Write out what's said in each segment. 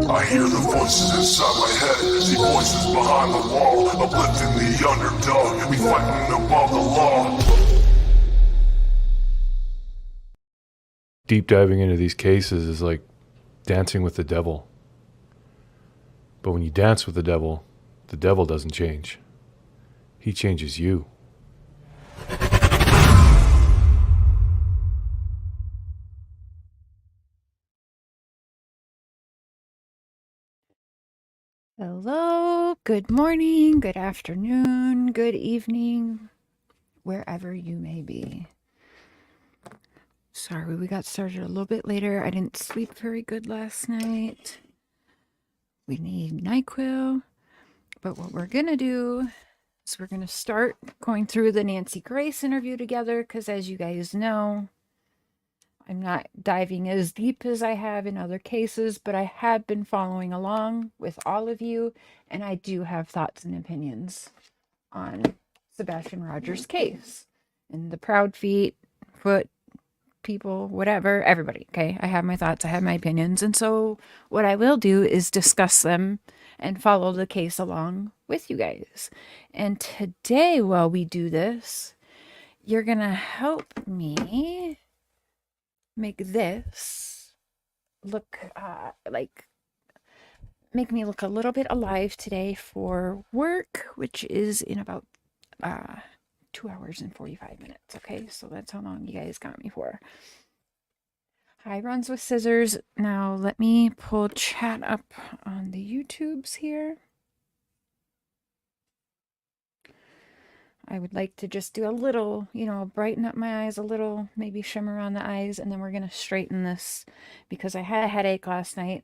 I hear the voices inside my head, see voices behind the wall, uplifting the underdog, we fighting above the law. Deep diving into these cases is like dancing with the devil. But when you dance with the devil doesn't change. He changes you. Hello, good morning, good afternoon, good evening, wherever you may be. Sorry, we got started a little bit later. I didn't sleep very good last night. We need NyQuil. But what we're going to do is we're going to start going through the Nancy Grace interview together because, as you guys know, I'm not diving as deep as I have in other cases, but I have been following along with all of you, and I do have thoughts and opinions on Sebastian Rogers' case and the Proudfoot people, whatever, everybody. Okay, I have my thoughts, I have my opinions, and so what I will do is discuss them and follow the case along with you guys. And today, while we do this, you're gonna help me make this look make me look a little bit alive today for work, which is in about 2 hours and 45 minutes. Okay, so that's how long you guys got me for. Hi, Runs with Scissors. Now let me pull chat up on the YouTubes here. I would like to just do a little, brighten up my eyes a little, maybe shimmer on the eyes, and then we're going to straighten this because I had a headache last night.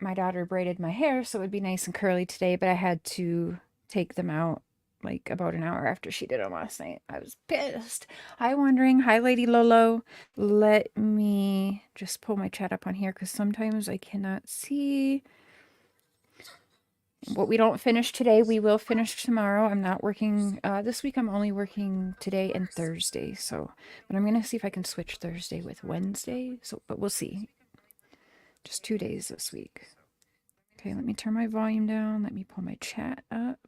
My daughter braided my hair, so it would be nice and curly today, but I had to take them out like about an hour after she did them last night. I was pissed. Hi, Wondering. Hi, Lady Lolo. Let me just pull my chat up on here because sometimes I cannot see. What we don't finish today, we will finish tomorrow. I'm not working this week. I'm only working today and Thursday. But I'm going to see if I can switch Thursday with Wednesday. But we'll see. Just 2 days this week. Okay, let me turn my volume down. Let me pull my chat up.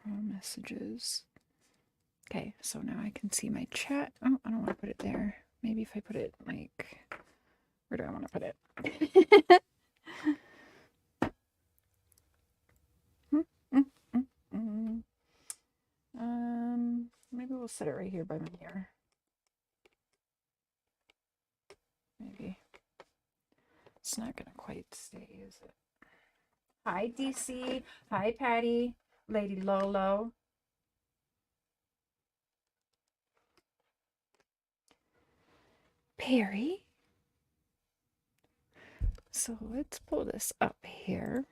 Messages. Okay, so now I can see my chat. Oh, I don't want to put it there. Maybe if I put it like, where do I want to put it? Maybe we'll set it right here by my ear. Maybe. It's not gonna quite stay, is it? Hi, DC. Hi, Patty. Lady Lolo. Perry. So let's pull this up here.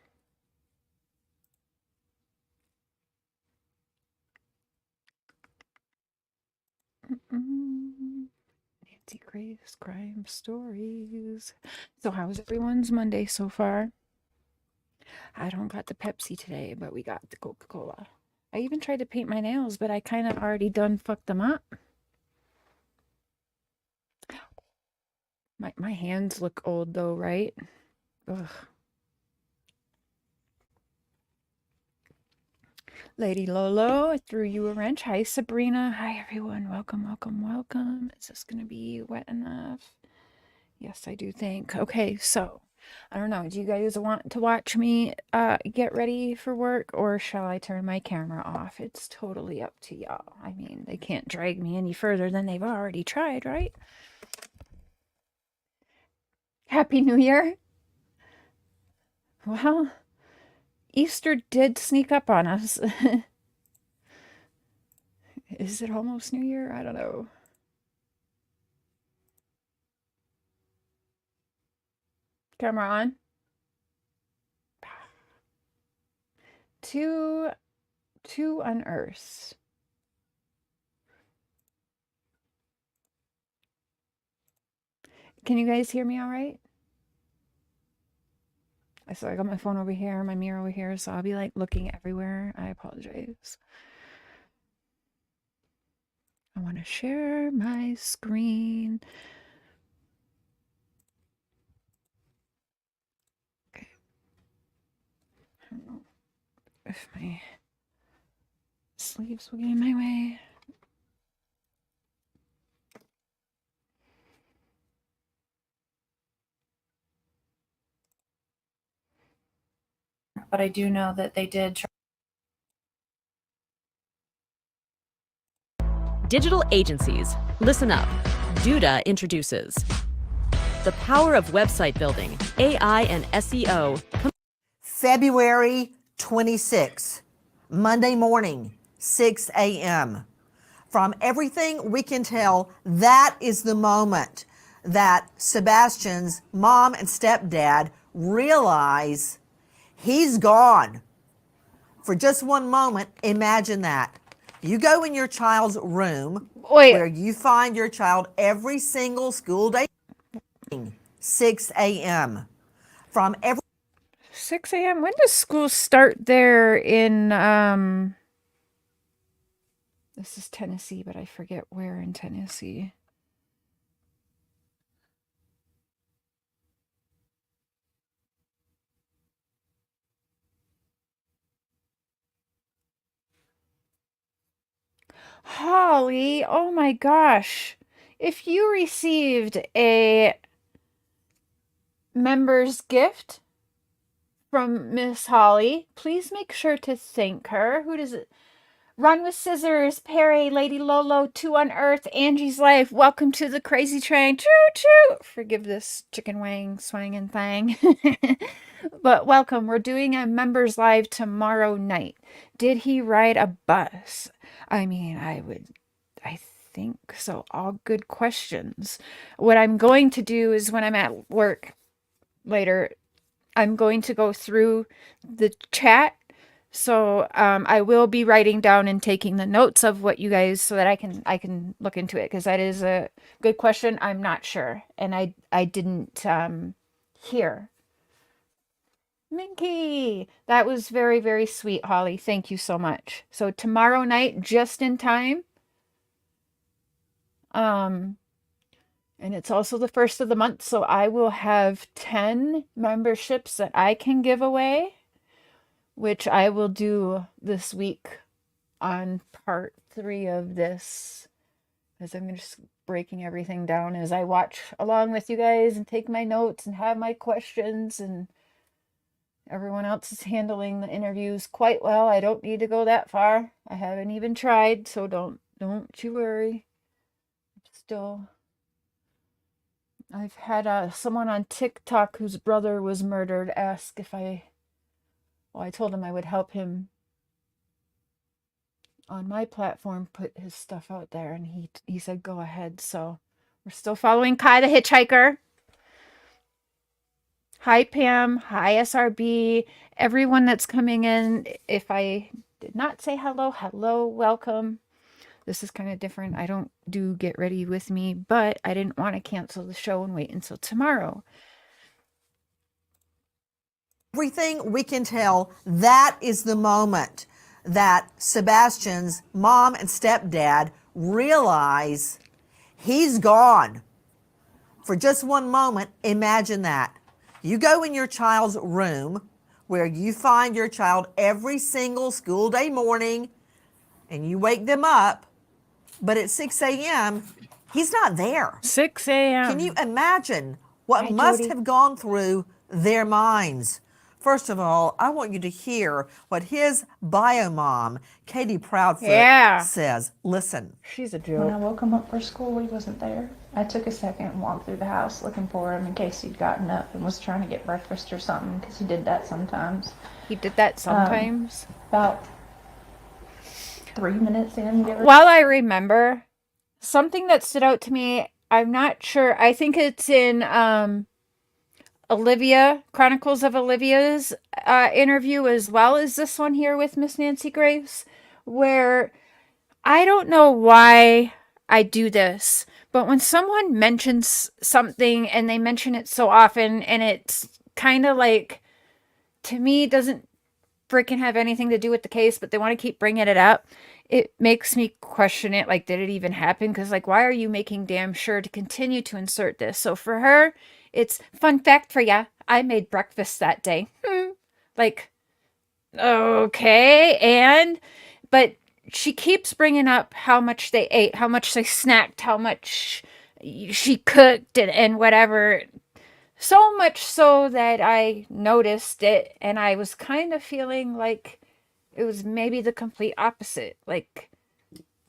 Nancy Grace crime stories. So how's everyone's Monday so far? I don't got the Pepsi today, but we got the Coca-Cola. I even tried to paint my nails, but I kind of already done fucked them up. My hands look old though, right? Ugh. Lady Lolo, I threw you a wrench. Hi, Sabrina. Hi, everyone. Welcome, welcome, welcome. Is this going to be wet enough? Yes, I do think. Okay, so I don't know. Do you guys want to watch me get ready for work, or shall I turn my camera off? It's totally up to y'all. I mean, they can't drag me any further than they've already tried, right? Happy New Year. Well, Easter did sneak up on us. Is it almost New Year? I don't know. Camera on. Two unearths. Can you guys hear me all right? So I got my phone over here, my mirror over here, so I'll be like looking everywhere. I apologize. I want to share my screen. if my sleeves will get in my way. But I do know that they did try. Digital agencies, listen up. Duda introduces the power of website building, AI and SEO. February 26th, Monday morning, 6 a.m. From everything we can tell, that is the moment that Sebastian's mom and stepdad realize he's gone. For just one moment, imagine that. You go in your child's room where you find your child every single school day, 6 a.m. From every 6 a.m. When does school start there in, this is Tennessee, but I forget where in Tennessee. Holly, oh my gosh. If you received a member's gift from Miss Holly, please make sure to thank her. Who does it? Run with Scissors, Perry, Lady Lolo, Two on Earth, Angie's Life. Welcome to the Crazy Train. Choo choo. Forgive this chicken wang swanging thing. But welcome. We're doing a members live tomorrow night. Did he ride a bus? I mean, I think so. All good questions. What I'm going to do is when I'm at work later, I'm going to go through the chat. So I will be writing down and taking the notes of what you guys, so that I can look into it, because that is a good question. I'm not sure, and I didn't hear. Minky, that was very, very sweet, Holly. Thank you so much. So tomorrow night, just in time. And it's also the first of the month, so I will have 10 memberships that I can give away, which I will do this week on part 3 of this, as I'm just breaking everything down as I watch along with you guys and take my notes and have my questions, and everyone else is handling the interviews quite well. I don't need to go that far. I haven't even tried, so don't you worry. Still, I've had someone on TikTok whose brother was murdered ask if I told him I would help him on my platform put his stuff out there, and he said go ahead. So we're still following Kai the Hitchhiker. Hi Pam, hi SRB, everyone that's coming in. If I did not say hello, welcome. This is kind of different. I don't do Get Ready With Me, but I didn't want to cancel the show and wait until tomorrow. everything we can tell, that is the moment that Sebastian's mom and stepdad realize he's gone. For just one moment, imagine that. You go in your child's room where you find your child every single school day morning, and you wake them up, but at 6 a.m., he's not there. 6 a.m. Can you imagine what Hi, must Jody. have gone through their minds? First of all, I want you to hear what his bio mom, Katie Proudfoot, says. Listen. She's a When I joke. woke him up for school, he wasn't there. I took a second and walked through the house looking for him in case he'd gotten up and was trying to get breakfast or something, because he did that sometimes. He did that sometimes. About 3 minutes in, give or While I remember, something that stood out to me, I'm not sure. I think it's in Olivia, Chronicles of Olivia's interview, as well as this one here with Miss Nancy Graves, where I don't know why I do this, but when someone mentions something and they mention it so often, and it's kind of like, to me, doesn't freaking have anything to do with the case, but they want to keep bringing it up, it makes me question it. Like, did it even happen? Because, like, why are you making damn sure to continue to insert this? So for her, it's fun fact for ya. I made breakfast that day. Like, Okay, but she keeps bringing up how much they ate, how much they snacked, how much she cooked and whatever. So much so that I noticed it and I was kind of feeling like it was maybe the complete opposite. Like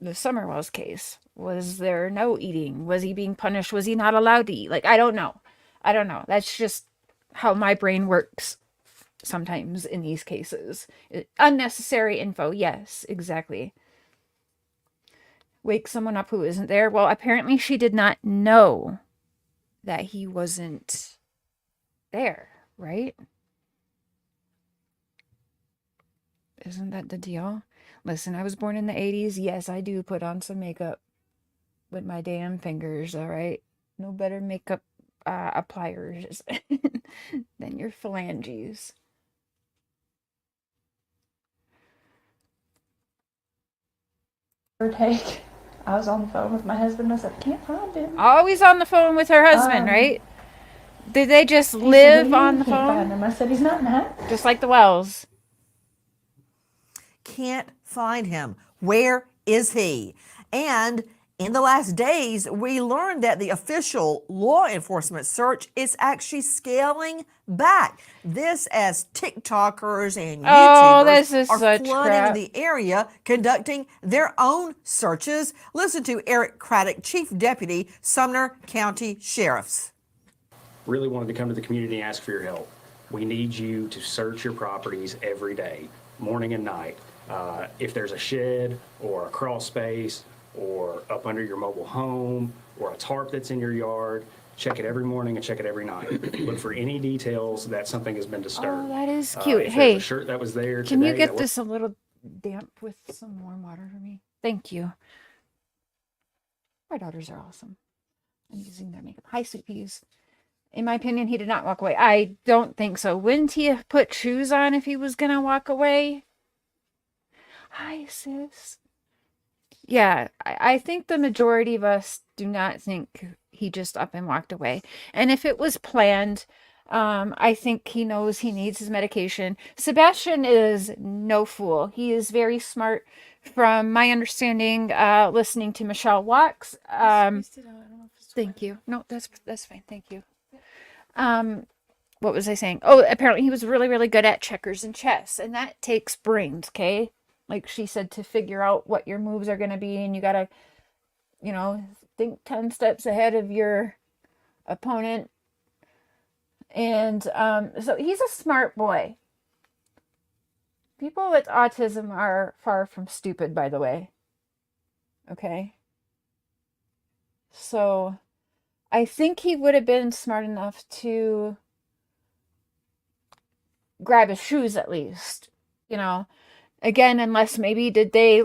the Summerwell's case. Was there no eating? Was he being punished? Was he not allowed to eat? Like, I don't know. I don't know. That's just how my brain works sometimes in these cases. Unnecessary info. Yes, exactly. Wake someone up who isn't there. Well, apparently she did not know that he wasn't there, right? Isn't that the deal? Listen, I was born in the 80s. Yes, I do put on some makeup with my damn fingers, all right? No better makeup appliers than your phalanges. Take. I was on the phone with my husband. I said, I can't find him. Always on the phone with her husband, right? Did they just He said, live "What do you on mean the can't find phone? him?" I said, he's not in the house. Just like the Wells. Can't find him. Where is he? And in the last days, we learned that the official law enforcement search is actually scaling back. This as TikTokers and Oh, this YouTubers is are such flooding crap. the area, conducting their own searches. Listen to Eric Craddock, Chief Deputy, Sumner County Sheriff's. Really wanted to come to the community and ask for your help. We need you to search your properties every day, morning and night. If there's a shed or a crawl space or up under your mobile home or a tarp that's in your yard, check it every morning and check it every night. Look for any details that something has been disturbed. Oh, that is cute. If Hey, there's a shirt that was there can you today get that this a little damp with some warm water for me? Thank you. My daughters are awesome. I'm using their makeup. Hi, sweet peas. In my opinion, he did not walk away. I don't think so. Wouldn't he have put shoes on if he was going to walk away? Hi, sis. Yeah, I think the majority of us do not think he just up and walked away. And if it was planned, I think he knows he needs his medication. Sebastian is no fool. He is very smart. From my understanding, listening to Michelle Watts. Thank you. No, that's fine. Thank you. What was I saying? Oh, apparently he was really, really good at checkers and chess, and that takes brains, okay? Like she said, to figure out what your moves are going to be, and you got to, think 10 steps ahead of your opponent. And so he's a smart boy. People with autism are far from stupid, by the way. Okay? So I think he would have been smart enough to grab his shoes at least, Again, unless maybe did they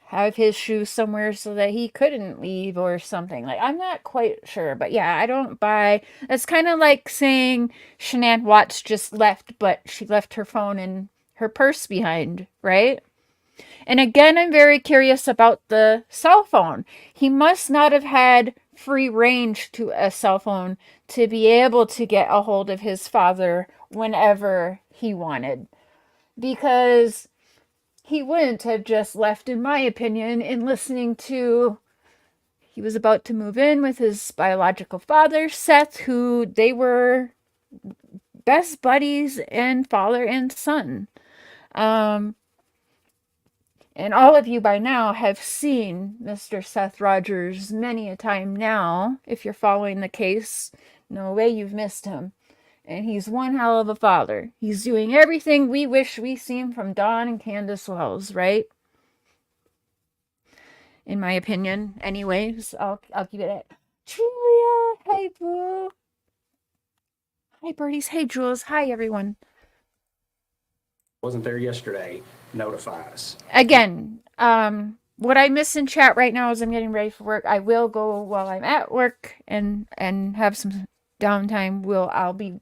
have his shoes somewhere so that he couldn't leave or something. Like, I'm not quite sure, but yeah, I don't buy. It's kind of like saying Shanann Watts just left, but she left her phone and her purse behind, right? And again, I'm very curious about the cell phone. He must not have had free range to a cell phone to be able to get a hold of his father whenever he wanted. Because he wouldn't have just left, in my opinion, in listening to... He was about to move in with his biological father, Seth, who they were best buddies and father and son. And all of you by now have seen Mr. Seth Rogers many a time now. If you're following the case, no way you've missed him. And he's one hell of a father. He's doing everything we wish we seen from Dawn and Candace Wells, right? In my opinion. Anyways, I'll keep it at Julia. Hey, boo. Hi, birdies. Hey, Jules. Hi, everyone. wasn't there yesterday, notify us. Again, what I miss in chat right now is I'm getting ready for work. I will go while I'm at work and have some downtime. I'll be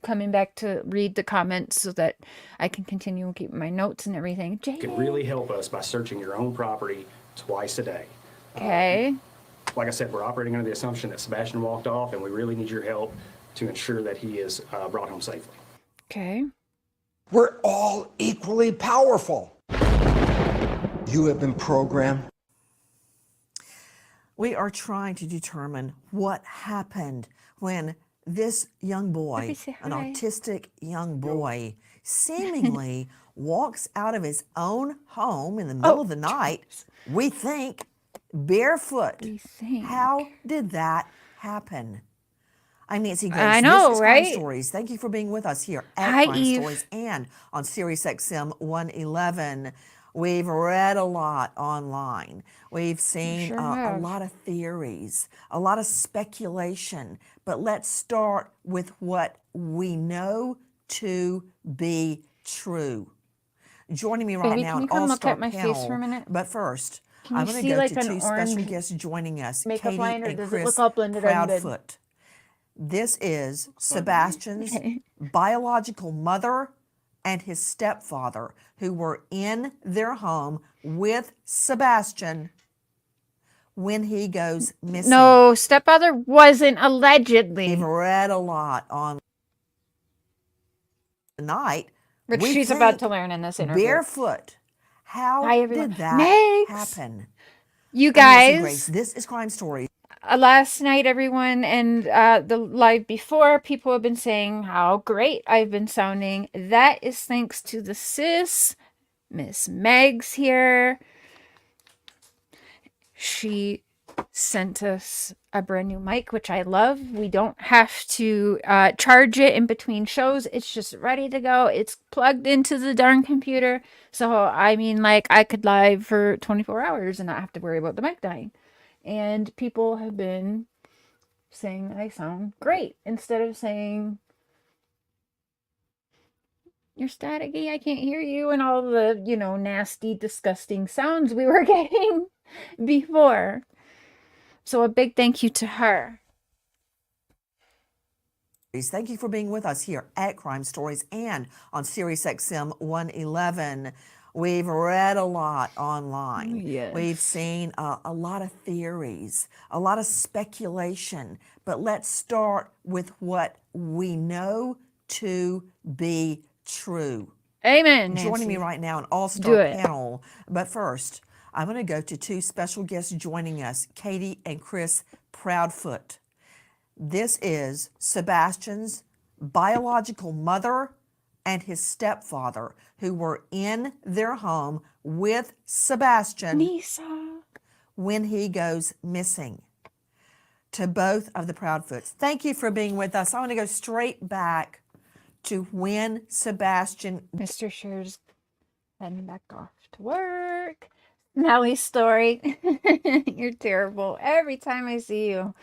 coming back to read the comments so that I can continue keeping my notes and everything. You could really help us by searching your own property twice a day. Okay. Like I said, we're operating under the assumption that Sebastian walked off, and we really need your help to ensure that he is brought home safely. Okay. We're all equally powerful. You have been programmed. We are trying to determine what happened when this young boy, an autistic young boy, seemingly walks out of his own home in the middle of the night, we think, barefoot. How did that happen? I'm Nancy Grace. I know, this is right? Crime Stories. Thank you for being with us here at Hi, Crime Eve. Stories and on Sirius XM 111. We've read a lot online. We've seen a lot of theories, a lot of speculation. But let's start with what we know to be true. Joining me right Baby, now, can an you come look all-star at my panel. face for a minute? But first, Can I'm you going to see go like to an two special orange guests joining us, makeup Katie line, or and does it Chris look all blended in good? Proudfoot. This is Sebastian's biological mother and his stepfather, who were in their home with Sebastian when he goes missing. No, stepfather wasn't allegedly. We've read a lot on tonight, Which we she's about think to learn in this interview. Barefoot. How Hi, everyone. did that Next. happen? You I'm Nancy guys, Grace. This is Crime Stories. last night, everyone, and the live before, people have been saying how great I've been sounding. That is thanks to the sis, Miss Megs here. She sent us a brand new mic, which I love. We don't have to charge it in between shows. It's just ready to go. It's plugged into the darn computer. So, I mean, like, I could live for 24 hours and not have to worry about the mic dying. And people have been saying I sound great instead of saying you're staticky, I can't hear you, and all the, you know, nasty, disgusting sounds we were getting before. So a big thank you to her. Thank you for being with us here at Crime Stories and on Sirius XM 111. We've read a lot online. Yes. We've seen a lot of theories, a lot of speculation. But let's start with what we know to be true. Amen, Nancy. Joining me right now, an all-star panel. But first, I'm going to go to two special guests joining us, Katie and Chris Proudfoot. This is Sebastian's biological mother and his stepfather, who were in their home with Sebastian Nisa. when he goes missing. To both of the Proudfoots, thank you for being with us. I want to go straight back to when Sebastian... Mr. Scher's heading back off to work. Nellie's story. You're terrible. Every time I see you.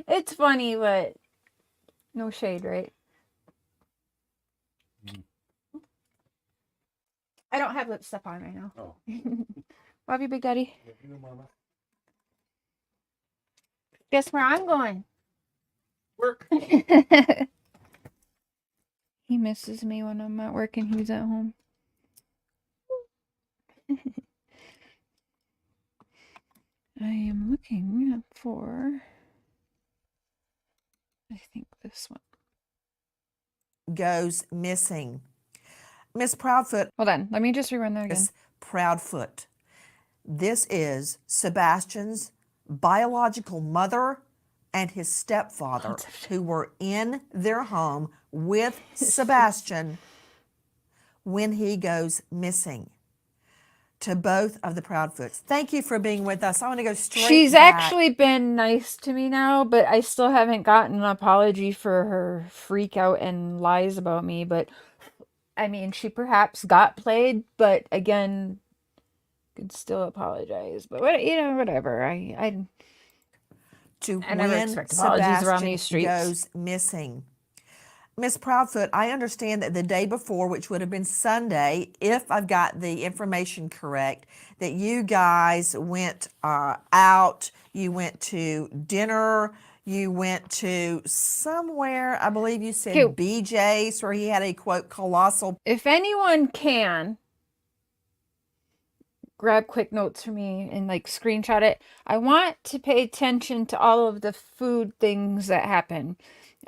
It's funny, but no shade, right? I don't have lipstick on right now. Oh. Love you, Big Daddy. Guess where I'm going? Work. He misses me when I'm at work and he's at home. I am looking for, I think this one. goes missing. Miss Proudfoot. Hold on, let me just rerun that again. Miss Proudfoot. This is Sebastian's biological mother and his stepfather, who were in their home with Sebastian when he goes missing. To both of the Proudfoots, thank you for being with us. I want to go straight She's back. actually been nice to me now, but I still haven't gotten an apology for her freak out and lies about me. But I mean, she perhaps got played, but again, could still apologize. But what, you know, whatever. I never when expect apologies around Sebastian these streets. goes missing. Miss Proudfoot, I understand that the day before, which would have been Sunday, if I've got the information correct, that you guys went out, you went to dinner, you went to somewhere, I believe you said BJ's, where he had a, quote, colossal... If anyone can grab quick notes for me and like screenshot it. I want to pay attention to all of the food things that happen.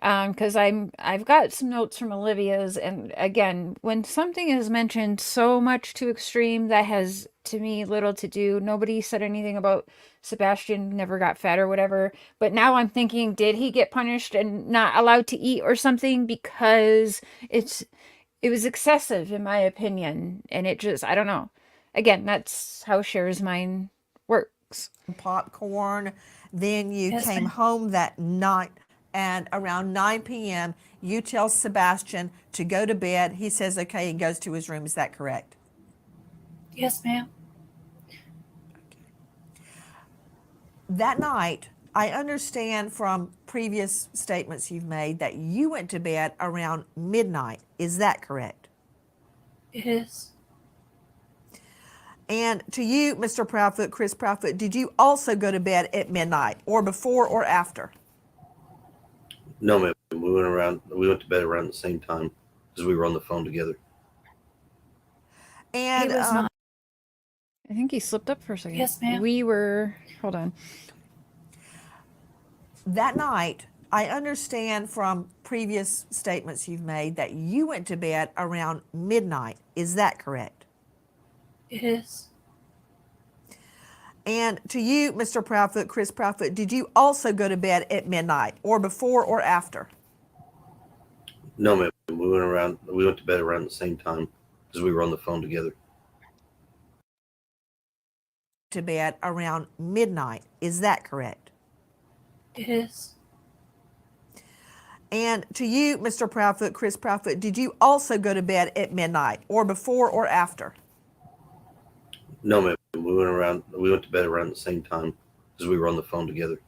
Because I've got some notes from Olivia's, and again, when something is mentioned so much to extreme, that has to me little to do. Nobody said anything about Sebastian never got fat or whatever, but now I'm thinking, did he get punished and not allowed to eat or something? Because it was excessive in my opinion, and it just, I don't know. Again, that's how Cher's mind works. Popcorn. Then you Yes, came ma'am. home that night, and around 9 p.m., you tell Sebastian to go to bed. He says, okay, and goes to his room. Is that correct? Yes, ma'am. That night, I understand from previous statements you've made that you went to bed around midnight. Is that correct? It is. And to you, Mr. Proudfoot, Chris Proudfoot, did you also go to bed at midnight or before or after? No, ma'am. We went to bed around the same time because we were on the phone together. And He was not. I think he slipped up for a second. Yes, ma'am. Hold on. that night, I understand from previous statements you've made that you went to bed around midnight. Is that correct? It is. And to you, Mr. Proudfoot, Chris Proudfoot, did you also go to bed at midnight or before or after? No, ma'am. We went to bed around the same time because we were on the phone together. To bed around midnight. Is that correct? It is. And to you, Mr. Proudfoot, Chris Proudfoot, did you also go to bed at midnight or before or after? No, ma'am. We went to bed around the same time because we were on the phone together.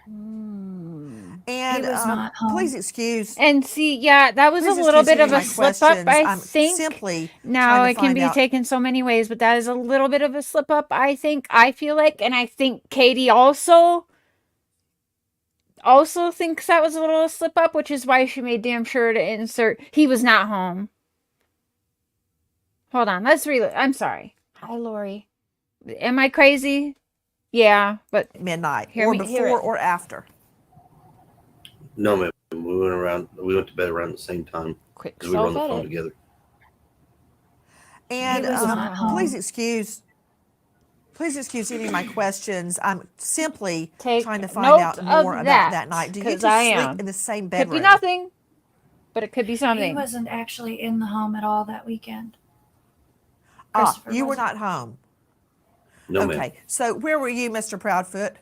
And He was not home. please excuse. And see, yeah, that was Please a little excuse bit of any a of my slip up, questions. I I'm think. simply Now trying to it can find be out- taken so many ways, but that is a little bit of a slip up, I think. I feel like, and I think Katie also thinks that was a little slip up, which is why she made damn sure to insert he was not home. Hold on, let's read it. I'm sorry. Hi, Lori. Am I crazy? Yeah, but midnight Hear or me- hear before it. or after. No, ma'am. We went to bed around the same time quick because we were on the phone self-edit. together. And He was not home. please excuse any of my questions. I'm simply Take trying to find note out of more about that, that night. Do you 'cause two I sleep am. in the same Could bedroom? be nothing, but it could be He something. wasn't actually in the home at all that weekend. Ah, Christopher you were wasn't. not home. No, Okay, ma'am. so where were you, Mr. Proudfoot?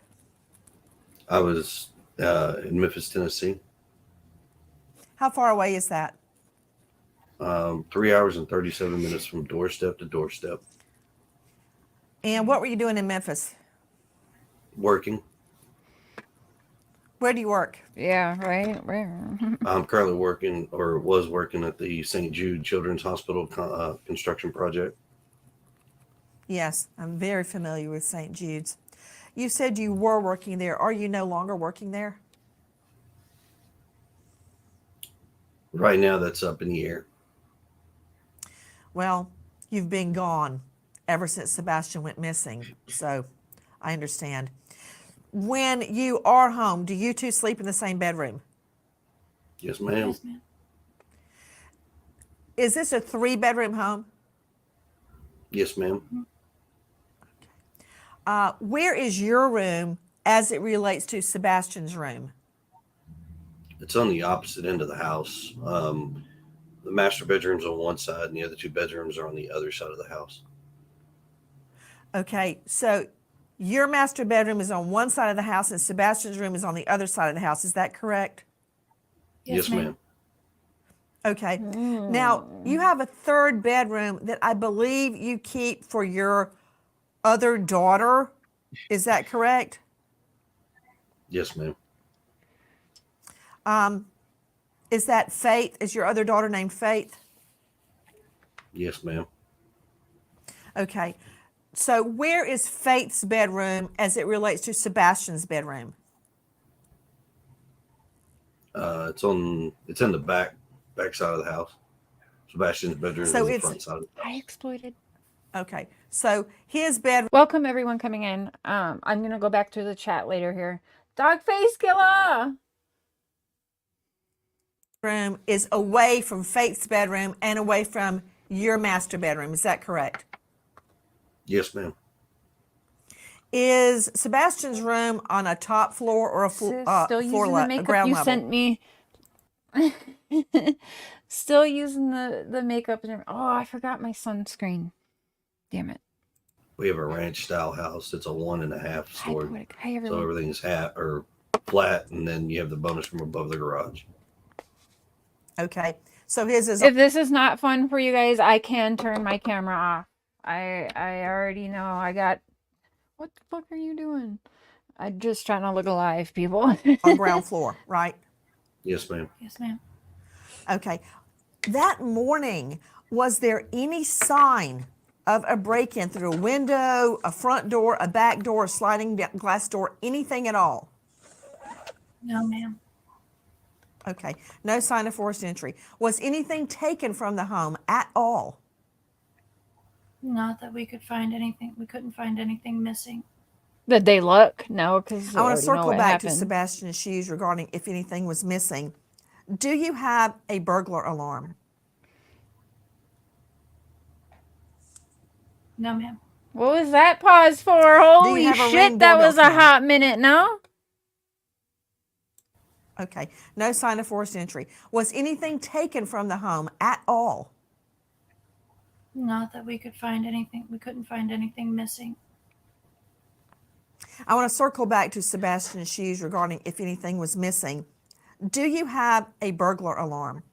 I was in Memphis, Tennessee. How far away is that? 3 hours and 37 minutes from doorstep to doorstep. And what were you doing in Memphis? Working. Where do you work? Yeah, right. Where? I'm currently working, or was working, at the St. Jude Children's Hospital construction project. Yes, I'm very familiar with St. Jude's. You said you were working there. Are you no longer working there? Right now, that's up in the air. Well, you've been gone ever since Sebastian went missing, so I understand. When you are home, do you two sleep in the same bedroom? Yes, ma'am. Yes, ma'am. Is this a 3-bedroom home? Yes, ma'am. Where is your room as it relates to Sebastian's room? It's on the opposite end of the house. The master bedroom's on one side, and the other 2 bedrooms are on the other side of the house. Okay, so your master bedroom is on one side of the house and Sebastian's room is on the other side of the house. Is that correct? Yes, ma'am. Okay. Now, you have a 3rd bedroom that I believe you keep for your other daughter. Is that correct? Yes, ma'am. Is that Faith? Is your other daughter named Faith? Yes, ma'am. Okay. So where is Faith's bedroom as it relates to Sebastian's bedroom? It's in the back side of the house. Sebastian's bedroom So is the it's- front side of the I house. exploited. Okay. So his bedroom Welcome everyone coming in. I'm gonna go back to the chat later here. Dog face killer. is away from Faith's bedroom and away from your master bedroom. Is that correct? Yes, ma'am. Is Sebastian's room on a top floor or a Still floor using the makeup ground you level? sent me. Still using the makeup and oh, I forgot my sunscreen. Damn it. We have a ranch style house. It's a 1.5 story. Poetic. Hi So everyone. everything's flat, and then you have the bonus room above the garage. Okay. So his is If this is not fun for you guys, I can turn my camera off. I already know. I got. What the fuck are you doing? I'm just trying to look alive, people. on ground floor, right? Yes, ma'am. Yes, ma'am. Okay. That morning, was there any sign of a break-in through a window, a front door, a back door, a sliding glass door, anything at all? No, ma'am. Okay. No sign of forced entry. Was anything taken from the home at all? Not that we could find anything. We couldn't find anything missing. Did they look? No, because I want to circle back to Sebastian's shoes regarding if anything was missing. Do you have a burglar alarm? No, ma'am. What was that pause for? Holy have a shit, Ring that doorbell was a cam? hot minute, no? Okay. No sign of forced entry. Was anything taken from the home at all? Not that we could find anything. We couldn't find anything missing. I want to circle back to Sebastian's shoes regarding if anything was missing. Do you have a burglar alarm?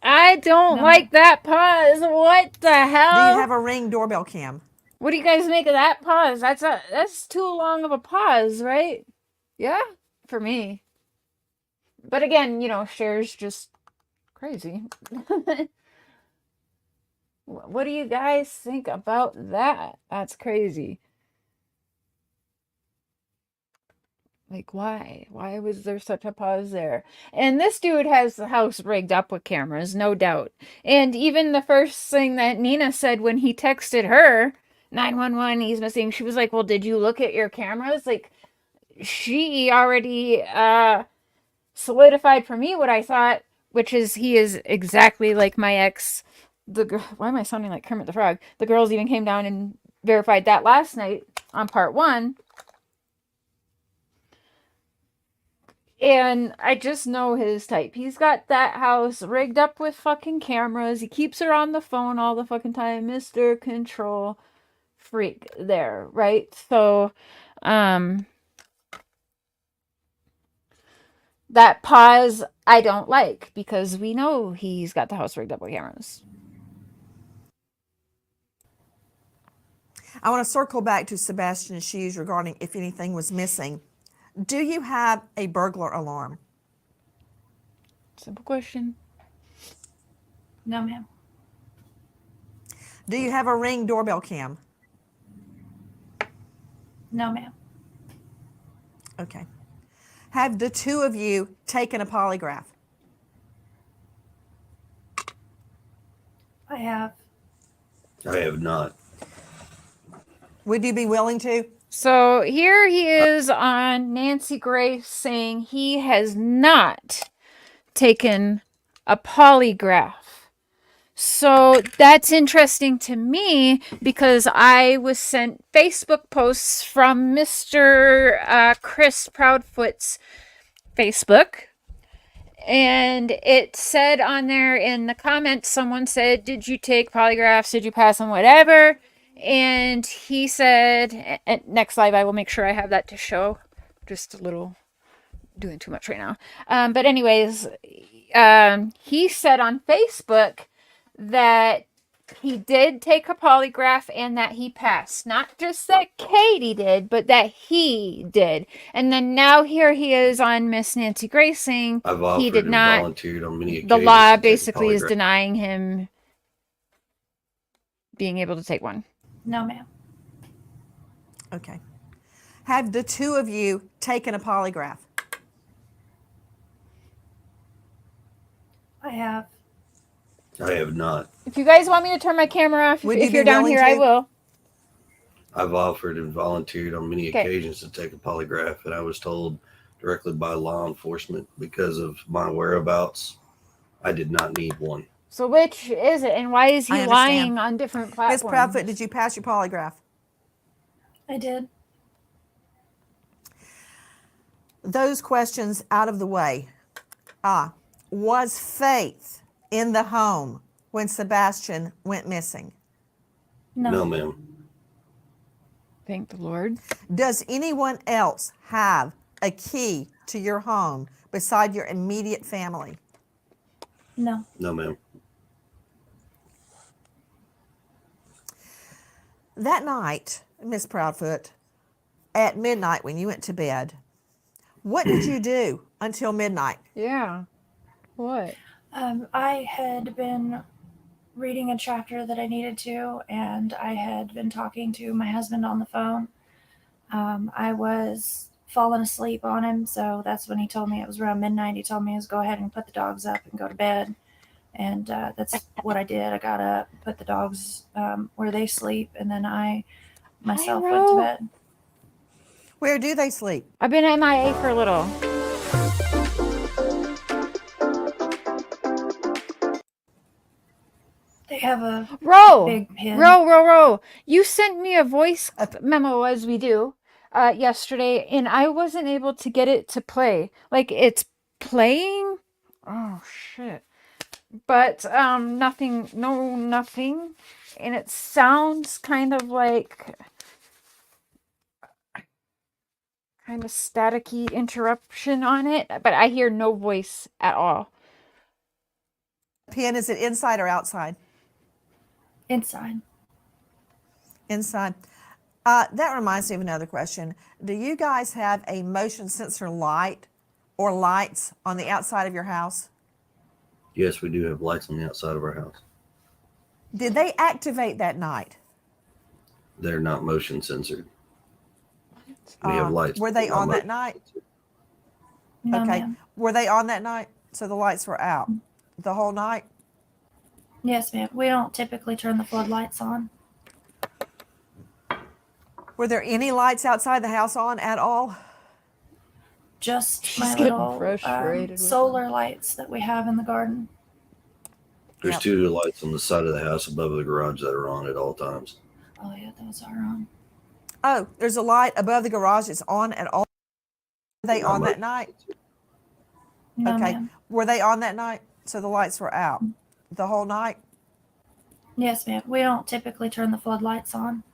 I don't No. like that pause. What the hell? Do you have a Ring doorbell cam? What do you guys make of that pause? That's too long of a pause, right? Yeah, for me. But again, Cher's just crazy. What do you guys think about that? That's crazy. Like, why? Why was there such a pause there? And this dude has the house rigged up with cameras, no doubt. And even the first thing that Nina said when he texted her, 911, he's missing, she was like, well, did you look at your cameras? Like, she already solidified for me what I thought, which is he is exactly like my ex. Why am I sounding like Kermit the Frog? The girls even came down and verified that last night on part 1. And I just know his type. He's got that house rigged up with fucking cameras. He keeps her on the phone all the fucking time. Mr. Control Freak there, right? So, that pause I don't like because we know he's got the house rigged up with cameras. I want to circle back to Sebastian's shoes regarding if anything was missing. Do you have a burglar alarm? Simple question. No, ma'am. Do you have a Ring doorbell cam? No, ma'am. Okay. Have the two of you taken a polygraph? I have. I have not. Would you be willing to? So here he is on Nancy Grace saying he has not taken a polygraph. So that's interesting to me because I was sent Facebook posts from Mr. Chris Proudfoot's Facebook. And it said on there in the comments, someone said, did you take polygraphs? Did you pass them? Whatever. And he said, next live, I will make sure I have that to show. Just a little, doing too much right now. But anyways, he said on Facebook that he did take a polygraph and that he passed. Not just that Katie did, but that he did. And then now here he is on Miss Nancy Grace saying he did not. Volunteered on many occasions the law to take a basically is polygraph. denying him being able to take one. No, ma'am. Okay. Have the two of you taken a polygraph? I have. I have not. If you guys want me to turn my camera off, Would you if be you're down willing here, I to? will. I've offered and volunteered on many Okay. occasions to take a polygraph, and I was told directly by law enforcement because of my whereabouts, I did not need one. So which is it, and why is he I understand. lying on different Miss platforms? Proudfoot, did you pass your polygraph? I did. Those questions out of the way. Was Faith in the home when Sebastian went missing? No, ma'am. Thank the Lord. Does anyone else have a key to your home beside your immediate family? No. No, ma'am. That night, Miss Proudfoot, at midnight when you went to bed, what did you do until midnight? Yeah. What? I had been reading a chapter that I needed to, and I had been talking to my husband on the phone. I was falling asleep on him, so that's when he told me it was around midnight. He told me to go ahead and put the dogs up and go to bed. And that's what I did. I got up, put the dogs where they sleep, and then I myself went to bed. Where do they sleep? I've been MIA for a little. They have a Row, big pen. row. You sent me a voice memo, as we do, yesterday, and I wasn't able to get it to play. Like, it's playing. Oh shit! But nothing. And it sounds kind of like staticky interruption on it, but I hear no voice at all. Pen, is it inside or outside? Inside. Inside. That reminds me of another question. Do you guys have a motion sensor light or lights on the outside of your house? Yes, we do have lights on the outside of our house. Did they activate that night? They're not motion censored. We have lights. Were they but not on that motion night? censored. No, Okay. ma'am. Were they on that night? So the lights were out the whole night? Yes, ma'am. We don't typically turn the floodlights on. Were there any lights outside the house on at all? Just my getting little frustrated with solar lights that we have in the garden. There's Yep. 2 lights on the side of the house above the garage that are on at all times. Oh yeah, those are on. Oh, there's a light above the garage. It's on at all. Were they Not on that motion night? censored. No, Okay. ma'am. Were they on that night? So the lights were out the whole night? Yes, ma'am. We don't typically turn the floodlights on.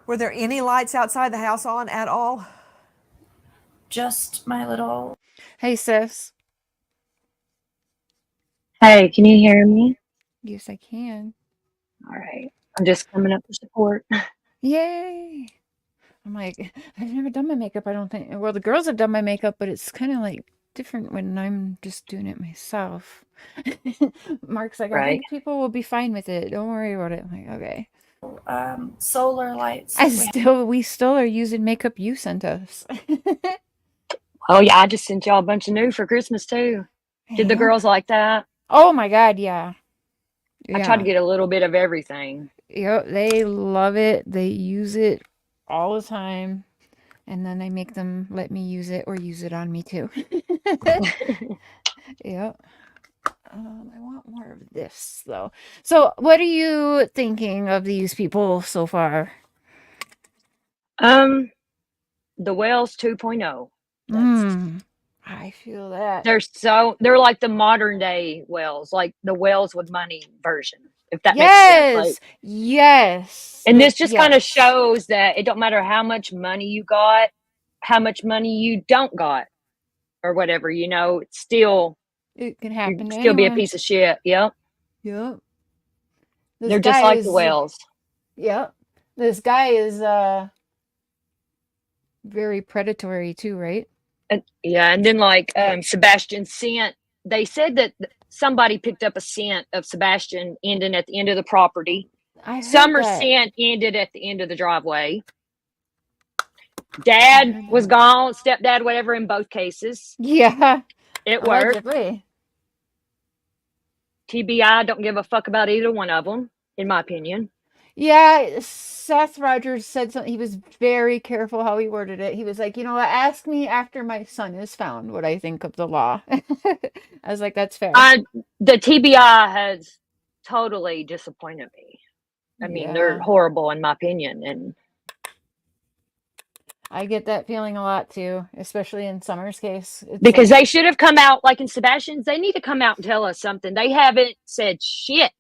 Were there any lights outside the house on at all? Just my little. Hey, sis. Hey, can you hear me? Yes, I can. All right. I'm just coming up for support. Yay! I'm like, I've never done my makeup, I don't think. Well, the girls have done my makeup, but it's kind of like different when I'm just doing it myself. Mark's like, I Right. think people will be fine with it. Don't worry about it. I'm like, okay. Solar lights. that We still are using makeup you sent us. Oh, yeah. I just sent y'all a bunch of new for Christmas, too. Did the Yeah. girls like that? Oh my God, yeah. I tried to get a little bit of everything. Yep, they love it. They use it all the time. And then I make them let me use it or use it on me too. Yep. I want more of this though. So what are you thinking of these people so far? The Wells 2.0. I feel that. They're like the modern day Wells, like the Wells with money version, if that makes sense. Like, Yes. and this just kind of Yes. shows that it don't matter how much money you got, how much money you don't got, or whatever, it's still, It can you happen can to still be a anyone. piece of shit. Yep. Yep. This They're just guy like the is Wells. Yep. This guy is very predatory too, right? Yeah, and then like Sebastian scent, they said that somebody picked up a scent of Sebastian ending at the end of the property. I heard Summer that. scent ended at the end of the driveway. I Dad heard was that. gone, stepdad, whatever, in both cases. Yeah. It worked. Allegedly. TBI, don't give a fuck about either one of them, in my opinion. Yeah, Seth Rogers said something. He was very careful how he worded it. He was like, ask me after my son is found what I think of the law. I was like, that's fair. The TBI has totally disappointed me. I mean, they're Yeah. horrible in my opinion, and I get that feeling a lot too, especially in Summer's case. It's because like, they should have come out, like in Sebastian's, they need to come out and tell us something. They haven't said shit,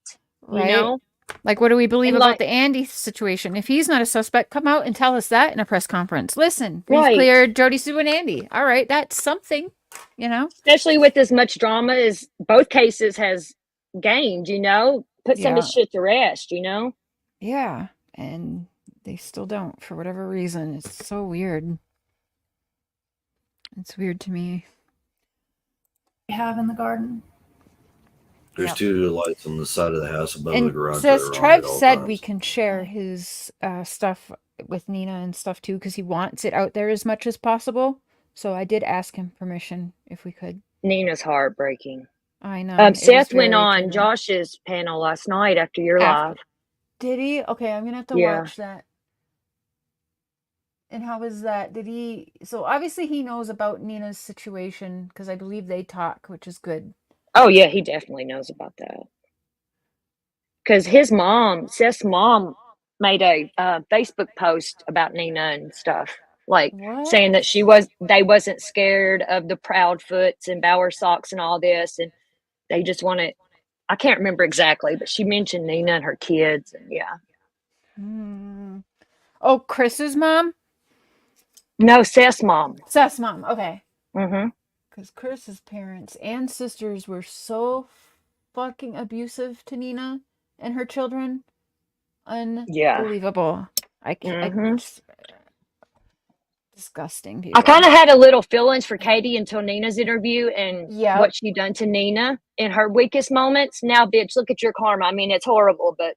you right? know? Like, what do we believe And about like, the Andy situation? If he's not a suspect, come out and tell us that in a press conference. Listen, we've right. cleared Jody, Sue, and Andy. All right, that's something, Especially with as much drama as both cases has gained, put some of Yeah. this shit to rest, Yeah, and they still don't for whatever reason. It's so weird. It's weird to me. We have in the garden. There's Yep. 2 lights on the side of the house above the And garage. says that are on Trev at all said times. we can share his stuff with Nina and stuff too because he wants it out there as much as possible. So I did ask him permission if we could. Nina's heartbreaking. I know. It was Seth went very on triggering. Josh's panel last night after your live. Did he? Okay, I'm gonna have to Yeah. watch that. And how was that? Did he? So obviously he knows about Nina's situation because I believe they talk, which is good. Oh yeah, he definitely knows about that. Because his mom, Seth's mom, made a Facebook post about Nina and stuff, like What? saying that they wasn't scared of the Proudfoots and Bower Socks and all this, and they just wanted. I can't remember exactly, but she mentioned Nina and her kids, and yeah. Oh, Chris's mom? No, Seth's mom. Seth's mom. Okay. Mm-hmm. Because Chris's parents and sisters were so fucking abusive to Nina and her children. Unbelievable. Disgusting people. I kind of had a little feelings for Katie until Nina's interview and Yep. what she done to Nina in her weakest moments. Now, bitch, look at your karma. I mean, it's horrible, but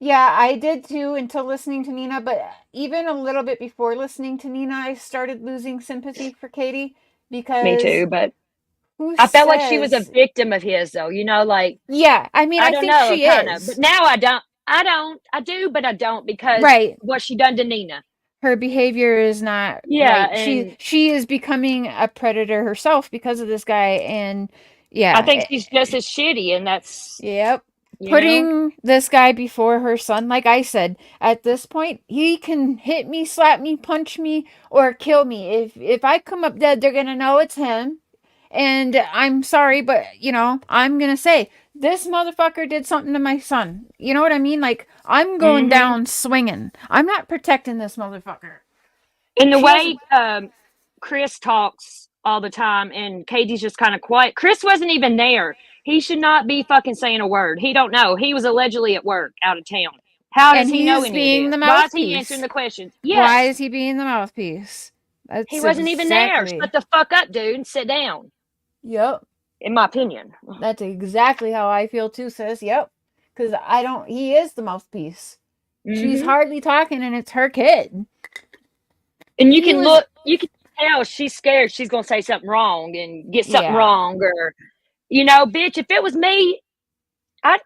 Yeah, I did too until listening to Nina, but even a little bit before listening to Nina, I started losing sympathy for Katie because me too. But who I felt like she was a says- victim of his, though. Like Yeah, I mean, I don't think know, she kind is. of. But now I don't. I do, but I don't because Right. what she done to Nina. Her behavior is not Yeah, right. and She is becoming a predator herself because of this guy, and yeah, I think she's just as shitty, and that's yep. you know? Putting this guy before her son, like I said, at this point, he can hit me, slap me, punch me, or kill me. If I come up dead, they're gonna know it's him. And I'm sorry, but I'm gonna say this motherfucker did something to my son. You know what I mean? Like I'm going down swinging. I'm not protecting this motherfucker. And the She way Chris talks all the time and Katie's just kind of quiet. Chris wasn't even there. He should not be fucking saying a word. He don't know. He was allegedly at work out of town. How does And he know he's any being of the this? Why is he mouthpiece. answering the questions? Yes. Why is he being the mouthpiece? That's He wasn't even there. exactly- Shut the fuck up, dude, and sit down. Yep. In my opinion. That's exactly how I feel too, sis. Yep. Because he is the mouthpiece. She's Mhm. hardly talking and it's her kid. And you can tell she's scared she's going to say something wrong and get something wrong or, bitch, if it was me, I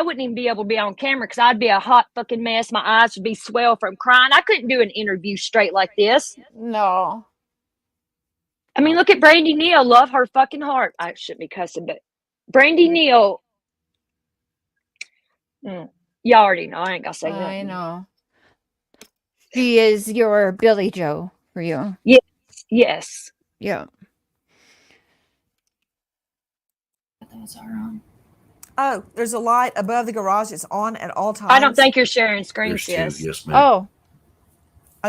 wouldn't even be able to be on camera because I'd be a hot fucking mess. My eyes would be swell from crying. I couldn't do an interview straight like this. No. I mean, look at Brandy Neal. Love her fucking heart. I shouldn't be cussing, but Brandy Neal. Y'all already know. I ain't got to say nothing. I know. She is your Billy Joe for you. Yes. Yeah. Those are on. Oh, there's a light above the garage. It's on at all times. I don't think you're sharing screen, There's 2. sis. Yes, ma'am. Oh.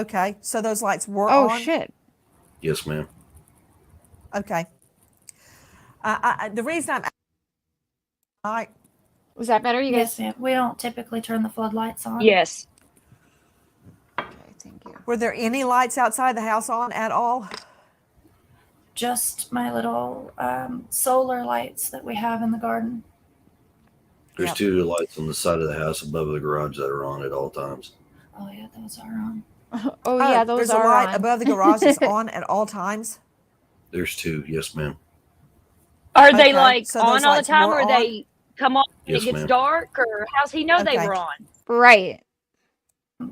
Okay, so those lights were Oh, on? shit. Yes, ma'am. Okay. The reason I'm... Was that better, you guys? Yes, ma'am. We don't typically turn the floodlights on. Yes. Okay, thank you. Were there any lights outside the house on at all? Just my little solar lights that we have in the garden. There's Yep. 2 lights on the side of the house above the garage that are on at all times. Oh yeah, those are on. Oh, yeah, those there's are a light on. above the garage that's on at all times. There's 2. Yes, ma'am. Are they Okay, like so those on all the lights time, were or on? they come on when Yes, it gets ma'am. dark, or how's he know they Okay. were on? Right.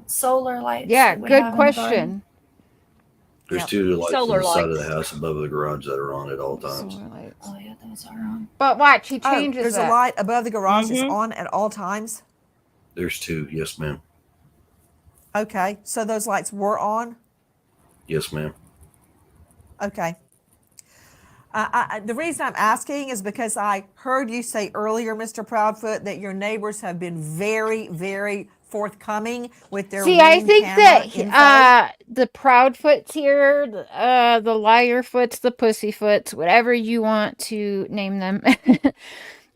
Solar lights Yeah, that we good have in the garden. question. There's Yep. 2 lights on Solar the side of the lights. house above the garage that are on at all times. Solar lights. Oh yeah, those are on. But watch, he Oh, changes there's that. a light above the garage that's Mhm. on at all times. There's 2. Yes, ma'am. Okay, so those lights were on. Yes, ma'am. Okay. The reason I'm asking is because I heard you say earlier, Mr. Proudfoot, that your neighbors have been very, very forthcoming with their See, I Ring think camera that info. the Proudfoots here, the Liarfoots, the Pussyfoots, whatever you want to name them,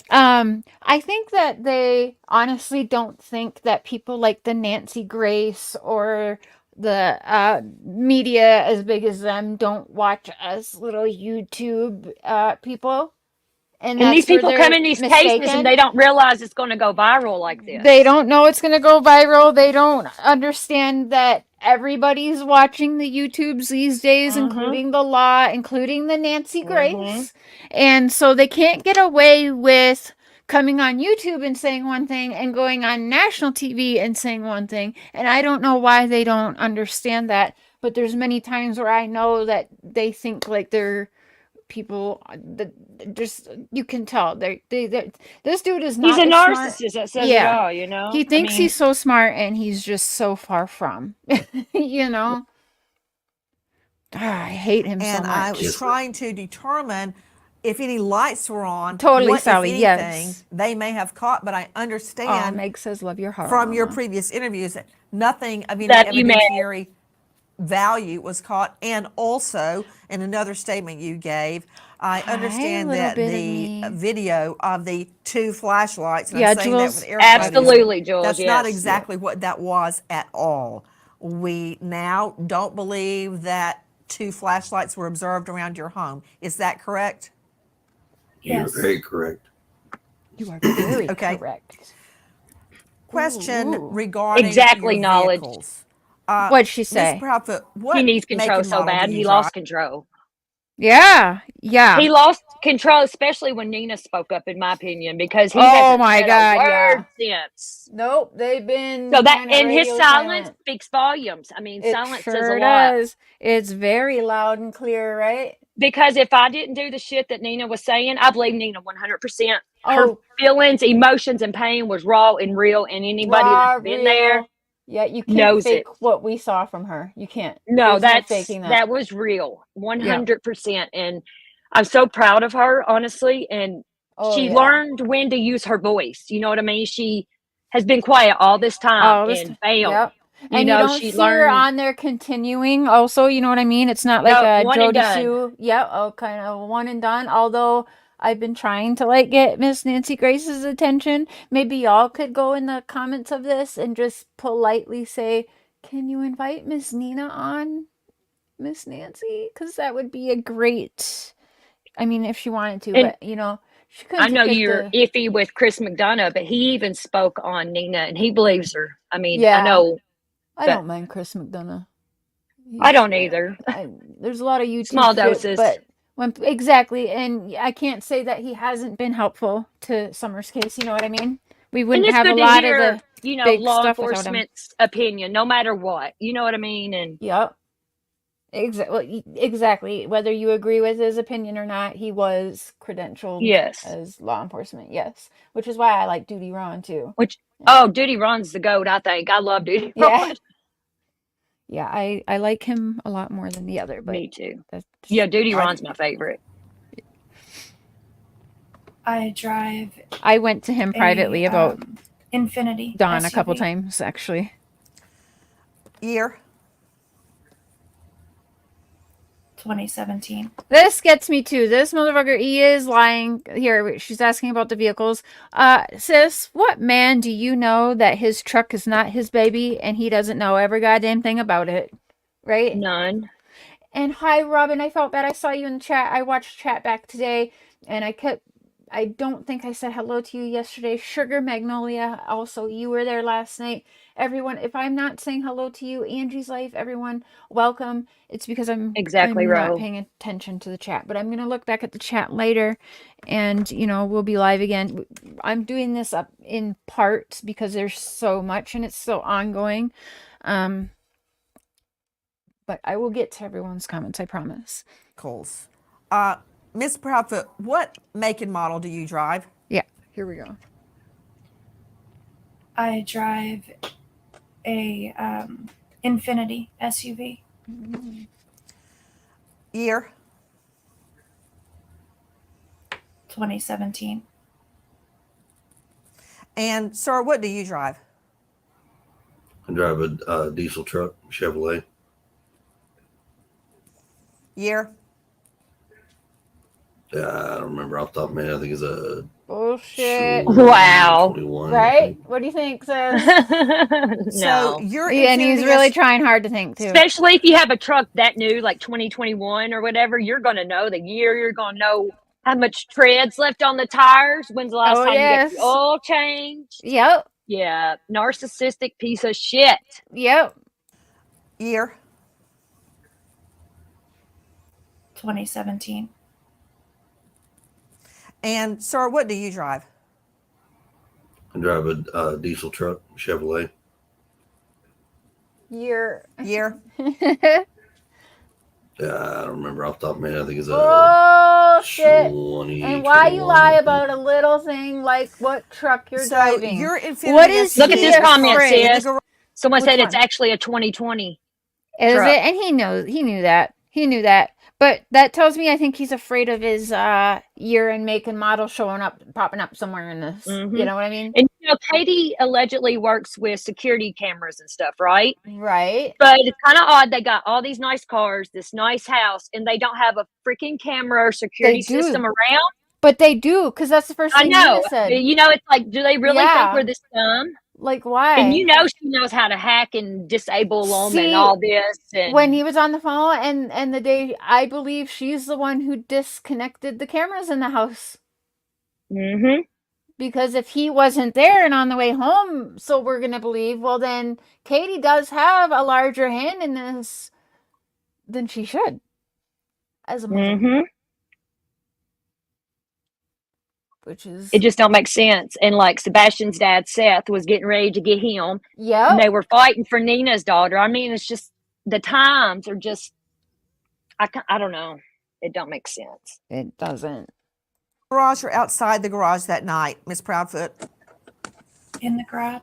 I think that they honestly don't think that people like the Nancy Grace or the media as big as them don't watch us little YouTube people. And And these that's where people come they're in these cases and mistaken. they don't realize it's going to go viral like this. They don't know it's going to go viral. They don't understand that everybody's watching the YouTubes these days, including the law, including the Nancy Grace. And so they can't get away with coming on YouTube and saying one thing and going on national TV and saying one thing. And I don't know why they don't understand that. But there's many times where I know that they think like they're people that just, you can tell they this dude is not He's a as smart. narcissist that says it Yeah. all, you know? He thinks I mean, he's so smart and he's just so far from. You know? I hate him And so I much. was trying to determine if any lights were on. Totally, what, Sally, if yes. anything, they may have caught, but I Oh, understand Meg says love your heart. from your previous interviews that nothing of any That you may- evidentiary value was caught. And also, in another statement you gave, I understand little that bit of the me. video of the 2 flashlights, and Yeah, I'm saying Jules, that with air quotes, absolutely, Jules. that's yes. not exactly what that was at all. We now don't believe that 2 flashlights were observed around your home. Is that correct? Yes. You're very correct. You are very Okay. correct. Question Ooh. regarding Exactly, your knowledge. vehicles. What'd she Ms. say? Proudfoot, what He needs make control and so model bad. do you He drive? lost control. Yeah. Yeah. He lost control, especially when Nina spoke up, in my opinion, because he Oh hasn't my said God, a word since. Nope, they've been So that kinda and his radio silence silent. speaks volumes. I mean, It silence says a sure lot. does. It's very loud and clear, right? Because if I didn't do the shit that Nina was saying, I believe Nina 100%. Her Oh, feelings, emotions, and pain was raw and real, and anybody raw, that's been there real. Yeah, you can't knows fake it. what we saw from her. You can't. No, There's no faking that. that was real, 100%. And I'm so proud of her, honestly. And Oh, she yeah. learned when to use her voice. You know what I mean? She has been quiet all this time All this and failed. Yep. You And know, you don't she see her learned. on there continuing. Also, you know what I mean? It's not like No, a one and Jody done. Sue. Yep. Oh, kind of one and done. Although I've been trying to like get Miss Nancy Grace's attention. Maybe y'all could go in the comments of this and just politely say, "Can you invite Miss Nina on, Miss Nancy?" Because that would be a great. I mean, if she wanted to, And but you know, she couldn't. I know pick you're the. iffy with Chris McDonough, but he even spoke on Nina and he believes her. I mean, Yeah. I know. I but don't mind Chris McDonough. I don't either. There's a lot of YouTube Small shit, doses. but when exactly, and I can't say that he hasn't been helpful to Summer's case. You know what I mean? We And wouldn't it's have a good to lot of hear, the law big stuff without him. enforcement's opinion, no matter what. You know what I mean? And Yep. Exactly. Whether you agree with his opinion or not, he was credentialed yes. as law enforcement. Yes, which is why I like Duty Ron too. Duty Ron's the GOAT, I think. I love Duty Yeah. Ron. Yeah, I like him a lot more than the other. But Me too. that's just, Yeah, Duty Ron's my favorite. I drive I went to him privately about Infinity Dawn a SUV. couple times actually. Year? 2017. This gets me too. This motherfucker, he is lying. Here, she's asking about the vehicles. Sis, what man do you know that his truck is not his baby and he doesn't know every goddamn thing about it? Right? None. And hi, Robin. I felt bad. I saw you in the chat. I watched chat back today and I don't think I said hello to you yesterday. Sugar Magnolia, also, you were there last night. everyone, if I'm not saying hello to you, Angie's Life, everyone, welcome. It's because Exactly, I'm not Ro. paying attention to the chat, but I'm going to look back at the chat later, and we'll be live again. I'm doing this up in parts because there's so much and it's so ongoing. But I will get to everyone's comments, I promise. Cool. Miss Proudfoot, what make and model do you drive? Yeah, here we go. I drive a Infinity SUV. Year? 2017. And sir, what do you drive? I drive a diesel truck, Chevrolet. Year? I don't remember off the top of my head. I think it's a Bullshit. Wow. 21. Right? What do you think, Seth? No. So you're And he's really trying hard to think too. Especially if you have a truck that new, like 2021 or whatever, you're going to know the year. You're going to know how much tread's left on the tires. When's the last time you got the oil changed? Yep. Yeah. Narcissistic piece of shit. Yep. Year? 2017. And sir, what do you drive? I drive a diesel truck, Chevrolet. Year? I don't remember off the top of my head. I think it's a Bullshit. 20. And why you lie about a little thing like what truck you're driving? You're Infinity. What is Look at this comment, afraid? sis. Someone said Which it's one? actually a 2020. Is truck. it? And he knew that. He knew that. But that tells me I think he's afraid of his year and make and model popping up somewhere in this. Mhm. You know what I mean? And Katie allegedly works with security cameras and stuff, right? Right. But it's kind of odd. They got all these nice cars, this nice house, and they don't have a freaking camera or security do. system around. But they do, because that's the first I thing know. Nina said. It's like, do they really think we're this dumb? Like, why? And she knows how to hack and disable them and all this. And when he was on the phone and the day, I believe she's the one who disconnected the cameras in the house. Mm-hmm. Because if he wasn't there and on the way home, so we're going to believe, well, then Katie does have a larger hand in this than she should as a mother. Mm-hmm. Which is... It just don't make sense. And like Sebastian's dad, Seth, was getting ready to get him. Yeah. And they were fighting for Nina's daughter. I mean, it's just, the times are just, I don't know. It don't make sense. It doesn't. Garage or outside the garage that night, Miss Proudfoot? In the garage.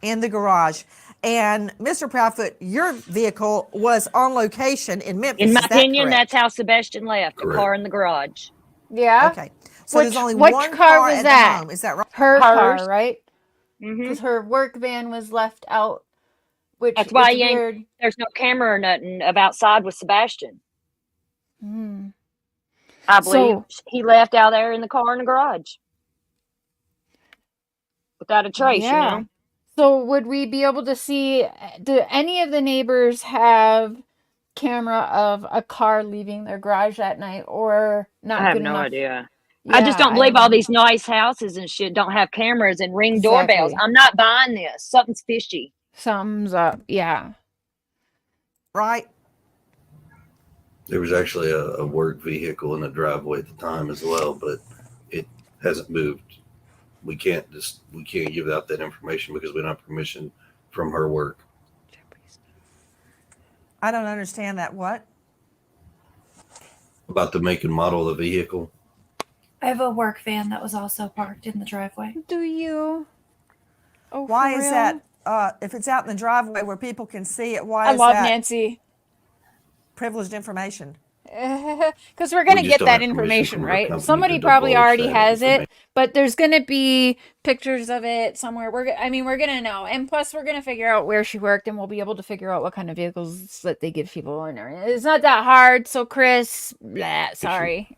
In the garage. And Mr. Proudfoot, your vehicle was on location in Memphis. In my is that opinion, correct? that's how Sebastian left, the car in the garage. Yeah. Okay. So there's only which one car car was at that? the home. Is that right? Her Hers. car, right? Mm-hmm. Because her work van was left out, which That's why is weird. there's no camera or nothing of outside with Sebastian. Hmm. I believe he left out there in the car in the garage. Without a trace, So would we be able to see, do any of the neighbors have camera of a car leaving their garage that night, or not? I have good no enough? idea. Yeah, I just don't believe all these nice houses and shit don't have cameras and ring doorbells. I'm not buying this. Something's fishy. Something's up. Yeah. Right. There was actually a work vehicle in the driveway at the time as well, but it hasn't moved. We can't give out that information because we don't have permission from her work. I don't understand that. What? About the make and model of the vehicle. I have a work van that was also parked in the driveway. Do you? Oh, why for is real? that? If it's out in the driveway where people can see it, why I is love that Nancy. privileged information? Because we're going to We just get don't that have permission information, from our right? company Somebody to probably divulge already that has it, information. but there's going to be pictures of it somewhere. We're going to know. And plus, we're going to figure out where she worked, and we'll be able to figure out what kind of vehicles that they give people in there. It's not that hard. So, Chris, sorry.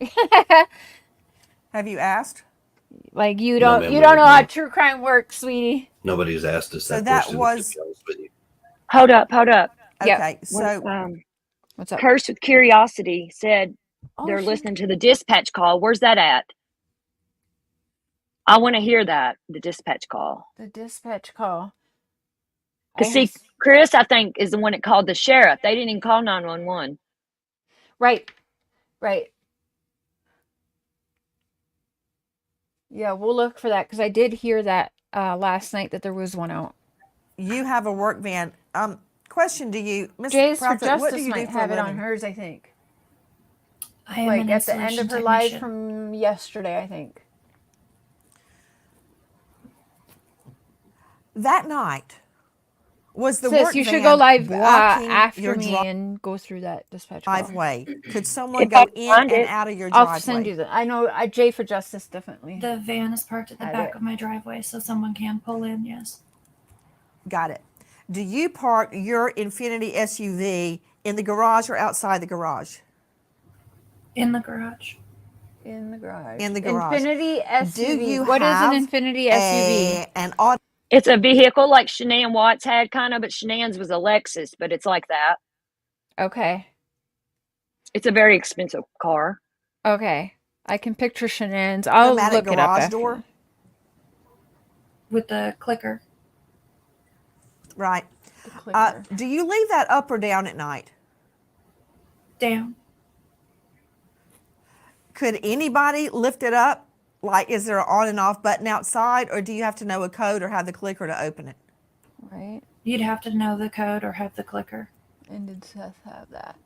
Have you asked? Like, you No, don't ma'am, you we don't know didn't. how true crime works, sweetie. Nobody's asked us So that that question. was- to be honest with you. Hold up. Okay. So What's up? Cursed with Curiosity said they're shit. listening to the dispatch call. Where's that at? I want to hear that, the dispatch call. The dispatch call. Because see, Chris, I think, is the one that called the sheriff. They didn't even call 911. Right. Yeah, we'll look for that because I did hear that last night that there was one out. You have a work van. Question to you, Ms. Jay's for Proudfoot, what do Justice you do might for a have it on living? hers, I think. I am Like an at the end installation of her live technician. from yesterday, I think. That night, was the Sis, work you van should go live blocking after your me and go through that dispatch call. driveway? Could someone If go I in find and it, out of your I'll driveway? send you the. I know Jay for Justice definitely. The van is parked at the Had back it. of my driveway, so someone can pull in. Yes. Got it. Do you park your Infinity SUV in the garage or outside the garage? In the garage. In the garage. In the garage. Infinity SUV. Do you What is have an Infinity SUV? an auto? It's a vehicle like Shanann Watts had, kind of, but Shanann's was a Lexus, but it's like that. Okay. It's a very expensive car. Okay. I can picture Shanann's. I'll automatic look it up garage after. door? With the clicker. Right. The clicker. Do you leave that up or down at night? Down. Could anybody lift it up? Like, is there an on and off button outside, or do you have to know a code or have the clicker to open it? Right. You'd have to know the code or have the clicker. And did Seth have that?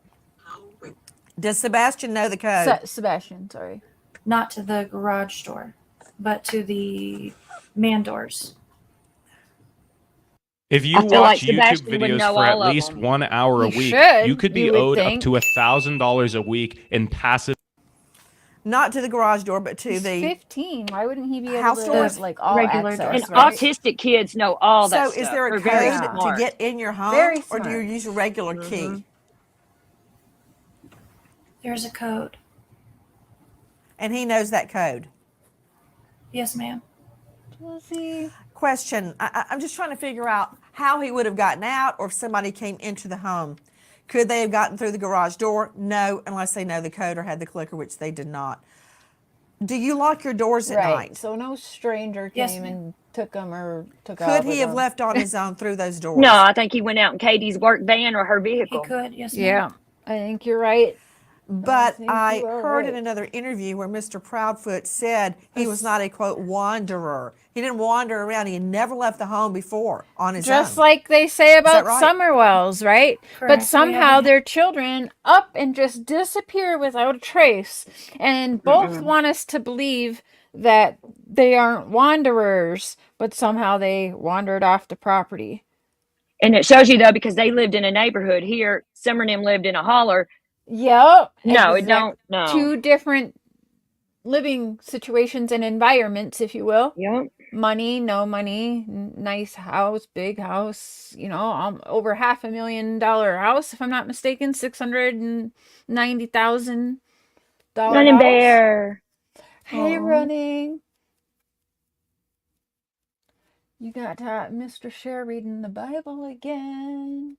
Does Sebastian know the code? Sebastian, sorry. Not to the garage door, but to the man doors. If you I feel watch like YouTube Sebastian would videos know for at all of least them. 1 hour a You week, should, you could be you would owed think. up to $1,000 a week in passive. Not to the garage door, but to He's the 15. Why wouldn't he be able house to doors? have, like all Regular access? doors. And right? autistic kids know all that So stuff. is there a They're very code to smart. get in your home, Very or do you smart. use a regular key? There's a code. And he knows that code. Yes, ma'am. Does he? Question, I'm just trying to figure out how he would have gotten out, or if somebody came into the home. Could they have gotten through the garage door? No, unless they know the code or had the clicker, which they did not. Do you lock your doors at Right. night? So no stranger Yes, came ma'am. and took him or took Could off he with have him. left on his own through those doors? No, I think he went out in Katie's work van or her He vehicle. could. Yes, ma'am. Yeah, I think you're right. But think I you are heard in right. another interview where Mr. Proudfoot said he was not a, quote, wanderer. He didn't wander around. He had never left the home before on his Just own. like they say about right? Summerwells, right? Correct. But We somehow haven't- their children up and just disappear without a trace. And both want us to believe that they aren't wanderers, but somehow they wandered off the property. And it shows you, though, because they lived in a neighborhood here. Some of them lived in a holler. Yep. No, it don't. No. Two different living situations and environments, if you will. Yep. Money, no money, nice house, big house, over $500,000 house, if I'm not mistaken, $690,000 Running house. bear. Hey, Aw. running. You got Mr. Cher reading the Bible again.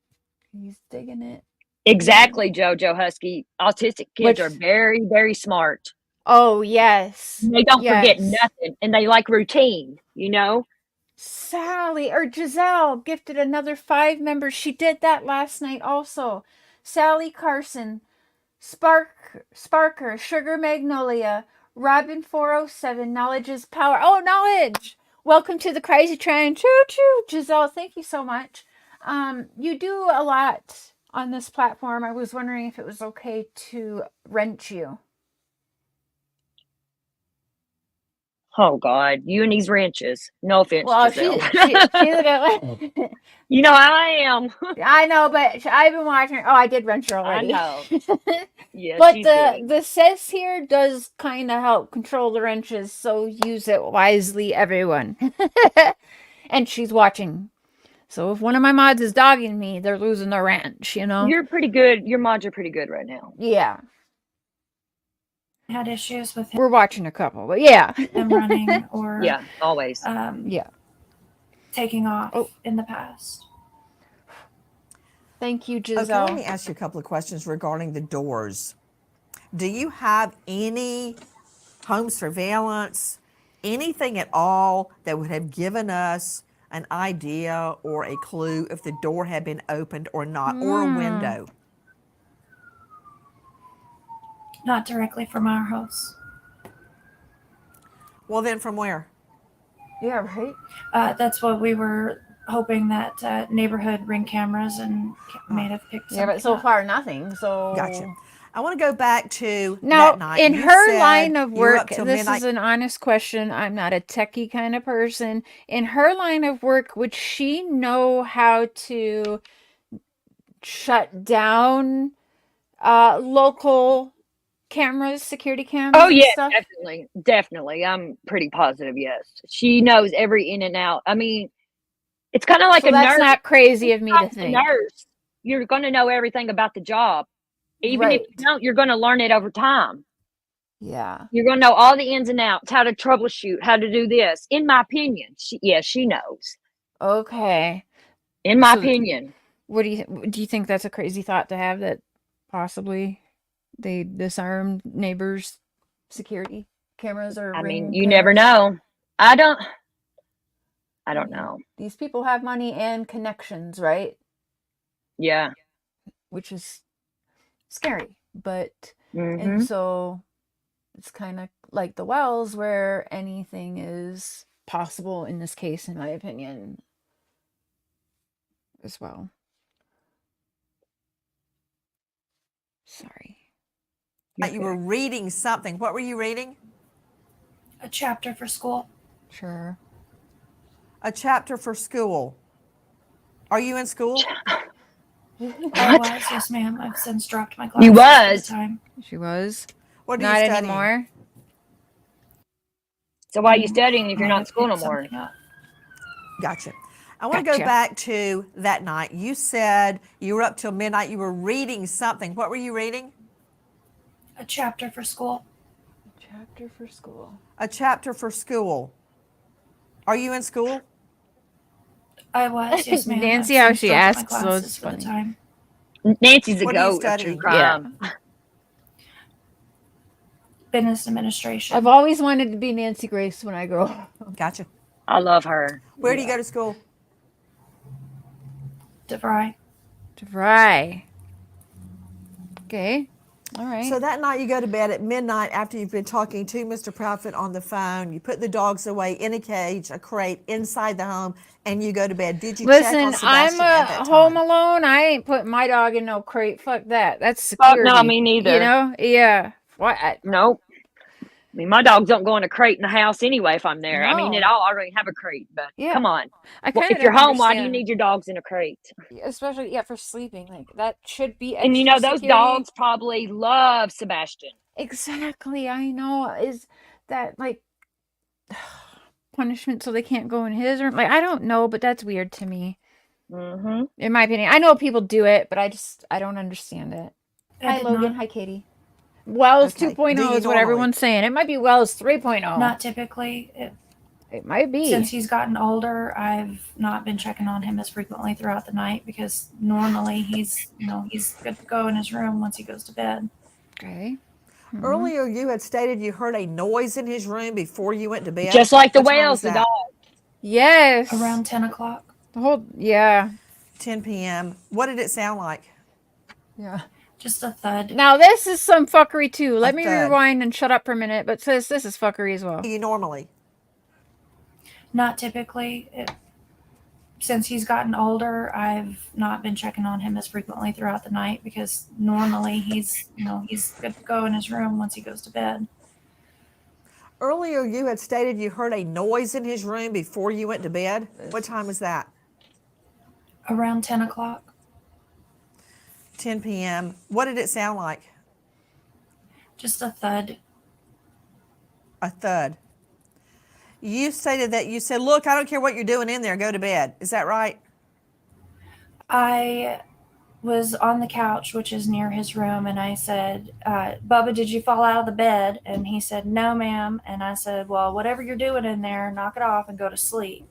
He's digging it. Exactly, JoJo Husky. Autistic kids are very, very smart. Oh, yes. They don't forget Yes. nothing, and they like routine, you know? Sally or Giselle gifted another 5 members. She did that last night also. Sally Carson, Sparker, Sugar Magnolia, Robin 407, Knowledge is Power. Oh, Knowledge! Welcome to the Crazy Train. Choo choo. Giselle, thank you so much. You do a lot on this platform. I was wondering if it was okay to rent you. Oh, God. You and these wrenches. No offense, Well, Giselle. she You know how I am. I know, but I've been watching. Oh, I did rent her already. I know. Yes, But she's good. the sis here does kind of help control the wrenches, so use it wisely, everyone. And she's watching. So if one of my mods is dogging me, they're losing their wrench, You're pretty good. Your mods are pretty good right now. Yeah. Had issues with him We're watching a couple, but yeah. running or Yeah, always. Yeah. taking off in the past. Thank you, Okay, Giselle. let me ask you a couple of questions regarding the doors. Do you have any home surveillance, anything at all that would have given us an idea or a clue if the door had been opened or not, or a window? Not directly from our house. Well, then from where? Yeah, right. That's what we were hoping that neighborhood ring cameras and may have picked. Yeah, but so far nothing. So Gotcha. I want to go back to now that night. in You her said line of you were work. up till This midnight. is an honest question. I'm not a techie kind of person. In her line of work, would she know how to shut down local cameras, security cameras? Oh and yeah, stuff? definitely. I'm pretty positive. Yes, she knows every in and out. I mean, it's kind of like So a that's nurse. not crazy of me to A think. nurse, you're going to know everything about the job. Even if Right. you don't, you're going to learn it over time. Yeah. You're going to know all the ins and outs, how to troubleshoot, how to do this. In my opinion, she knows. Okay. In my So opinion. what do you think that's a crazy thought to have, that possibly they disarmed neighbors' security cameras or I mean, ring you never cameras? know. I don't know. These people have money and connections, right? Yeah. Which is scary, but Mhm. and so it's kind of like the Wells, where anything is possible in this case, in my opinion, as well. Sorry. You were reading something. What were you reading? A chapter for school. Sure. A chapter for school. Are you in school? I was, yes, ma'am. I've since dropped my classes. You for was. the time. She was. What are Not you studying? anymore. So why are you studying if you're not in school no Pick more? something up. Gotcha. I want to go Gotcha. back to that night. You said you were up till midnight. You were reading something. What were you reading? A chapter for school. Chapter for school. A chapter for school. Are you in school? I was, yes, ma'am. Nancy, I've how since she dropped my asks, so classes it's for the funny. time. Nancy's a What are you goat of true studying? crime. Business administration. I've always wanted to be Nancy Grace when I grow up. Gotcha. I love her. Where do you go to school? DeVry. DeVry. Okay. All right. So that night you go to bed at midnight after you've been talking to Mr. Proudfoot on the phone. You put the dogs away in a cage, a crate, inside the home, and you go to bed. Did you check on Listen, Sebastian I'm at that home time? alone. I ain't putting my dog in no crate. Fuck that. That's Fuck security. no, me neither. You know? Yeah. What? Nope. I mean, my dogs don't go in a crate in the house anyway if I'm there. I mean, No. I'll already have a crate, but Yeah. come on. I Well, kind if of you're don't home, why do you understand. need your dogs in a crate? Especially, yeah, for sleeping. Like, that should be extra And you know, those security. dogs probably love Sebastian. Exactly. I know. Is that like punishment so they can't go in his room? Like, I don't know, but that's weird to me. Mm-hmm. In my opinion. I know people do it, but I don't understand it. I Hi, did Logan. not. Hi, Katie. Wells Okay. 2.0 Do you is what normally? everyone's saying. It might be Wells 3.0. Not typically. It might be. Since he's gotten older, I've not been checking on him as frequently throughout the night because normally he's good to go in his room once he goes to bed. Okay. Mhm. Earlier you had stated you heard a noise in his room before you went to bed. Just like the What time was whales, the that? dog. Yes. Around 10 o'clock. The whole, yeah. 10 p.m. What did it sound like? Yeah. Just a thud. Now, this is some fuckery, too. Let me thud. rewind and shut up for a minute, but sis, this is fuckery as well. You normally? Not typically. Since he's gotten older, I've not been checking on him as frequently throughout the night because normally he's good to go in his room once he goes to bed. Earlier you had stated you heard a noise in his room before you went to bed. What time was that? Around 10 o'clock. 10 p.m. What did it sound like? Just a thud. A thud. You stated that you said, look, I don't care what you're doing in there, go to bed. Is that right? I was on the couch, which is near his room, and I said, Bubba, did you fall out of the bed? And he said, no, ma'am. And I said, well, whatever you're doing in there, knock it off and go to sleep.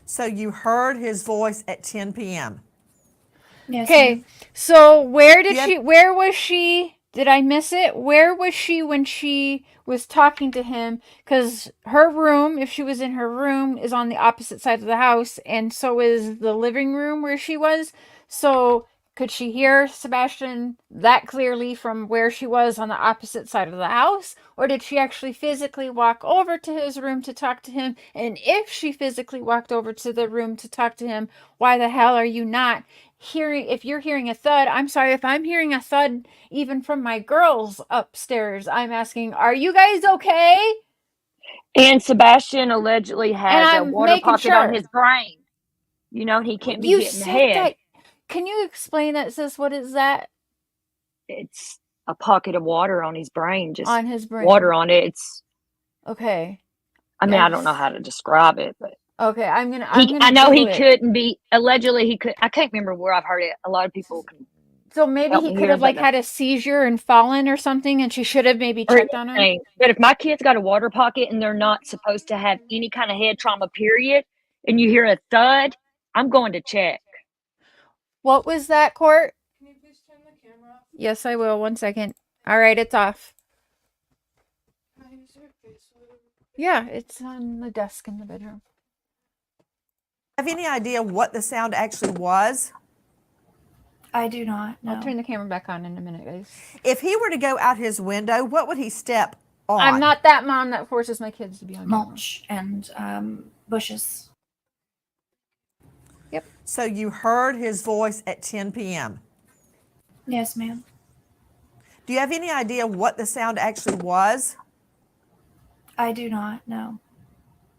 So you heard his voice at 10 p.m. Yes. Okay, ma'am. so where did Yep. where was she Did I miss it? Where was she when she was talking to him? Because her room, if she was in her room, is on the opposite side of the house, and so is the living room where she was. So could she hear Sebastian that clearly from where she was on the opposite side of the house? Or did she actually physically walk over to his room to talk to him? And if she physically walked over to the room to talk to him, why the hell are you not hearing? If you're hearing a thud, I'm sorry, if I'm hearing a thud even from my girls upstairs, I'm asking, are you guys okay? And Sebastian allegedly And has a I'm water making pocket on sure. his brain. You know, he can't be You hitting the said head. that. Can you explain that, sis? What is that It's a pocket of water on his brain, just on his brain? water on it. It's, Okay. I mean, I don't know how to describe it, but Okay, I'm gonna I know he Google it. couldn't be, allegedly he could, I can't remember where I've heard it. A lot of people can So maybe help he me could here, have like but had a seizure and fallen or something, and she should have maybe or checked on him. anything. But if my kid's got a water pocket and they're not supposed to have any kind of head trauma, period, and you hear a thud, I'm going to check. What was that, Court? Can you please turn the camera off? Yes, I will. 1 second. All right, it's off. Yeah, it's on the desk in the bedroom. Have any idea what the sound actually was? I do not. No. I'll turn the camera back on in a minute, guys. If he were to go out his window, what would he step on? I'm not that mom that forces my kids to be on mulch and bushes. Yep. So you heard his voice at 10 p.m. Yes, ma'am. Do you have any idea what the sound actually was? I do not. No.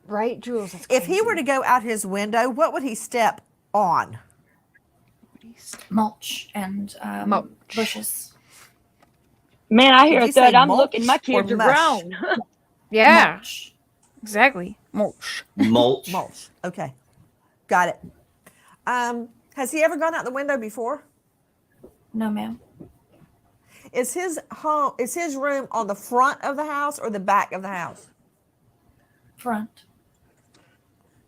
Right, Jules? If he were to go out his window, what would he step on? Mulch and bushes. Man, I hear Did a you say thud. I'm mulch looking. My or kids are mush? grown. Yeah, Mulch. exactly. Mulch. Mulch. Mulch. Okay. Got it. Has he ever gone out the window before? No, ma'am. Is his room on the front of the house or the back of the house? Front.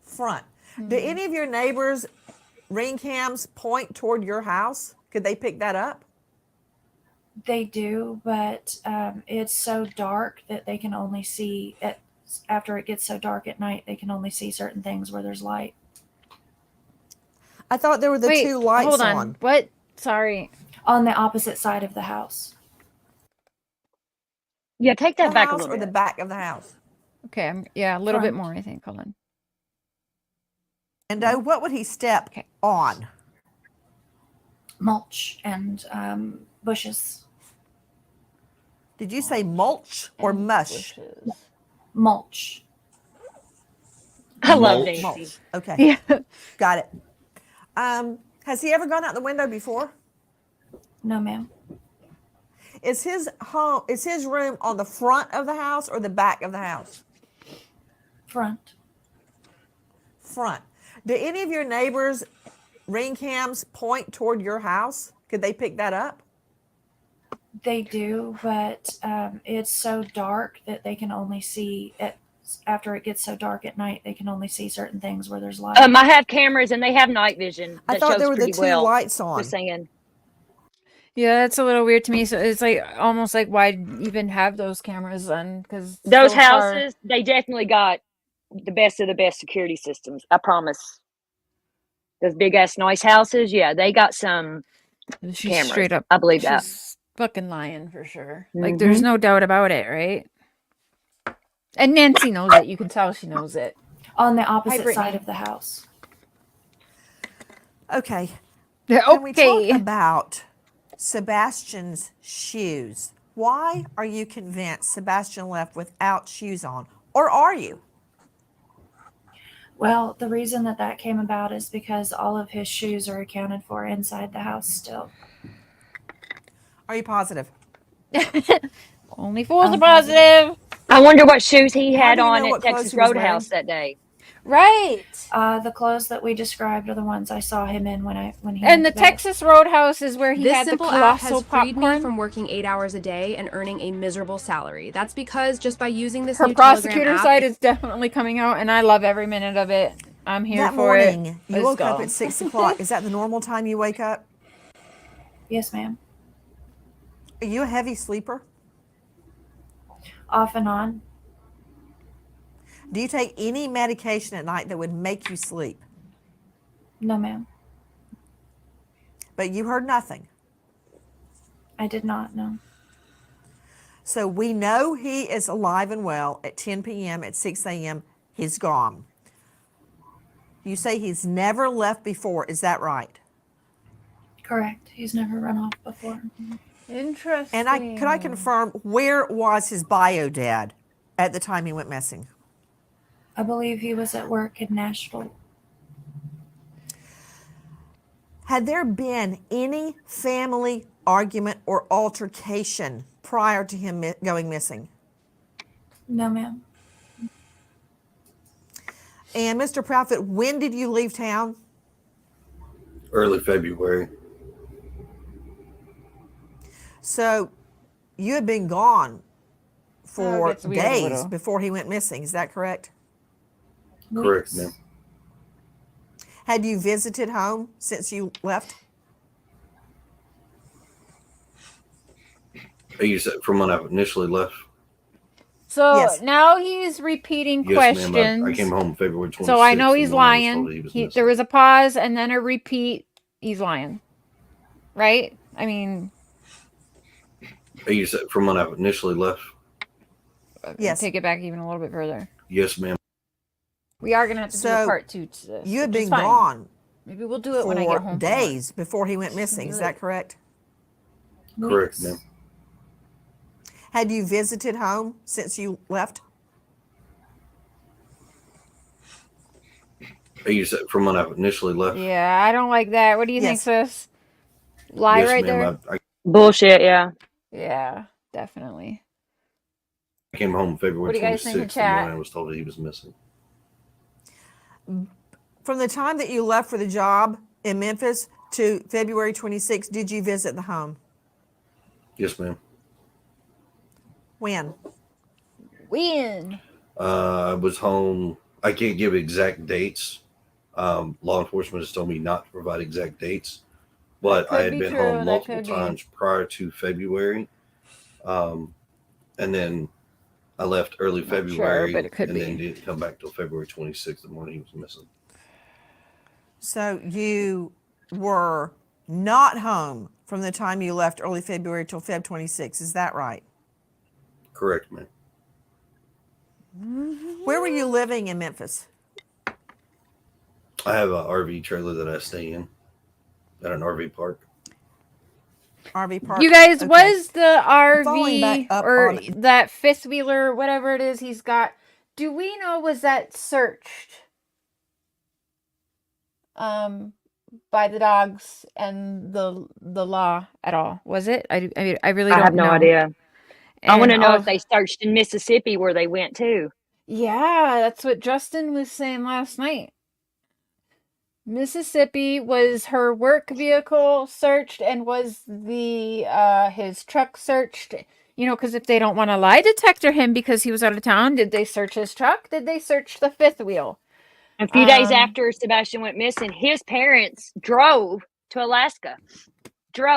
Front. Do any of your neighbors' ring cams point toward your house? Could they pick that up? They do, but it's so dark that they can only see it after it gets so dark at night. They can only see certain things where there's light. I thought there were the two lights hold on. on. What? Sorry. On the opposite side of the house. Yeah, take that The back a house little or bit. the back of the house? Okay, a little bit Front. more, I think. Hold on. And what would he step Okay. on? Mulch and bushes. Did you say mulch or mush? Bushes. Mulch. I love Mulch. Nancy. Mulch. Okay. Yeah. Got it. Has he ever gone out the window before? No, ma'am. Is his room on the front of the house or the back of the house? Front. Front. Do any of your neighbors' ring cams point toward your house? Could they pick that up? They do, but it's so dark that they can only see it after it gets so dark at night. They can only see certain things where there's light. I have cameras and they have night vision. I That thought shows there were the pretty two well. lights on. Just saying. Yeah, that's a little weird to me. So it's like almost like why even have those cameras on? Because Those houses, they definitely got the best of the best security systems. I promise. Those big ass nice houses, yeah, they got some she's cameras. straight up. I believe that. She's fucking lying for sure. Like there's no doubt about it, right? And Nancy knows it. You can tell she knows it. On the opposite Brittany. side of the house. Okay. Yeah, Can we okay. talk about Sebastian's shoes? Why are you convinced Sebastian left without shoes on? Or are you? Well, the reason that came about is because all of his shoes are accounted for inside the house still. Are you positive? Only fools are I'm positive. I wonder what shoes he How had do you on know at what clothes Texas he was wearing? Roadhouse that day. Right. The clothes that we described are the ones I saw him in when he And the went to bed. Texas Roadhouse is where he This had the simple app colossal has freed me popcorn. from working 8 hours a day and earning a miserable salary. That's because just by using this Her new Telegram prosecutor app, side is definitely coming out, and I love every minute of it. I'm here That for morning, it. you Let's woke go. up at 6 o'clock. Is that the normal time you wake up? Yes, ma'am. Are you a heavy sleeper? Off and on. Do you take any medication at night that would make you sleep? No, ma'am. But you heard nothing. I did not, no. So we know he is alive and well at 10 p.m. At 6 a.m. He's gone. You say he's never left before. Is that right? Correct. He's never run off before. Interesting. And could I confirm, where was his bio dad at the time he went missing? I believe he was at work in Nashville. Had there been any family argument or altercation prior to him going missing? No, ma'am. And Mr. Proudfoot, when did you leave town? Early February. So you had been gone for that's weird, a days little. before he went missing. Is that correct? Correct, ma'am. Had you visited home since you left? You said from when I initially left? So Yes. now he's repeating Yes, questions. ma'am. I came home February 26th. So I know and he's when I was told lying. he was There missing. was a pause and then a repeat. He's lying. Right? I mean, You said from when I initially left? Yes. take it back even a little bit further. Yes, ma'am. We are going to have to do So a part 2 to this. You had which is been fine. gone Maybe we'll do it for when I get home. from work. days before he went missing. Is do that it. correct? Correct, ma'am. Had you visited home since you left? You said from when I initially left? Yeah, I don't like that. What do you think, Yes. sis? Lie Yes, right ma'am. there? I Bullshit, yeah. Yeah, definitely. came home February What do you guys think in 26th and when chat? I was told he was missing. From the time that you left for the job in Memphis to February 26th, did you visit the home? Yes, ma'am. When? When? I was home. I can't give exact dates. Law enforcement has told me not to provide exact dates, but That could I had be been true, home that multiple could be. times prior to February. And then I left early Not sure, February but it could and then be. didn't come back till February 26th, the morning he was missing. So you were not home from the time you left early February till Feb 26. Is that right? Correct, ma'am. Where were you living in Memphis? I have an RV trailer that I stay in at an RV park. RV park? You guys, Okay. was the Following back RV up or on- that fifth wheeler, whatever it is he's got, do we know, was that searched by the dogs and the law at all? Was it? I really I don't have no know. idea. I want to And know if they searched in Mississippi where they went to. yeah, that's what Justin was saying last night. Mississippi was her work vehicle searched, and was the his truck searched? You know, because if they don't want to lie detector him because he was out of town, did they search his truck? Did they search the fifth wheel? A few days after Sebastian went missing, his parents drove to Alaska.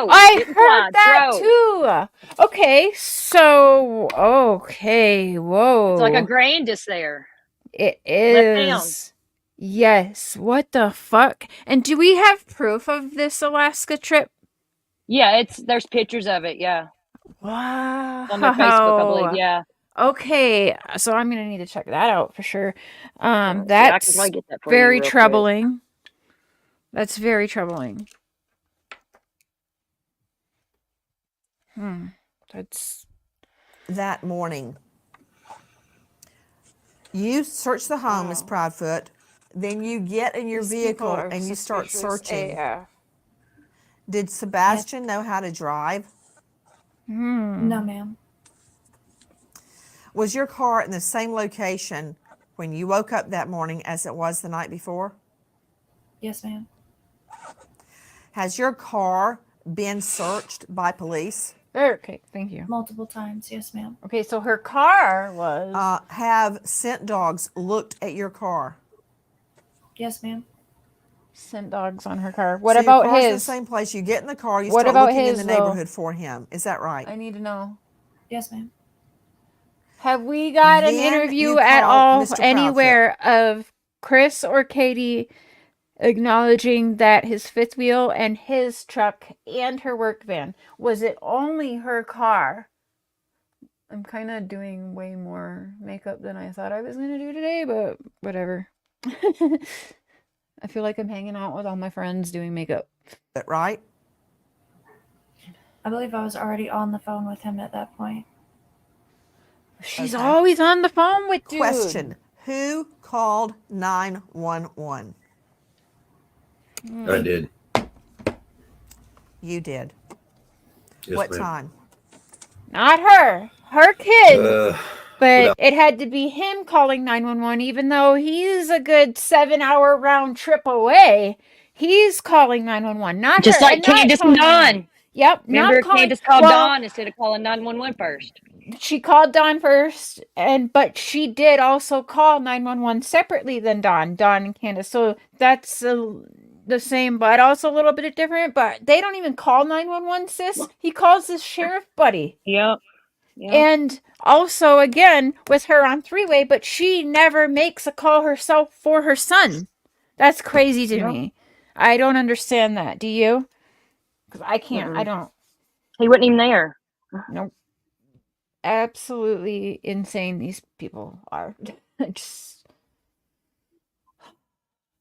I Didn't heard fly, that drove. too. Okay, so okay, whoa. It's like a Grandis there. It Left town. is. Yes. What the fuck? And do we have proof of this Alaska trip? Yeah, there's pictures of it. Yeah, Wow. on their Facebook, I believe. Yeah. Okay, so I'm gonna need to check that out for sure. see, I can That's probably get that for you very real quick. troubling. That's very troubling. That's that morning. You search the home, Miss Proudfoot. Then you get in your These people vehicle are and you start suspicious searching. AF. Did Sebastian know how to drive? No, ma'am. Was your car in the same location when you woke up that morning as it was the night before? Yes, ma'am. Has your car been searched by police? Okay, thank you. Multiple times. Yes, ma'am. Okay, so her car was Have scent dogs looked at your car? Yes, ma'am. scent dogs on her car. What So about your car's in the his? same place. You get in the car. You What start about looking in his, the though? neighborhood for him. Is that right? I need to know. Yes, ma'am. Have we got an Then interview you at call all Mr. anywhere of Chris or Katie acknowledging that his fifth wheel and his truck and her work van, was it only her car? I'm kind of doing way more makeup than I thought I was going to do today, but whatever. I feel like I'm hanging out with all my friends doing makeup. Is that right? I believe I was already on the phone with him at that point. She's Okay. always on the phone with dude. Question: Who called 911? I did. You did. Yes, What ma'am. time? Not her. Her kid. But without- it had to be him calling 911, even though he's a good 7-hour round trip away. He's calling 911, not Just her. like and not Candace calling and me. Dawn. Yep, Remember, not calling. Candace called Well, Dawn instead of calling 911 first. she called Dawn first, but she did also call 911 separately than Dawn and Candace. So that's the same, but also a little bit different. But they don't even call 911, sis. He calls his sheriff buddy. Yep. Yep. And also, again, with her on three-way, but she never makes a call herself for her son. That's crazy to me. I don't understand that. Do you? Because I can't. I don't. He wasn't even there. Nope. Absolutely insane these people are. Just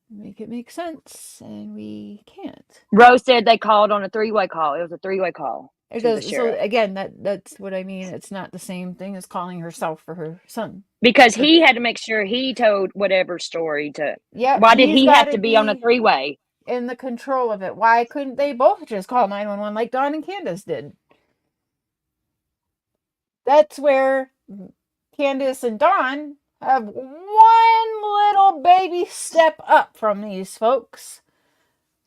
make it make sense, and we can't. Rose said they called on a three-way call. It was a three-way call. It to the does, so sheriff. again, that's what I mean. It's not the same thing as calling herself for her son. Because he had to make sure he told whatever story to. Yeah. Why did he's he have gotta to be on a three-way? in the control of it? Why couldn't they both just call 911 like Dawn and Candace did? That's where Candace and Dawn have one little baby step up from these folks.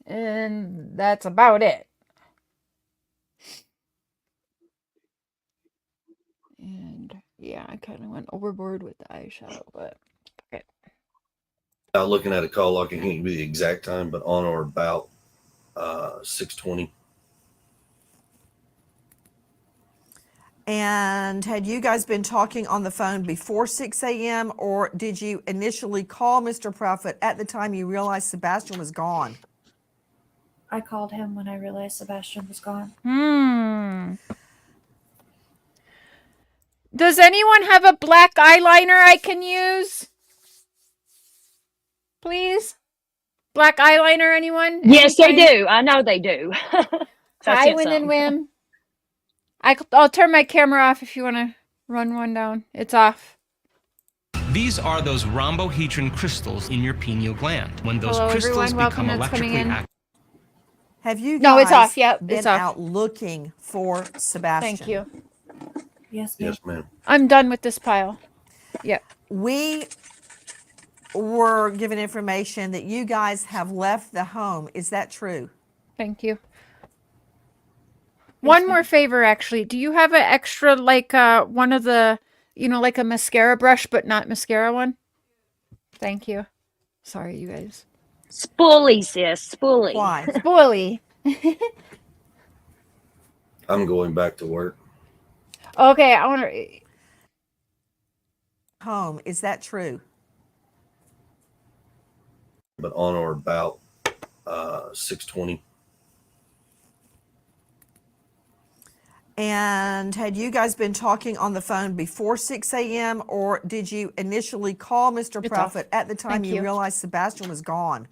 And that's about it. And yeah, I kind of went overboard with the eyeshadow, but okay. Without looking at a call log, I can't give you the exact time, but on or about 6:20. And had you guys been talking on the phone before 6 a.m. or did you initially call Mr. Proudfoot at the time you realized Sebastian was gone? I called him when I realized Sebastian was gone. Does anyone have a black eyeliner I can use? Please? Black eyeliner, anyone? Yes, they do. I know they do. Hi, Win and Wim. I'll turn my camera off if you want to run one down. It's off. These are those rhombohedron crystals in your pineal gland. When those Hello, crystals everyone. Welcome. become That's coming electrically in. active. Have you guys No, it's off. Yep, been it's off. out looking for Sebastian? Thank you. Yes, ma'am. Yes, ma'am. I'm done with this pile. Yep. We were given information that you guys have left the home. Is that true? Thank you. One more favor, actually. Do you have an extra, like, one of the, like a mascara brush, but not mascara one? Thank you. Sorry, you guys. Spoolie, sis. Spoolie. Why? Spoolie. I'm going back to work. Okay, I want to... Home. Is that true? But on or about 6:20. And had you guys been talking on the phone before 6 a.m. or did you initially call Mr. It's Proudfoot off. at the time Thank you you. realized Sebastian was gone?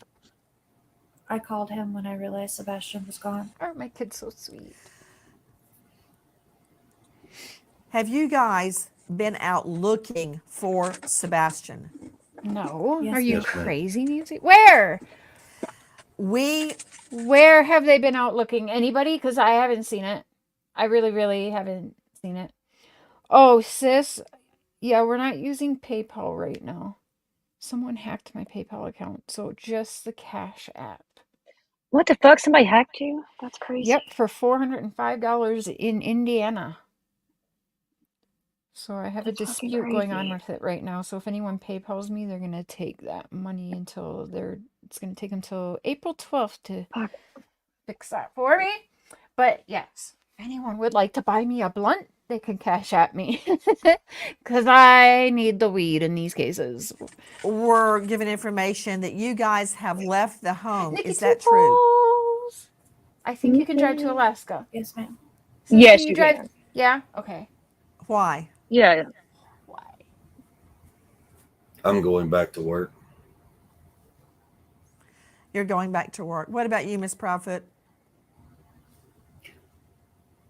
I called him when I realized Sebastian was gone. Aren't my kids so sweet? Have you guys been out looking for Sebastian? No. Yes, Are you Yes, ma'am. crazy, Nancy? Where? We Where have they been out looking? Anybody? Because I haven't seen it. I really, really haven't seen it. Oh, sis. Yeah, we're not using PayPal right now. Someone hacked my PayPal account, so just the Cash App. What the fuck? Somebody hacked you? That's crazy. Yep, for $405 in Indiana. So I have That's a fucking dispute going on crazy. with it right now. So if anyone PayPals me, they're going to take that money until they're it's going to take until April 12th to fix that for me. But yes, if anyone would like to buy me a blunt, they can cash at me because I need the weed in these cases. We're given information that you guys have left the home. Nikki Is that true? Toodles. I think you can drive to Alaska. Yes, ma'am. So Yes, can you drive? can. Yeah. Okay. Why? Yeah. Why? I'm going back to work. You're going back to work. What about you, Miss Proudfoot?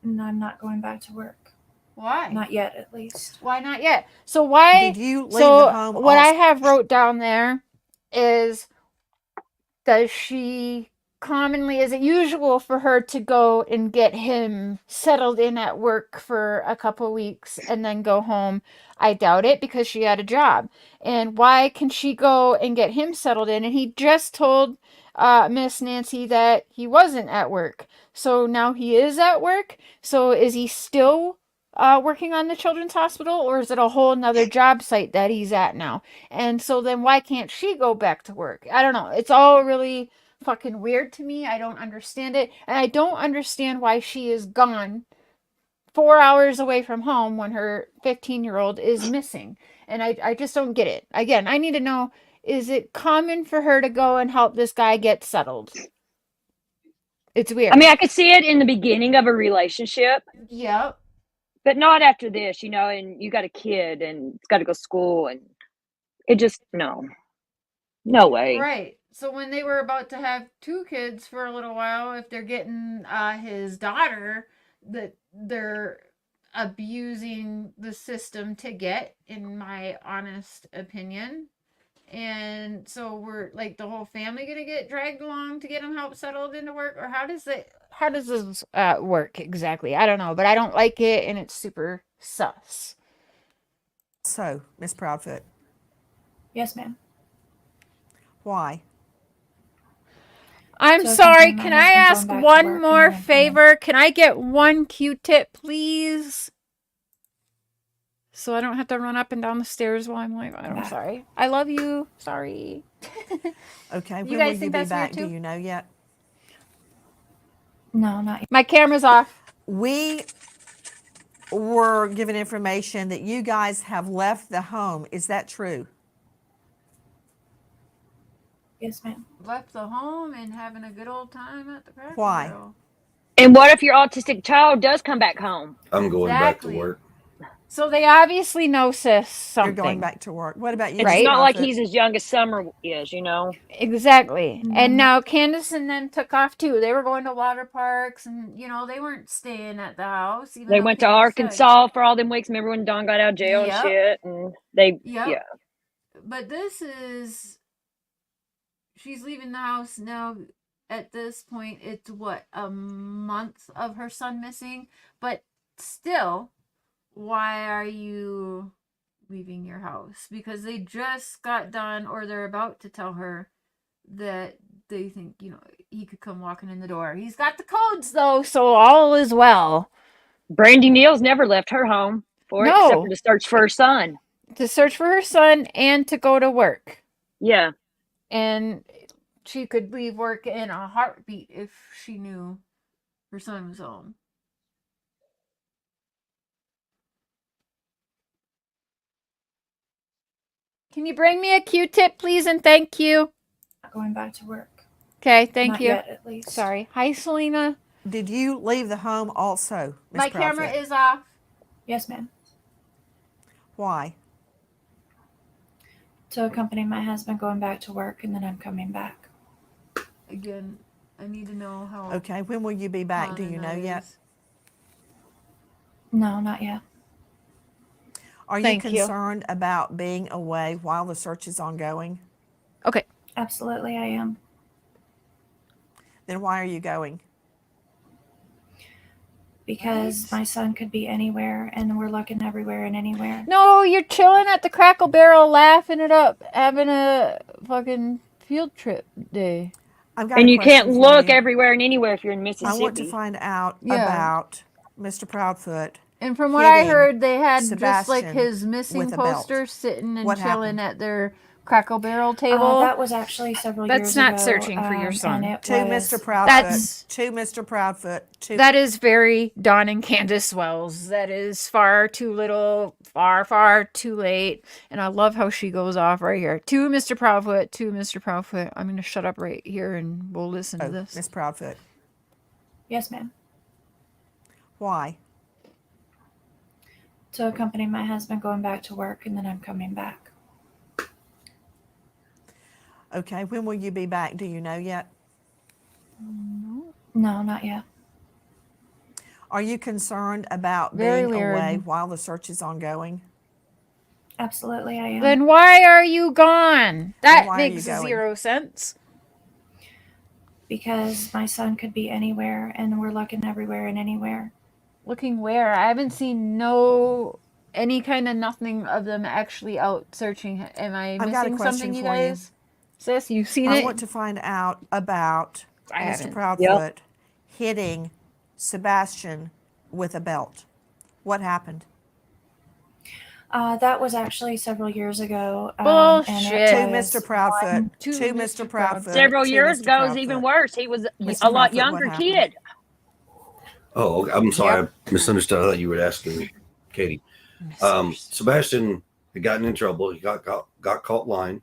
No, I'm not going back to work. Why? Not yet, at least. Why not yet? So why? Did you leave so the home what I also? have wrote down there is, does she commonly, is it usual for her to go and get him settled in at work for a couple weeks and then go home? I doubt it, because she had a job. And why can she go and get him settled in? And he just told Miss Nancy that he wasn't at work. So now he is at work. So is he still working on the children's hospital, or is it a whole nother job site that he's at now? And so then why can't she go back to work? I don't know. It's all really fucking weird to me. I don't understand it. And I don't understand why she is gone 4 hours away from home when her 15-year-old is missing. And I just don't get it. Again, I need to know, is it common for her to go and help this guy get settled? It's weird. I mean, I could see it in the beginning of a relationship. Yep. But not after this, and you got a kid and it's got to go to school, and it just, no way. Right. So when they were about to have 2 kids for a little while, if they're getting his daughter, that they're abusing the system to get, in my honest opinion. And so we're like, the whole family gonna get dragged along to get him help settled into work, or how does this work exactly? I don't know, but I don't like it, and it's super sus. So, Miss Proudfoot, Yes, ma'am. why? I'm So sorry, thinking my can I husband's ask going back to work one and more then I'm coming. favor? Can I get 1 Q-tip, please? So I don't have to run up and down the stairs while I'm live. I'm sorry. I love you. Sorry. Okay, You when guys will think you be that's weird back? too? Do you know yet? No, not yet. My camera's off. We were given information that you guys have left the home. Is that true? Yes, ma'am. Left the home and having a good old time at the Cracker Why? Barrel. And what if your autistic child does come back home? I'm going back to Exactly. work. So they obviously know sis something. You're going back to work. What about you? It's Miss Right? not like Proudfoot? he's as young as Summer is, Exactly. No, And no. now Candace and them took off too. They were going to water parks, and they weren't staying at the house. Even They though went to Candace said- Arkansas for all them weeks. Remember when Don got out of jail and Yep. shit? And they, Yep. yeah. But this is, she's leaving the house now. At this point, it's what, a month of her son missing? But still, why are you leaving your house? Because they just got done, or they're about to tell her that they think, he could come walking in the door. He's got the codes though, so all is well. Brandy Neal's never left her home except No. for to search for her son. To search for her son and to go to work. Yeah. And she could leave work in a heartbeat if she knew her son was home. Can you bring me a Q-tip, please, and thank you? Not going back to work. Okay, thank Not you. yet, at least. Sorry. Hi, Selena. Did you leave the home also, Miss My camera Proudfoot? is off. Yes, ma'am. Why? To accompany my husband going back to work, and then I'm coming back. Again, I need to know how. Okay, when will you be back? Do common you know that yet? is. No, not yet. Are you Thank you. concerned about being away while the search is ongoing? Okay. Absolutely, I am. Then why are you going? Because my son could be anywhere, and we're looking everywhere and anywhere. No, you're chilling at the Crackle Barrel, laughing it up, having a fucking field trip day. I've got And a you can't question for look you. everywhere and anywhere if you're in I Mississippi. want to find out Yeah. about Mr. Proudfoot. And from what I hitting heard, they had just like Sebastian his missing with a belt. poster sitting and What chilling happened? at their Crackle Barrel table. That was actually several years That's ago. not searching for your son. And it To was, Mr. Proudfoot. That's To Mr. Proudfoot. To that is very Dawn and Candace Wells. That is far too little, far too late. And I love how she goes off right here. To Mr. Proudfoot, to Mr. Proudfoot. I'm gonna shut up right here and we'll listen to this. Miss Proudfoot. yes, ma'am, Why? to accompany my husband going back to work, and then I'm coming back. Okay. When will you be back? Do you know yet? No, not yet. Are you concerned about Very being weird. away while the search is ongoing? Absolutely, I am. Then why are you gone? That why are you makes going? 0 sense. Because my son could be anywhere, and we're looking everywhere and anywhere. Looking where? I haven't seen any kind of nothing of them actually out searching. Am I I've got a missing question something, you for you. guys? Sis, you've seen I it? want to find out about I Mr. haven't. Proudfoot hitting Sebastian with a belt. What happened? That was actually several years ago. Bullshit. To And it Mr. was Proudfoot. To To Mr. Mr. Proudfoot. Several to years Mr. ago is Proudfoot. even worse. He was Mr. a lot Proudfoot, younger what happened? kid. Oh, I'm sorry. I misunderstood. I thought you were asking Katie. Sebastian had gotten in trouble. He got caught lying.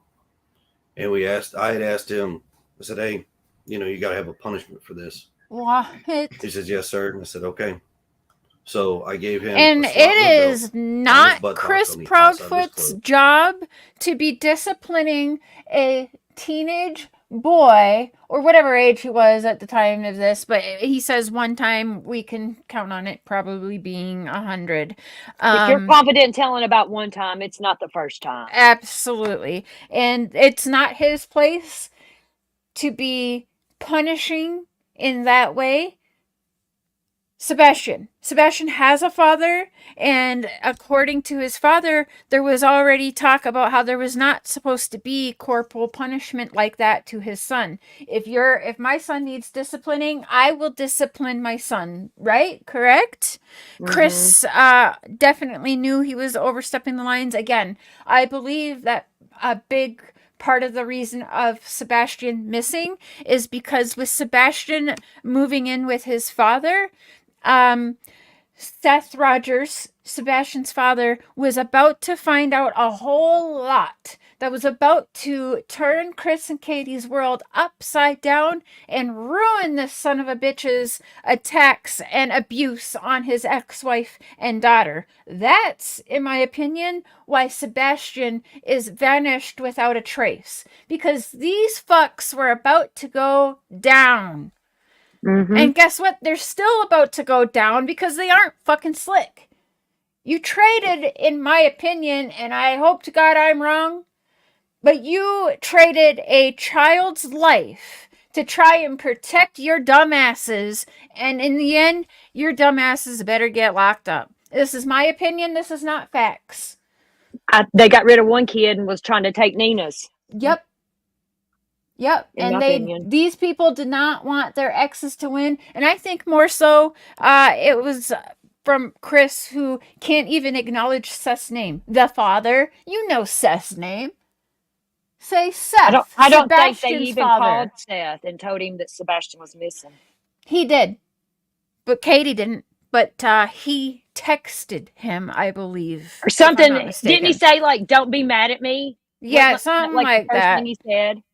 And I had asked him, I said, hey, you got to have a punishment for this. What? He says, yes, sir. And I said, okay. So I gave him. And a slap in the it belt is on not his buttock Chris on the outside of his Proudfoot's clothes. job to be disciplining a teenage boy, or whatever age he was at the time of this, but he says one time, we can count on it probably being 100. If you're confident telling about one time, it's not the first time. Absolutely. And it's not his place to be punishing in that way Sebastian has a father, and according to his father, there was already talk about how there was not supposed to be corporal punishment like that to his son. If my son needs disciplining, I will discipline my son, right? Correct? Chris definitely knew he was overstepping the lines. Again, I believe that a big part of the reason of Sebastian missing is because with Sebastian moving in with his father, Seth Rogers, Sebastian's father, was about to find out a whole lot that was about to turn Chris and Katie's world upside down and ruin this son of a bitch's attacks and abuse on his ex-wife and daughter. That's, in my opinion, why Sebastian is vanished without a trace. Because these fucks were about to go down. And guess what? They're still about to go down because they aren't fucking slick. You traded, in my opinion, and I hope to God I'm wrong, but you traded a child's life to try and protect your dumbasses, and in the end, your dumbasses better get locked up. This is my opinion. This is not facts. They got rid of one kid and was trying to take Nina's. Yep. And these people did not want their exes to win. And I think more so it was from Chris, who can't even acknowledge Seth's name. The father. You know Seth's name. Say Seth. I don't think they Sebastian's even father. called Seth and told him that Sebastian was missing. He did. But Katie didn't. But he texted him, I believe. Or something. If I'm not mistaken. Didn't he say, like, don't be mad at me? Yeah, something like the first that. thing he said.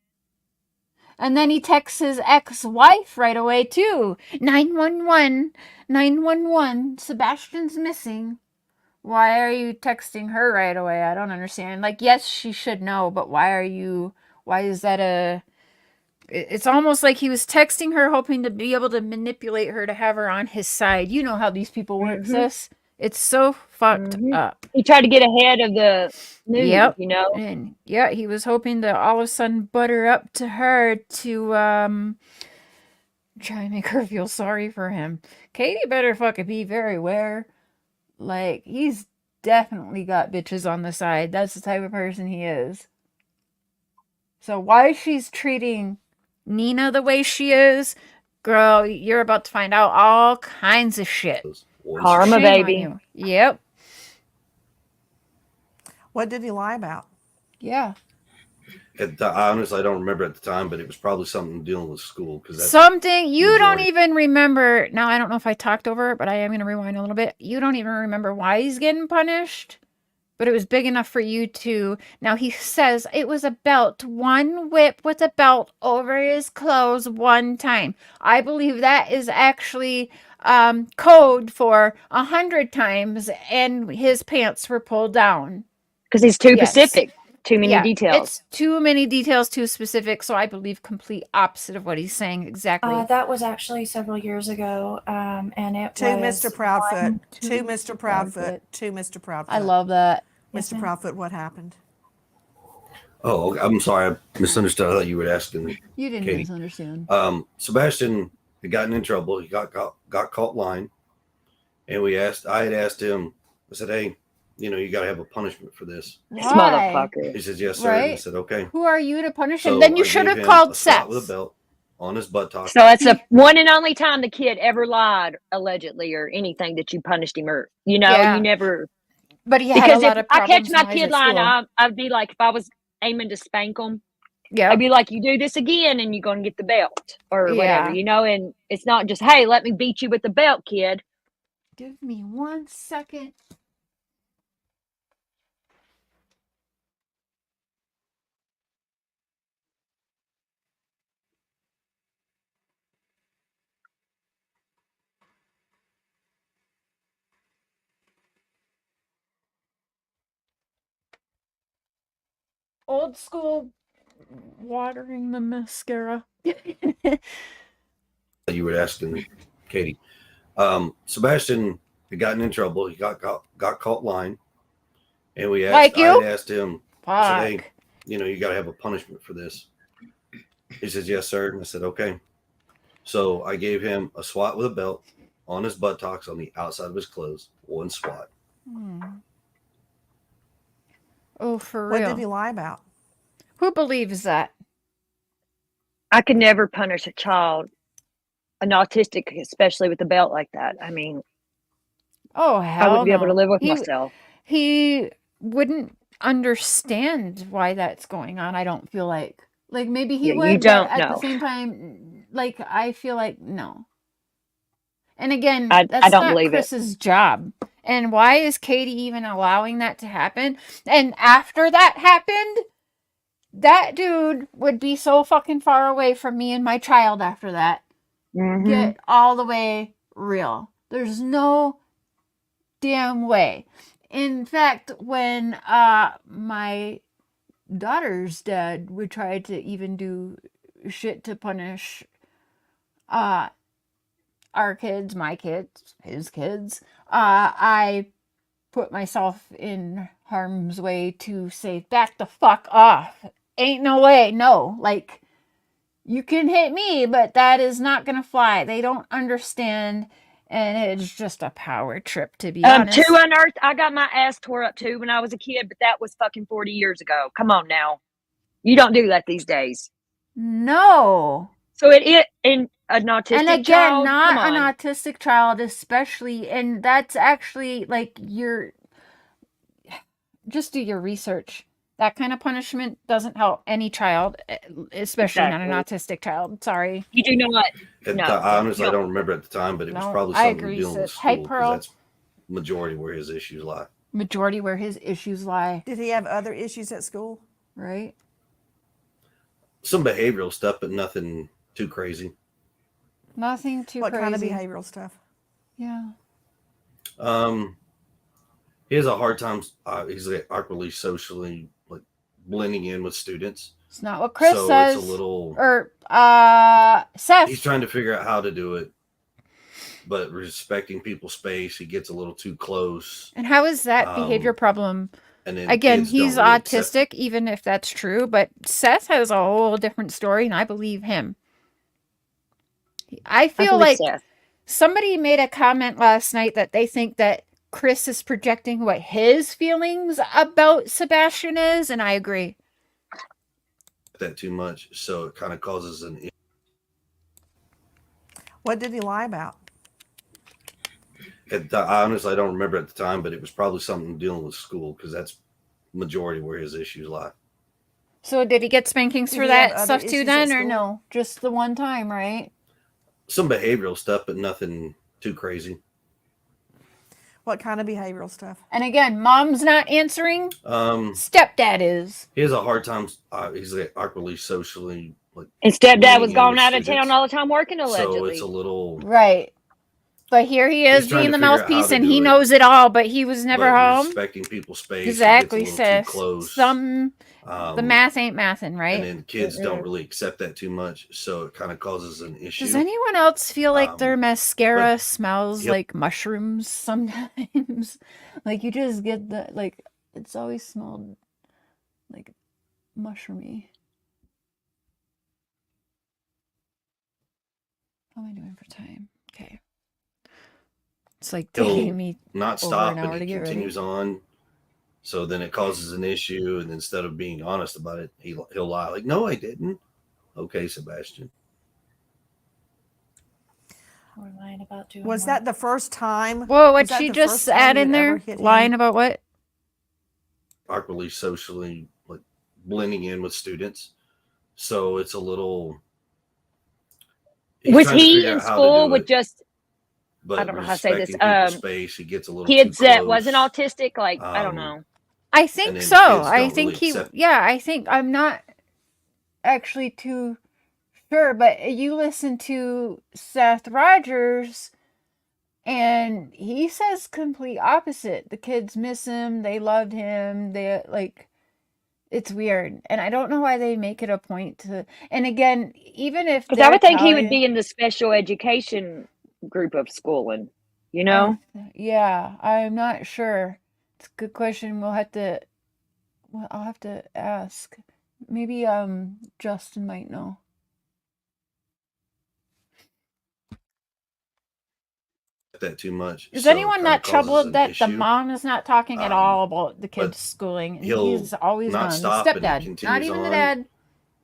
And then he texts his ex-wife right away, too. 911. 911. Sebastian's missing. Why are you texting her right away? I don't understand. Like, yes, she should know, but why is that it's almost like he was texting her hoping to be able to manipulate her to have her on his side. You know how these people work, sis. It's so fucked up. He tried to get ahead of the news, you know? And yeah, he was hoping to all of a sudden butter up to her to try and make her feel sorry for him. Katie better fucking be very aware. Like, he's definitely got bitches on the side. That's the type of person he is. So why she's treating Nina the way she is, girl, you're about to find out all kinds of shit. Karma, Shame baby. on you. Yep. What did he lie about? Yeah. Honestly, I don't remember at the time, but it was probably something dealing with school because that's Something you don't majority. even remember. Now, I don't know if I talked over it, but I am going to rewind a little bit. You don't even remember why he's getting punished, but it was big enough for you to. Now, he says it was a belt, one whip with a belt over his clothes one time. I believe that is actually code for 100 times, and his pants were pulled down. Because he's too Yes. specific. Too many Yeah, details. it's too many details, too specific. So I believe complete opposite of what he's saying exactly. That was actually several years ago, and it To was Mr. Proudfoot. one- To Mr. Proudfoot. To Mr. Proudfoot. I love that. Yes, Mr. ma'am. Proudfoot, what happened? Oh, okay. I'm sorry. I misunderstood. I thought you were asking. You didn't Katie. misunderstand. Sebastian had gotten in trouble. He got caught lying. And I had asked him, I said, hey, you got to have a punishment for this. Why? Motherfucker. He says, yes, sir. And I Right? said, okay. Who are you to punish him? So Then you I should gave have him called a swat Seth. with a belt on his buttock. So it's the one and only time the kid ever lied, allegedly, or anything that you punished him, or you Yeah. never. But he had Because a lot if of I problems catch my when he kid was at lying, school. I'd be like, if I was aiming to spank him, Yeah. I'd be like, you do this again, and you're gonna get the belt or whatever, Yeah. And it's not just, hey, let me beat you with the belt, kid. Give me 1 second. Old school watering the mascara. You were asking, Katie. Sebastian had gotten in trouble. He got caught lying. And I had asked him, I said, hey, you got to have a punishment for this. He says, yes, sir. And I said, okay. So I gave him a swat with a belt on his buttocks on the outside of his clothes. One swat. Oh, for What real. did he lie about? Who believes that? I could never punish a child, an autistic, especially with a belt like that. I mean, Oh, I hell wouldn't be able to no. live with myself. He wouldn't understand why that's going on, I don't feel like. Like, maybe he Yeah, you would, don't but at the know. same time, like, I feel like no. And again, I that's don't not believe it. Chris's job. And why is Katie even allowing that to happen? And after that happened, that dude would be so fucking far away from me and my child after that. Mhm. Get all the way real. There's no damn way. In fact, when my daughter's dad would try to even do shit to punish our kids, my kids, his kids, I put myself in harm's way to say, back the fuck off. Ain't no way. No. Like, you can hit me, but that is not going to fly. They don't understand. And it's just a power trip, to be honest. Two unearthed. I got my ass tore up too when I was a kid, but that was fucking 40 years ago. Come on now. You don't do that these days. No. So it in an autistic And again, child, not come an on. autistic child, especially. And that's actually like just do your research. That kind of punishment doesn't help any child, especially not an autistic child. Sorry. You do not. Honestly, I don't remember at the time, but it was probably I something agree, dealing with Sis. Hey, school because Pearl. that's majority where his issues lie. Majority where his issues lie. Did he have other issues at school? Right. Some behavioral stuff, but nothing too crazy. Nothing too What crazy. kind of behavioral stuff? Yeah. He has a hard time. He's like awkwardly socially like blending in with students. It's not what Chris so says. It's a little. Or Seth. He's trying to figure out how to do it, but respecting people's space. He gets a little too close. And how is that behavior problem? And then again, kids he's don't really autistic, even if that's true. But Seth has a whole different story, and I believe him. I feel like Seth. Somebody made a comment last night that they think that Chris is projecting what his feelings about Sebastian is, and I agree. that too much, so it kind of causes an. What did he lie about? Honestly, I don't remember at the time, but it was probably something dealing with school because that's majority where his issues lie. So did he get spankings Did for he have that other stuff too issues at then, or school? no? Just the one time, right? Some behavioral stuff, but nothing too crazy. What kind of behavioral stuff? And again, mom's not answering. Stepdad is. He has a hard time. He's like awkwardly socially. Like, And stepdad blending was in gone with out of students. town all the time working, allegedly. So it's a little Right. But here he is He's trying being to the figure out mouthpiece how to and do he it, knows it all, but he was never but home. respecting people's space. Exactly, It gets a little too sis. close. The math ain't mathin', right? And then kids don't really accept that too much, so it kind of causes an issue. Does anyone else feel like their mascara but smells he'll- like mushrooms sometimes? Like you just get the, like, it's always smelled like mushroomy. How am I doing for time? Okay. It's like He'll taking me not over stop an and hour to he get ready. continues on. So then it causes an issue, and instead of being honest about it, he'll lie. Like, no, I didn't. Okay, Sebastian. We're lying about doing Was work. that the first time? Whoa, was what'd that she the just first time add you in had ever there? hit Lying him? about what? Awkwardly socially, like blending in with students. So it's a little. he's Was trying to he figure in out how to school do with it, just, but I don't know how to say this, respecting people's space, he gets a little kids too that wasn't close. autistic? Like, I don't know. I And think then so. kids I don't think really he, accept. yeah, I think I'm not actually too sure, but you listen to Seth Rogers and he says complete opposite. The kids miss him, they loved him, they like, it's weird. And I don't know why they make it a point to, and again, even if Because I they're would think he would telling, be in the special education group of schooling, you know? yeah, I'm not sure. It's a good question. We'll have to, well, I'll have to ask. Maybe Justin might know. That too much. Is so it anyone kinda not causes troubled an that the issue. mom is not talking at all about the But kids' schooling? And he'll he's always not gone. The stop and he stepdad, not continues even the on. dad.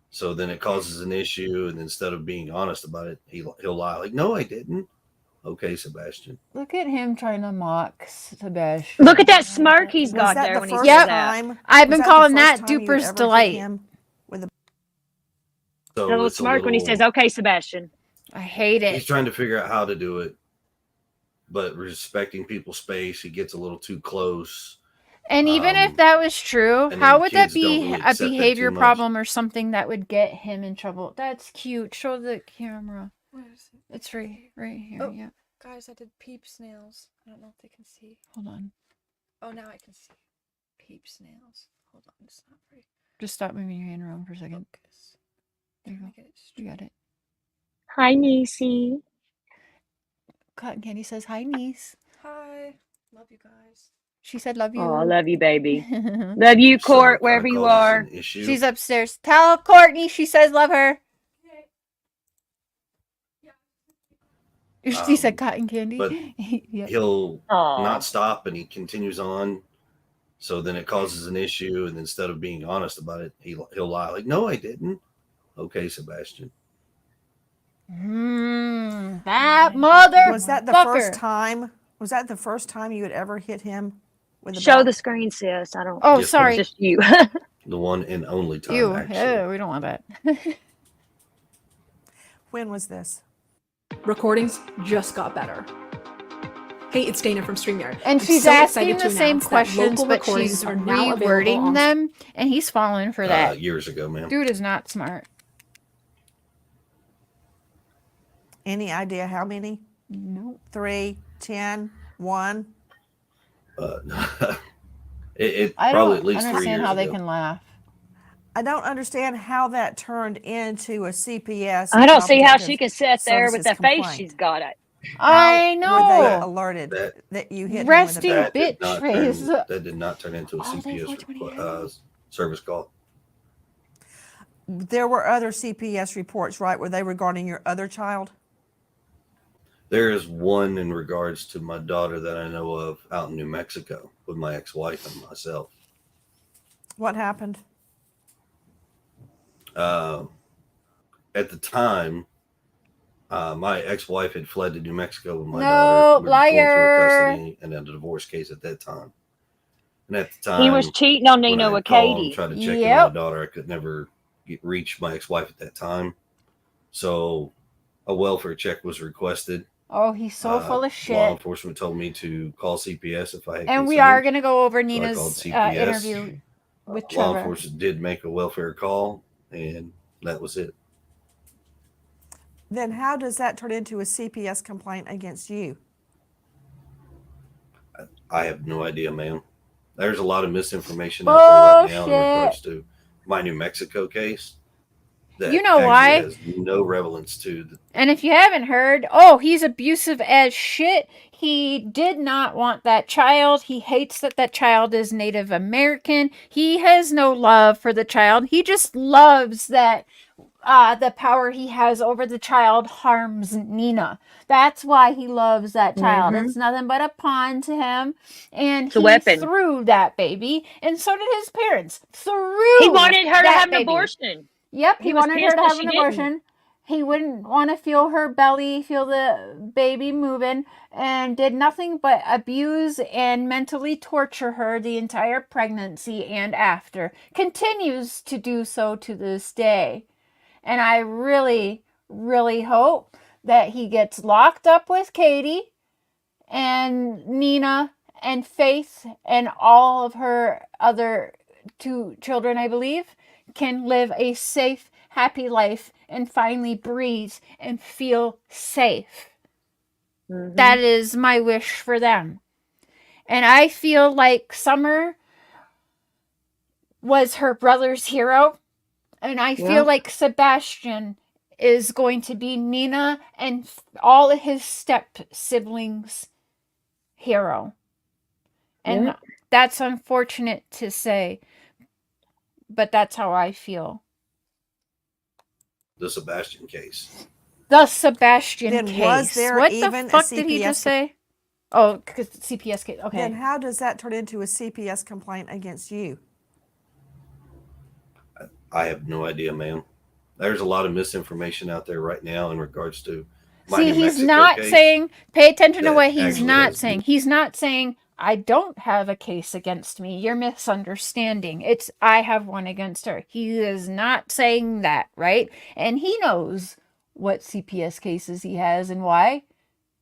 So then it causes an issue, and instead of being honest about it, he'll lie. Like, no, I didn't. Okay, Sebastian. Look at him trying to mock Sebastian. Look at that smirk he's Was got that there the when he first says that. time? I've was been that the calling first that time you had Duper's ever hit delight. him with a So That little it's a smirk when he says, little. okay, Sebastian. I hate He's it. trying to figure out how to do it, but respecting people's space, he gets a little too close. And even if that was true, and how then would that kids don't be really a accept that too behavior much. problem or something that would get him in trouble? That's cute. Show the camera. Where is it? It's right here. Oh, Yeah. guys, I did peep snails. I don't know if they can see. Hold on. Oh, now I can see. Peep snails. Hold on, it's not right. Just stop moving your hand around for a second. Focus. There you Trying go. to get it You straight. got it. Hi, Niecy. Cotton Candy says hi, niece. Hi. Love you guys. She said love you. Oh, I love you, baby. Love you, So Court, it kinda wherever you causes are. an issue. She's upstairs. Tell Courtney she says love her. She said cotton candy. But Yep. he'll Aw. not stop, and he continues on. So then it causes an issue, and instead of being honest about it, he'll lie. Like, no, I didn't. Okay, Sebastian. That mother. Was that the first time? Was that the first time you had ever hit him with a Show bat? the screen, sis. I don't. Oh, Yes, sorry. Just you. The one and only time, Ew. actually. We don't want that. When was this? Recordings just got better. Hey, it's Dana from StreamYard. And I'm she's so asking excited the to same announce that questions, local but recordings she's are now available rewording on them, and he's falling for that. Years ago, man. Dude is not smart. Any idea how many? Nope. 3, 10, 1. It I probably don't at least 3 understand years how they ago. can laugh. I don't understand how that turned into a CPS. I don't see how Child she can sit there with Services that face complaint. she's got. It. I How were they know. alerted that you hit him with a Resting bat? bitch face. That did not turn into a Oh, they CPS service call. There were other CPS reports, right? Were they regarding your other child? There is one in regards to my daughter that I know of out in New Mexico with my ex-wife and myself. What happened? At the time, my ex-wife had fled to New Mexico with my No, daughter. We were going through liar. custody and a divorce case at that time. And at the time, He was cheating on when Nina I with called and Katie. tried to check in on my daughter, I could never reach my ex-wife at that time. So a welfare check was requested. Oh, he's so full of Law shit. enforcement told me to call CPS if I had And we concerns. are going to go over So I Nina's called CPS. interview with Law Trevor. enforcement did make a welfare call, and that was it. Then how does that turn into a CPS complaint against you? I have no idea, ma'am. There's a lot of misinformation out there right now in regards to my New Mexico case. That You know why? has no relevance to the. And if you haven't heard, oh, he's abusive as shit. He did not want that child. He hates that that child is Native American. He has no love for the child. He just loves that the power he has over the child harms Nina. That's why he loves that child. Mhm. It's nothing but a pawn to him. And It's a he weapon. threw that baby. And so did his parents. He wanted her to that have an baby. abortion. Yep, he He was wanted her pissed to that have she an didn't. abortion. He wouldn't want to feel her belly, feel the baby moving, and did nothing but abuse and mentally torture her the entire pregnancy and after. Continues to do so to this day. And I really, really hope that he gets locked up with Katie and Nina and Faith and all of her other 2 children, I believe, can live a safe, happy life and finally breathe and feel safe. Mhm. That is my wish for them. And I feel like Summer was her brother's hero. And I Yeah. feel like Sebastian is going to be Nina and all of his step siblings' hero. And Yeah. that's unfortunate to say, but that's how I feel. The Sebastian case. The Sebastian Then case. was there What even the a fuck did he CPS just say? Oh, because CPS case. Okay. Then how does that turn into a CPS complaint against you? I have no idea, ma'am. There's a lot of misinformation out there right now in regards to my See, New he's Mexico not case. saying, pay attention to that what he's actually not has- saying. He's not saying, I don't have a case against me. You're misunderstanding. It's, I have one against her. He is not saying that, right? And he knows what CPS cases he has and why.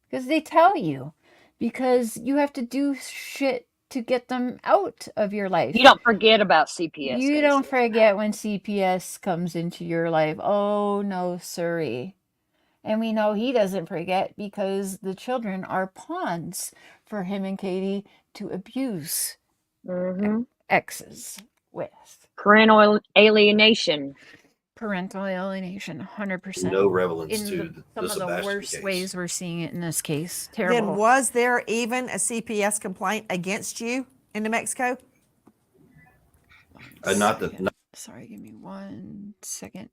Because they tell you. Because you have to do shit to get them out of your life. You don't forget about CPS. You don't forget when CPS comes into your life. Oh, no, siree. And we know he doesn't forget because the children are pawns for him and Katie to abuse exes with. Parental alienation. Parental alienation, 100%. No relevance In to the, the some of the Sebastian worst case. ways we're seeing it in this case. Terrible. Then was there even a CPS complaint against you in New Mexico? Not the. Not, Sorry, give me 1 second.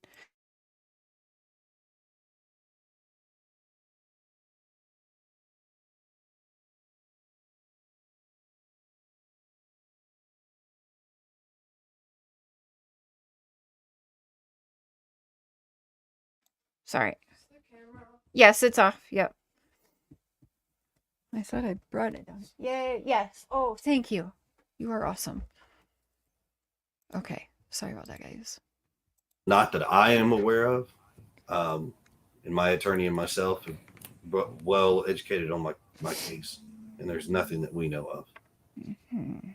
Sorry. Yes, it's off. Yep. I thought I brought it down. Yay. Yes. Oh, thank you. You are awesome. Okay. Sorry about that, guys. not that I am aware of. And my attorney and myself are well educated on my case, and there's nothing that we know of. Mm-hmm.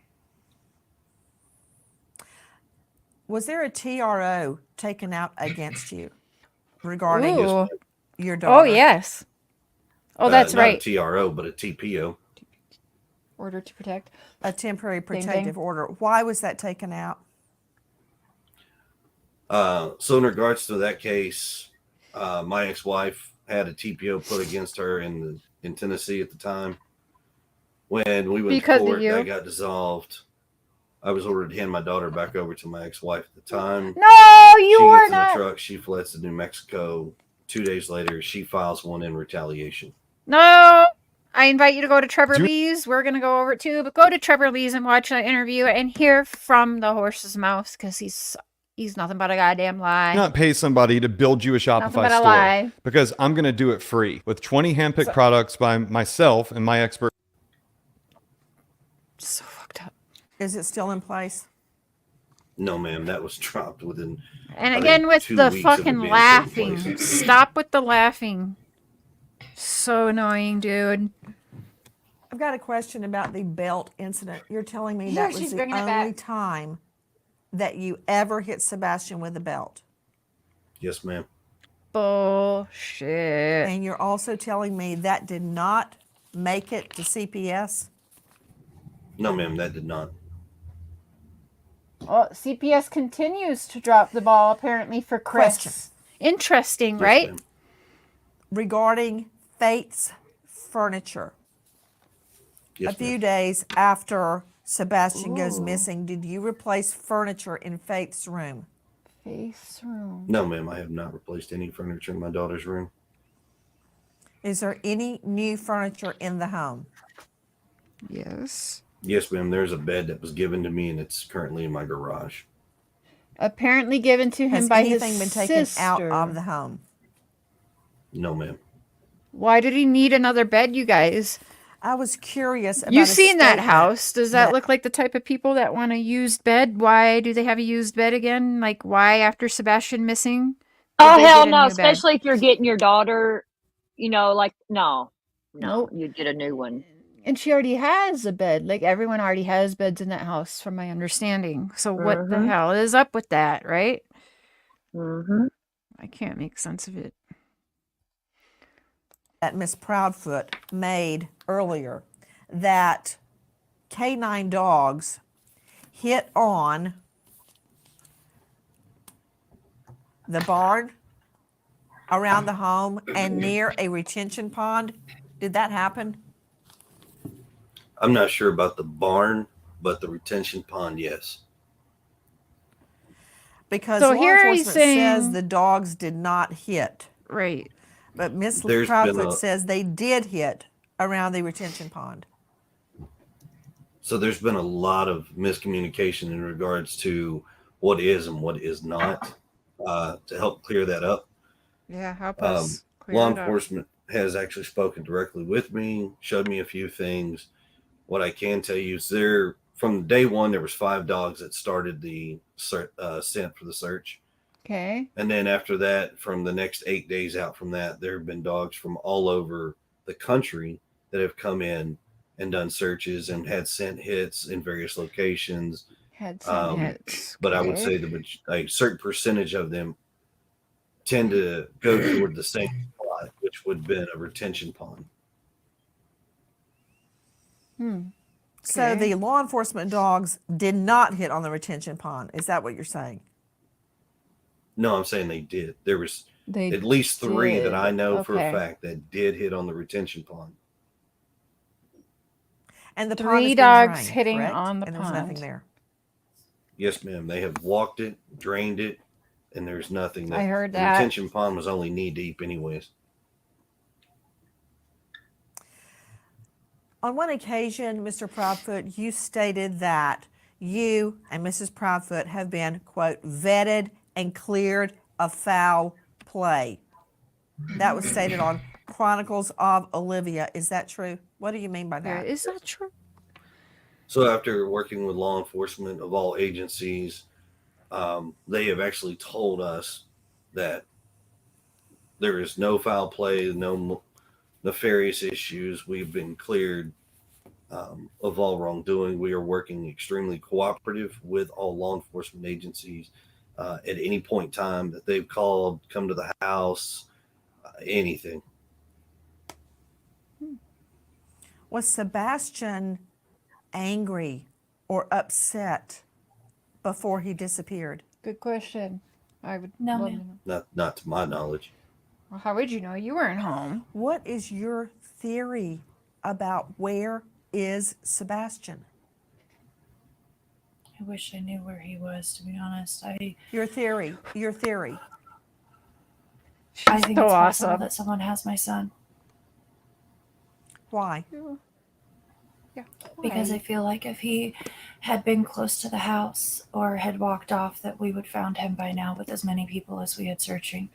Was there a TRO taken out against you regarding Ooh. your daughter? Oh, yes. Oh, that's not right. a TRO, but a TPO. Order to protect. A temporary Same thing. protective order. Why was that taken out? So in regards to that case, my ex-wife had a TPO put against her in Tennessee at the time. When we went Because to of court, you? that got dissolved. I was ordered to hand my daughter back over to my ex-wife at the time. No, you She were gets in not. the truck. She fleds to New Mexico. 2 days later, she files one in retaliation. No. I invite you to go to Trevor Lee's. We're going to go over it too, but go to Trevor Lee's and watch that interview and hear from the horse's mouth because he's nothing but a goddamn lie. Not pay somebody to build you a Nothing Shopify but a store lie. because I'm going to do it free with 20 handpicked products by myself and my expert. So fucked up. Is it still in place? No, ma'am, that was dropped within. And I again think, with 2 the weeks of it fucking being put in laughing. place. Stop with the laughing. So annoying, dude. I've got a question about the belt incident. You're telling me Here, that was she's the bringing it only back. time that you ever hit Sebastian with a belt? Yes, ma'am. Bullshit. And you're also telling me that did not make it to CPS? No, ma'am, that did not. Well, CPS continues to drop the ball apparently for Chris. Question. Interesting, Yes, right? ma'am. Regarding Faith's furniture. Yes, A few ma'am. days after Sebastian goes Ooh. missing, did you replace furniture in Faith's room? Face room. No, ma'am, I have not replaced any furniture in my daughter's room. Is there any new furniture in the home? Yes. Yes, ma'am, there's a bed that was given to me and it's currently in my garage. Apparently given to him Has by his anything been taken out sister. of the home? No, ma'am. Why did he need another bed, you guys? I was curious about You've a seen that statement house. Does that look like the type of people that want a used bed? Why do they have a used bed again? Like, why after Sebastian missing? did Oh they hell get a no! new bed? Especially if you're getting your daughter, like no, Nope. you'd get a new one. And she already has a bed. Like, everyone already has beds in that house, from my understanding. So what the Mhm. hell is up with that, right? Mm-hmm. I can't make sense of it. that Miss Proudfoot made earlier, that canine dogs hit on the barn around the home and near a retention pond? Did that happen? I'm not sure about the barn, but the retention pond, yes. Because So law here he's enforcement says saying- the dogs did not hit. Right. But Miss There's been Proudfoot a- says they did hit around the retention pond. So there's been a lot of miscommunication in regards to what is and what is not. To help clear that up, Yeah, help us clear law it up. enforcement has actually spoken directly with me, showed me a few things. What I can tell you is from day one, there was 5 dogs that started the scent for the search. Okay. And then after that, from the next 8 days out from that, there have been dogs from all over the country that have come in and done searches and had scent hits in various locations. Had some hits. But I would Okay. say a certain percentage of them tend to go toward the same spot, which would have been a retention pond. So Okay. the law enforcement dogs did not hit on the retention pond. Is that what you're saying? No, I'm saying they did. There was They at least 3 that I did. know for a Okay. fact that did hit on the retention pond. And the pond 3 has been dogs drained, hitting correct? on the and there's nothing pond. there. Yes, ma'am. They have walked it, drained it, and there's nothing. I heard the that. retention pond was only knee deep, anyways. On one occasion, Mr. Proudfoot, you stated that you and Mrs. Proudfoot have been, quote, vetted and cleared of foul play. That was stated on Chronicles of Olivia. Is that true? What do you mean by Yeah, that? is that true? So after working with law enforcement of all agencies, they have actually told us that there is no foul play, no nefarious issues. We've been cleared of all wrongdoing. We are working extremely cooperative with all law enforcement agencies at any point in time that they've called, come to the house, anything. Was Sebastian angry or upset before he disappeared? Good question. I would No, love ma'am. to know. Not to my knowledge. Well, how would you know? You weren't home. What is your theory about where is Sebastian? I wish I knew where he was, to be honest. Your theory. I think so it's possible awesome. that someone has my son. Why? Yeah. Because why? I feel like if he had been close to the house or had walked off, that we would found him by now with as many people as we had searching.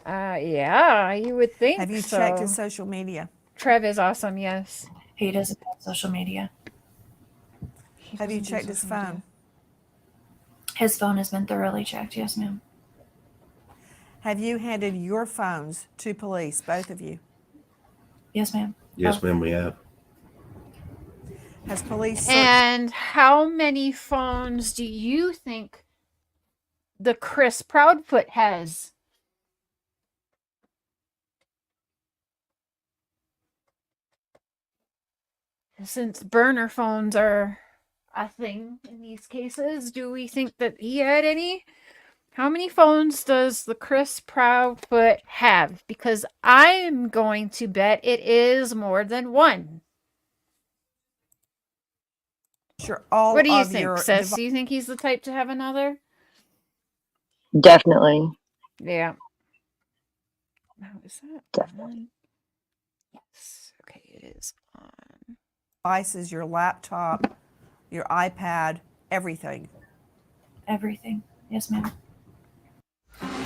Yeah, you would think Have you so. checked his social media? Trev is awesome, yes. He doesn't have social media. Have you checked his phone? His phone has been thoroughly checked. Yes, ma'am. Have you handed your phones to police, both of you? Yes, ma'am. Yes, ma'am, we have. Has police searched? And how many phones do you think the Chris Proudfoot has? Since burner phones are a thing in these cases, do we think that he had any? How many phones does the Chris Proudfoot have? Because I'm going to bet it is more than one. Sure. All what do you of think, your Seth? Do you think he's the type to have another? Definitely. Yeah. Now, is that Definitely. on? Yes. Okay, it is on. Devices, your laptop, your iPad, everything. Everything. Yes, ma'am.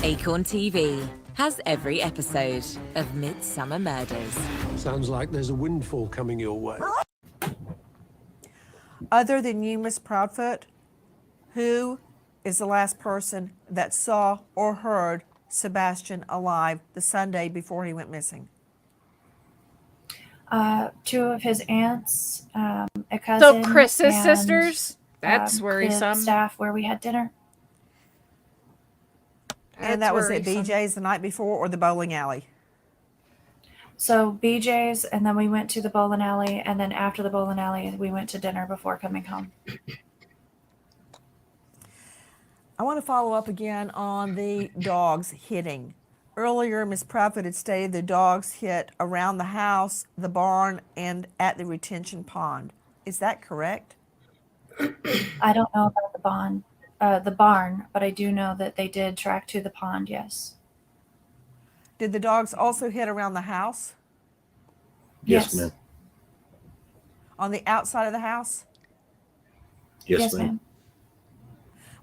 Acorn TV has every episode of Midsummer Murders. Sounds like there's a windfall coming your way. Other than you, Miss Proudfoot, who is the last person that saw or heard Sebastian alive the Sunday before he went missing? Two of his aunts, a cousin. So Chris's and, sisters? That's the worrisome. staff where we had dinner. And that was at BJ's the night before or the bowling alley? So BJ's, and then we went to the bowling alley, and then after the bowling alley, we went to dinner before coming home. I want to follow up again on the dogs hitting. Earlier, Ms. Proudfoot had stated the dogs hit around the house, the barn, and at the retention pond. Is that correct? I don't know about the barn, but I do know that they did track to the pond, yes. Did the dogs also hit around the house? Yes, ma'am. On the outside of the house? Yes, ma'am.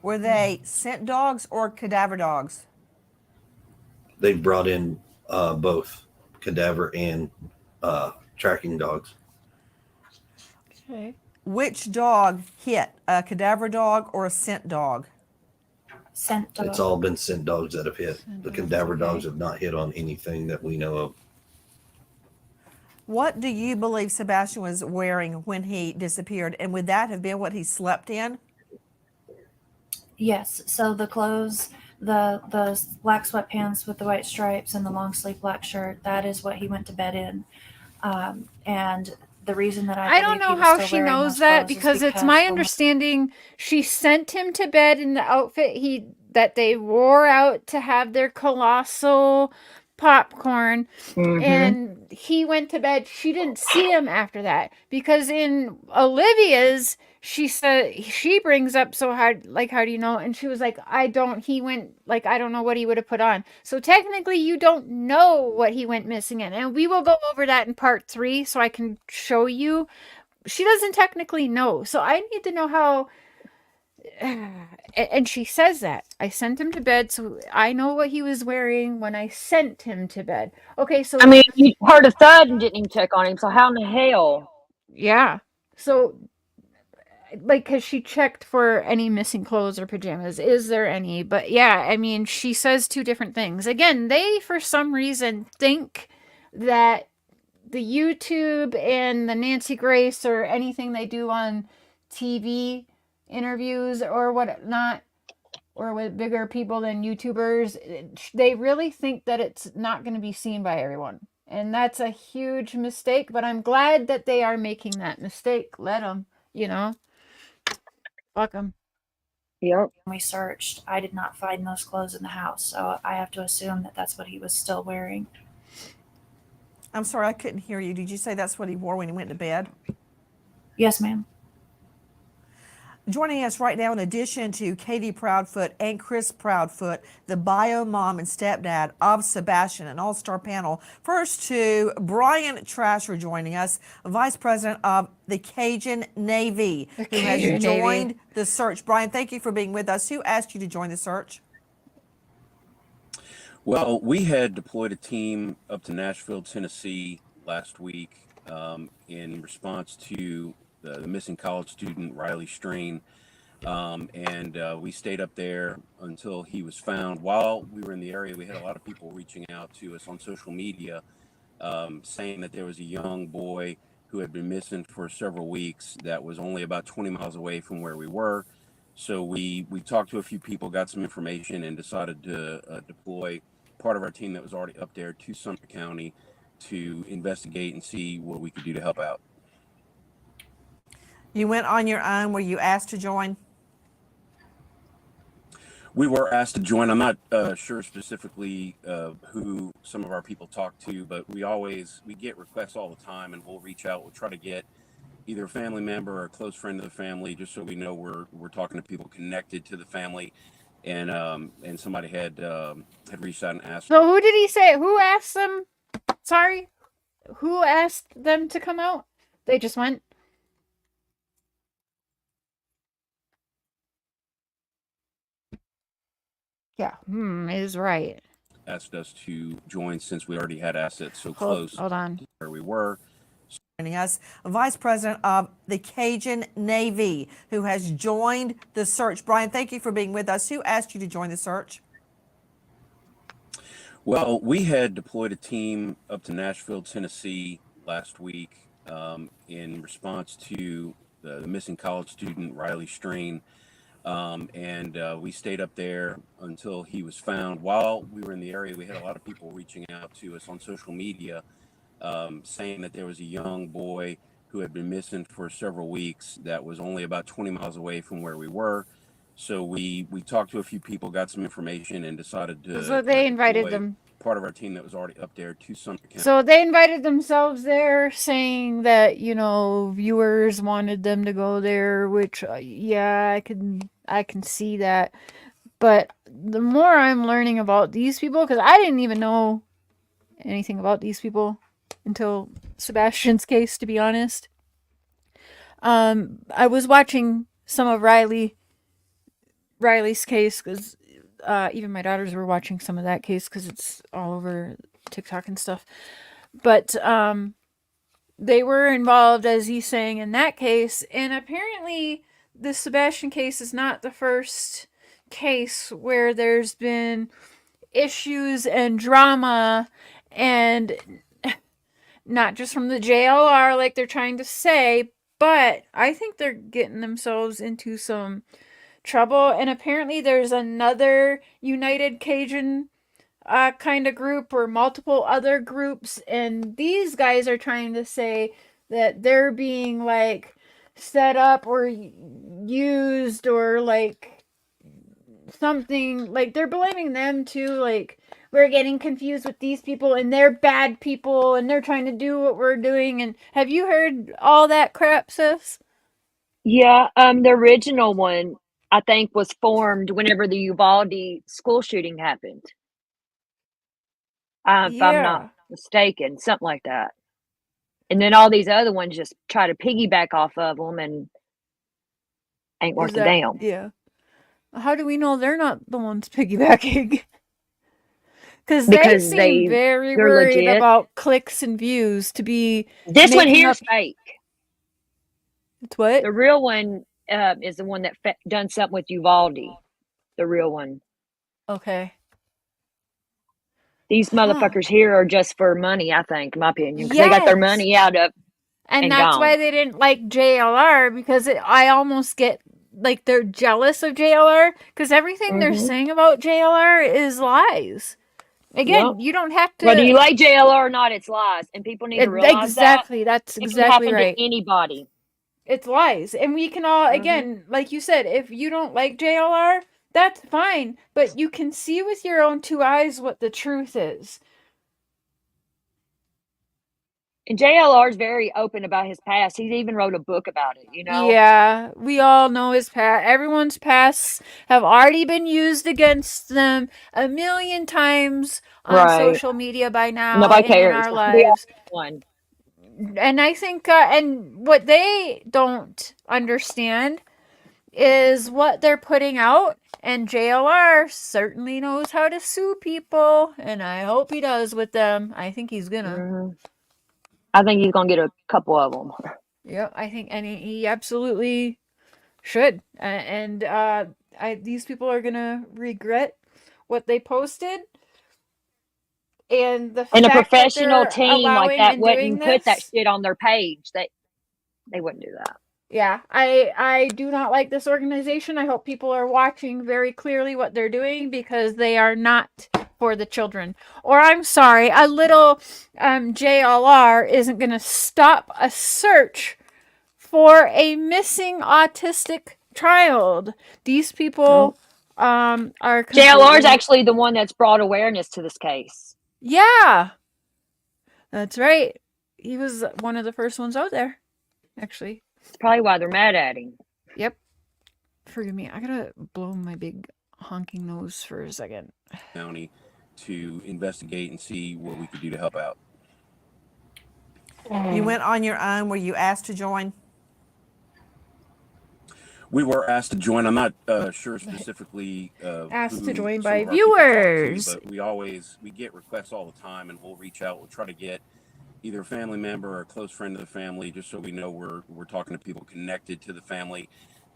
Were they scent dogs or cadaver dogs? They brought in both cadaver and tracking dogs. Okay. Which dog hit? A cadaver dog or a scent dog? Scent dog. It's all been scent dogs that have hit. The cadaver dogs have not hit on anything that we know of. What do you believe Sebastian was wearing when he disappeared? And would that have been what he slept in? Yes. So the clothes, the black sweatpants with the white stripes and the long sleeve black shirt, that is what he went to bed in. And the reason that I don't know how she knows that because it's my understanding she sent him to bed in the outfit that they wore out to have their colossal popcorn, and he went to bed. She didn't see him after that because in Olivia's she said she brings up how do you know? And she was like, I don't know what he would have put on. So technically you don't know what he went missing in. And we will go over that in part 3 so I can show you. She doesn't technically know. So I need to know how. And she says that I sent him to bed, so I know what he was wearing when I sent him to bed. Okay, so I mean, you heard a thud and didn't even check on him. So how in the hell? Yeah. So because she checked for any missing clothes or pajamas. Is there any? But yeah, I mean, she says 2 different things. Again, they, for some reason, think that the YouTube and the Nancy Grace or anything they do on TV interviews or whatnot, or with bigger people than YouTubers, they really think that it's not going to be seen by everyone. And that's a huge mistake, but I'm glad that they are making that mistake. Let them, Fuck them. Yep. When we searched, I did not find those clothes in the house, so I have to assume that that's what he was still wearing. I'm sorry, I couldn't hear you. Did you say that's what he wore when he went to bed? Yes, ma'am. Joining us right now, in addition to Katie Proudfoot and Chris Proudfoot, the bio mom and stepdad of Sebastian, an all-star panel. First to Brian Trasher joining us, Vice President of the Cajun Navy, who has joined the search. Brian, thank you for being with us. Who asked you to join the search? Well, we had deployed a team up to Nashville, Tennessee last week in response to the missing college student Riley Strain. We stayed up there until he was found. While we were in the area, we had a lot of people reaching out to us on social media, saying that there was a young boy who had been missing for several weeks that was only about 20 miles away from where we were. So we talked to a few people, got some information, and decided to deploy part of our team that was already up there to Sumter County to investigate and see what we could do to help out. You went on your own. Were you asked to join? We were asked to join. I'm not sure specifically who some of our people talk to, but we get requests all the time, and we'll reach out. We'll try to get either a family member or a close friend of the family, just so we know we're talking to people connected to the family. And somebody had reached out and asked. So who did he say? Who asked them? Sorry, who asked them to come out? They just went. Yeah, is right. Asked us to join since we already had assets so close. Hold on. To where we were. Joining us, Vice President of the Cajun Navy, who has joined the search. Brian, thank you for being with us. Who asked you to join the search? Well, we had deployed a team up to Nashville, Tennessee last week in response to the missing college student Riley Strain. We stayed up there until he was found. While we were in the area, we had a lot of people reaching out to us on social media, saying that there was a young boy who had been missing for several weeks that was only about 20 miles away from where we were. So we talked to a few people, got some information, and decided to. So they invited them. Part of our team that was already up there to Sumter County. So they invited themselves there, saying that viewers wanted them to go there. Which, yeah, I can see that. But the more I'm learning about these people, because I didn't even know anything about these people until Sebastian's case, to be honest. I was watching some of Riley's case because even my daughters were watching some of that case because it's all over TikTok and stuff. But they were involved, as he's saying, in that case. And apparently the Sebastian case is not the first case where there's been issues and drama, and not just from the JLR like they're trying to say, but I think they're getting themselves into some trouble. And apparently there's another United Cajun kind of group or multiple other groups, and these guys are trying to say that they're being like set up or used or like something, like they're blaming them too, like we're getting confused with these people and they're bad people and they're trying to do what we're doing. And have you heard all that crap, sis? Yeah, the original one I think was formed whenever the Uvalde school shooting happened. If I'm not mistaken, something like that. And then all these other ones just try to piggyback off of them and ain't worth a damn. Yeah. How do we know they're not the ones piggybacking? Because they seem very worried legit about clicks and views to be. This one here's fake. It's what? The real one is the one that done something with Uvalde. The real one. Okay. These motherfuckers here are just for money, I think, in my opinion. Because they got their money out of and that's gone. why they didn't like JLR, because I almost get like they're jealous of JLR because everything they're saying about JLR is lies. Again, you don't have to. Whether you like JLR or not, it's lies, and people need to realize exactly. That's exactly it can right. happen to anybody. It's lies, and we can all again, like you said, if you don't like JLR, that's fine, but you can see with your own two eyes what the truth is. And JLR is very open about his past. He even wrote a book about it, you know? Yeah, we all know his past. Everyone's pasts have already been used against them a million times on social media by now. Nobody cares. In our lives. And I think, and what they don't understand is what they're putting out. And JLR certainly knows how to sue people, and I hope he does with them. I think he's gonna. I think he's gonna get a couple of them. Yep, I think, and he absolutely should. These people are gonna regret what they posted, and the And a fact that professional they're team like allowing that and doing wouldn't put that this. shit on their page. They wouldn't do that. Yeah, I do not like this organization. I hope people are watching very clearly what they're doing, because they are not for the children. Or I'm sorry, a little JLR isn't going to stop a search for a missing autistic child. These people are JLR is actually the one that's brought awareness to this case. Yeah. That's right. He was one of the first ones out there, actually. That's probably why they're mad at him. Yep. Forgive me. I gotta blow my big honking nose for a second. County to investigate and see what we could do to help out. You went on your own. Were you asked to join? We were asked to join. I'm not sure specifically. Asked to join some by of our people talk to, viewers. but we get requests all the time, and we'll reach out. We'll try to get either a family member or a close friend of the family, just so we know we're talking to people connected to the family.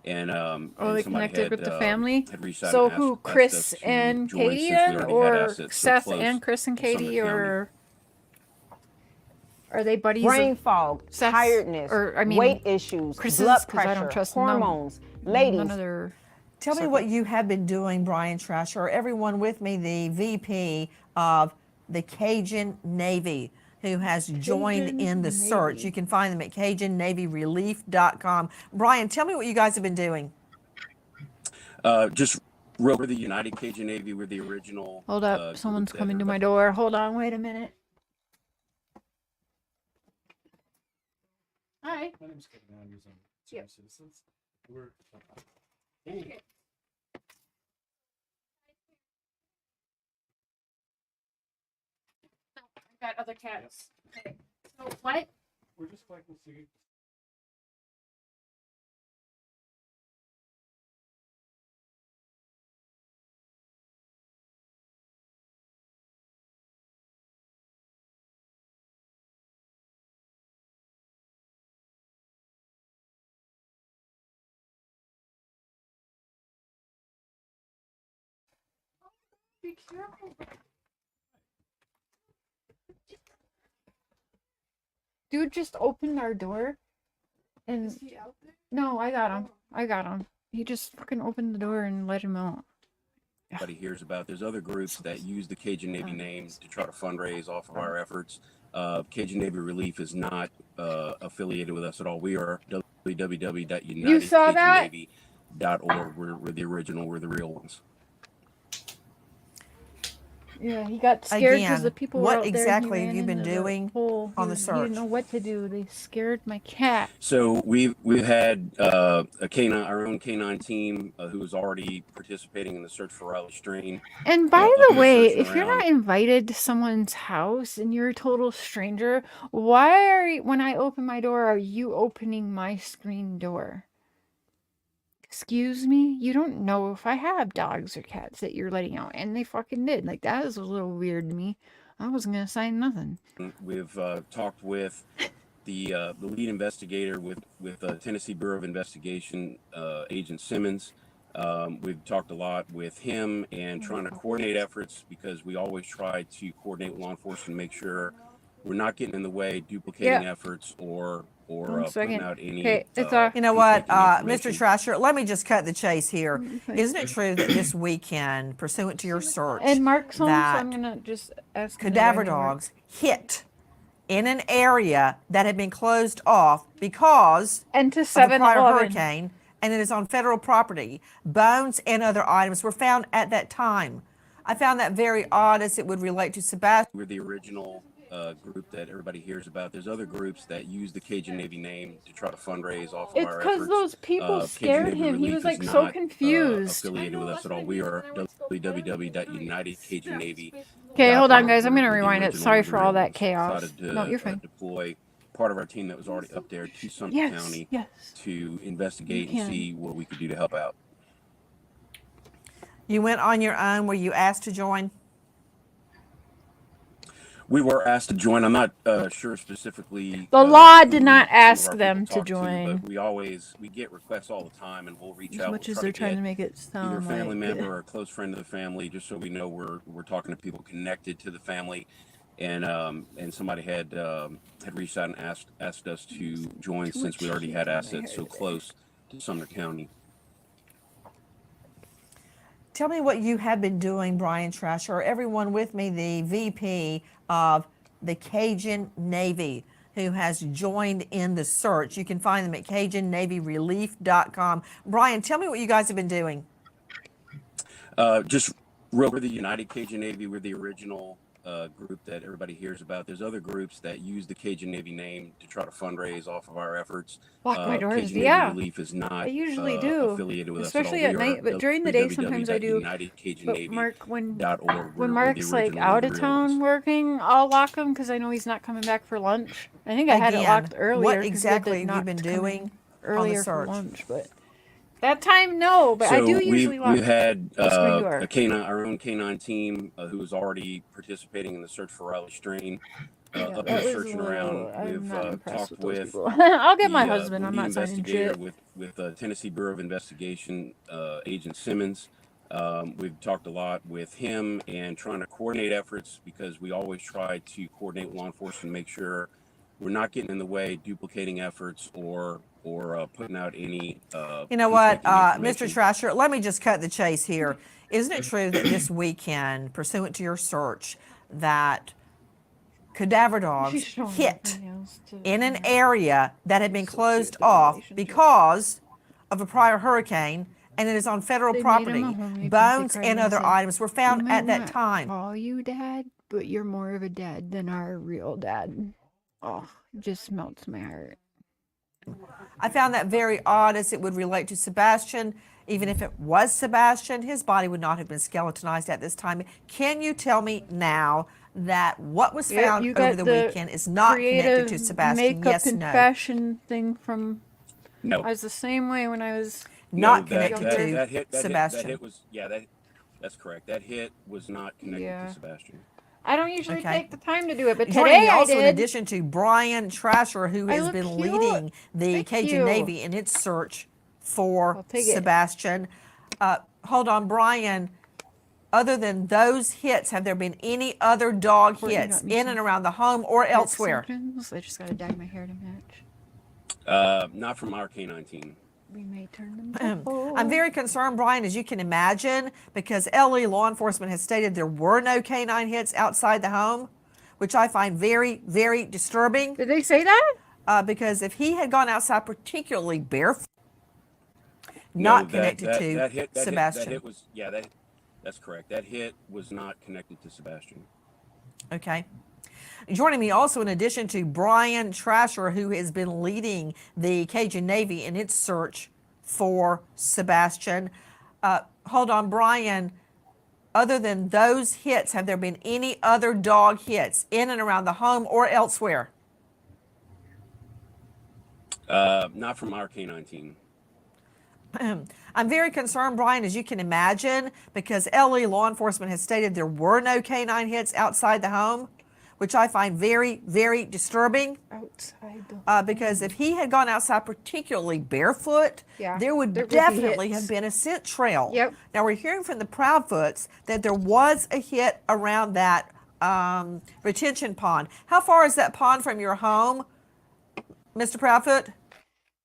And they connected with the family. Had reached out So and who, asked Chris us to and join Katie, since we already had or assets so Seth close and Chris and to Summit Katie, County. or are they buddies? Brain of fog, Seth's, tiredness, or I mean, weight issues, Chris's, blood 'cause I don't pressure, trust hormones. none Ladies, of their Tell me what you have been doing, Brian Trasher. Everyone with me, the VP of the Cajun Navy, who has joined in the search. You can find them at CajunNavyRelief.com. Brian, tell me what you guys have been doing. Just we're the United Cajun Navy. We're the original. Hold up, someone's coming to my door. Hold on, wait a minute. Hi. My name's Kevin. I'm using Yep. Citizens. We're I've got other cats. Okay. So what? We're just collecting cigarettes. Be careful. Dude just opened our door, and Is he out there? no, I got him. I got him. He just fucking opened the door and let him out. Everybody hears about. There's other groups that use the Cajun Navy name to try to fundraise off of our efforts. Cajun Navy Relief is not affiliated with us at all. We are www.unitedcajunNavy.org. We're the original. We're the real ones. Yeah, he got scared because the people were what out there. exactly have you been doing on the He search? didn't know what to do. They scared my cat. So we've had a canine, our own canine team who is already participating in the search for Riley Strain. And by the way, if you're around. not invited to someone's house and you're a total stranger, why are you, when I open my door, are you opening my screen door? Excuse me? You don't know if I have dogs or cats that you're letting out, and they fucking did. Like, that is a little weird to me. I wasn't gonna sign nothing. We've talked with the lead investigator with Tennessee Bureau of Investigation, Agent Simmons. We've talked a lot with him and trying to coordinate efforts, because we always try to coordinate with law enforcement and make sure we're not getting in the way, duplicating efforts, or putting out any. You know what, Mr. Trasher, let me just cut the chase here. Isn't it true that this weekend, pursuant to your search, And Mark's home, so that I'm gonna just ask him cadaver if I know where- dogs hit in an area that had been closed off because and to of a prior 7-Eleven. hurricane, and it is on federal property. Bones and other items were found at that time. I found that very odd, as it would relate to Sebastian. We're the original group that everybody hears about. There's other groups that use the Cajun Navy name to try to fundraise off of It's our because efforts. those people Cajun scared Navy him. He Relief was like is so not, confused. affiliated with us at all. We are www.unitedcajunNavy. Okay, hold on, guys. I'm gonna rewind it. Sorry for all that chaos. Decided to, No, you're fine. deploy part of our team that was already up there to Summit Yes, County yes. to investigate You and can. see what we could do to help out. You went on your own. Were you asked to join? We were asked to join. I'm not sure specifically. The law did who not some of ask our them people to talk join. but we get requests all the time, and we'll reach As out. much We'll as try they're to trying get to make it either a sound family like member or a close friend of the family, just so we know we're talking to people connected to the family. And somebody had reached out and asked us to join since we already had assets so close to Sumner County. Tell me what you have been doing, Brian Trasher. Everyone with me, the VP of the Cajun Navy, who has joined in the search. You can find them at CajunNavyRelief.com. Brian, tell me what you guys have been doing. Just real, we're the United Cajun Navy. We're the original group that everybody hears about. There's other groups that use the Cajun Navy name to try to fundraise off of our efforts. Lock my doors. Cajun Yeah, Navy Relief is not I usually do, affiliated with especially us at night. But during the day, sometimes I do. But Mark, when Mark's like out of town working, I'll lock him because I know he's not coming back for lunch. I think I had it locked earlier. What exactly have you been doing earlier on the search? for lunch? But that time, no. But I do usually lock. We had the screen door. a canine, our own canine team who was already participating in the search for Riley Strain. Up there searching around. We've talked with I'll get my husband. I'm not signing shit. With Tennessee Bureau of Investigation Agent Simmons. We've talked a lot with him and trying to coordinate efforts because we always try to coordinate with law enforcement, make sure we're not getting in the way, duplicating efforts or putting out any. You know what, Mr. Trasher, let me just cut the chase here. Isn't it true that this weekend, pursuant to your search, that cadaver dogs hit in an area that had been closed off because of a prior hurricane, and it is on federal property? Bones and other items were found at that time. Call you dad, but you're more of a dad than our real dad. Oh, it just melts my heart. I found that very odd as it would relate to Sebastian. Even if it was Sebastian, his body would not have been skeletonized at this time. Can you tell me now that what was found over the weekend is not connected to Sebastian? Makeup Yes, and no. fashion thing from. No. I was the same way when I was not connected to Sebastian. That hit was that's correct. That hit was not connected to Sebastian. I don't usually take the time to do it, but Joining today me I also did. in addition to Brian Trasher, who has been look leading the Thank Cajun you. Navy in its search for take it. Sebastian. Hold on, Brian. Other than those hits, have there been any other dog hits in and around the home or elsewhere? I just got to dye my hair to match. Not from our canine team. We may turn them purple. I'm very concerned, Brian, as you can imagine, because LE law enforcement has stated there were no canine hits outside the home, which I find very, very disturbing. Did they say that? Because if he had gone outside, particularly barefoot, not connected to Sebastian. That hit was, that's correct. That hit was not connected to Sebastian. Okay. Joining me also in addition to Brian Trasher, who has been leading the Cajun Navy in its search for Sebastian. Hold on, Brian. Other than those hits, have there been any other dog hits in and around the home or elsewhere? Not from our canine team. I'm very concerned, Brian, as you can imagine, because LE law enforcement has stated there were no canine hits outside the home, which I find very, very disturbing. Outside the because if he had gone outside, particularly barefoot, there would be definitely hits. have been a scent trail. Yep. Now we're hearing from the Proudfoots that there was a hit around that retention pond. How far is that pond from your home, Mr. Proudfoot?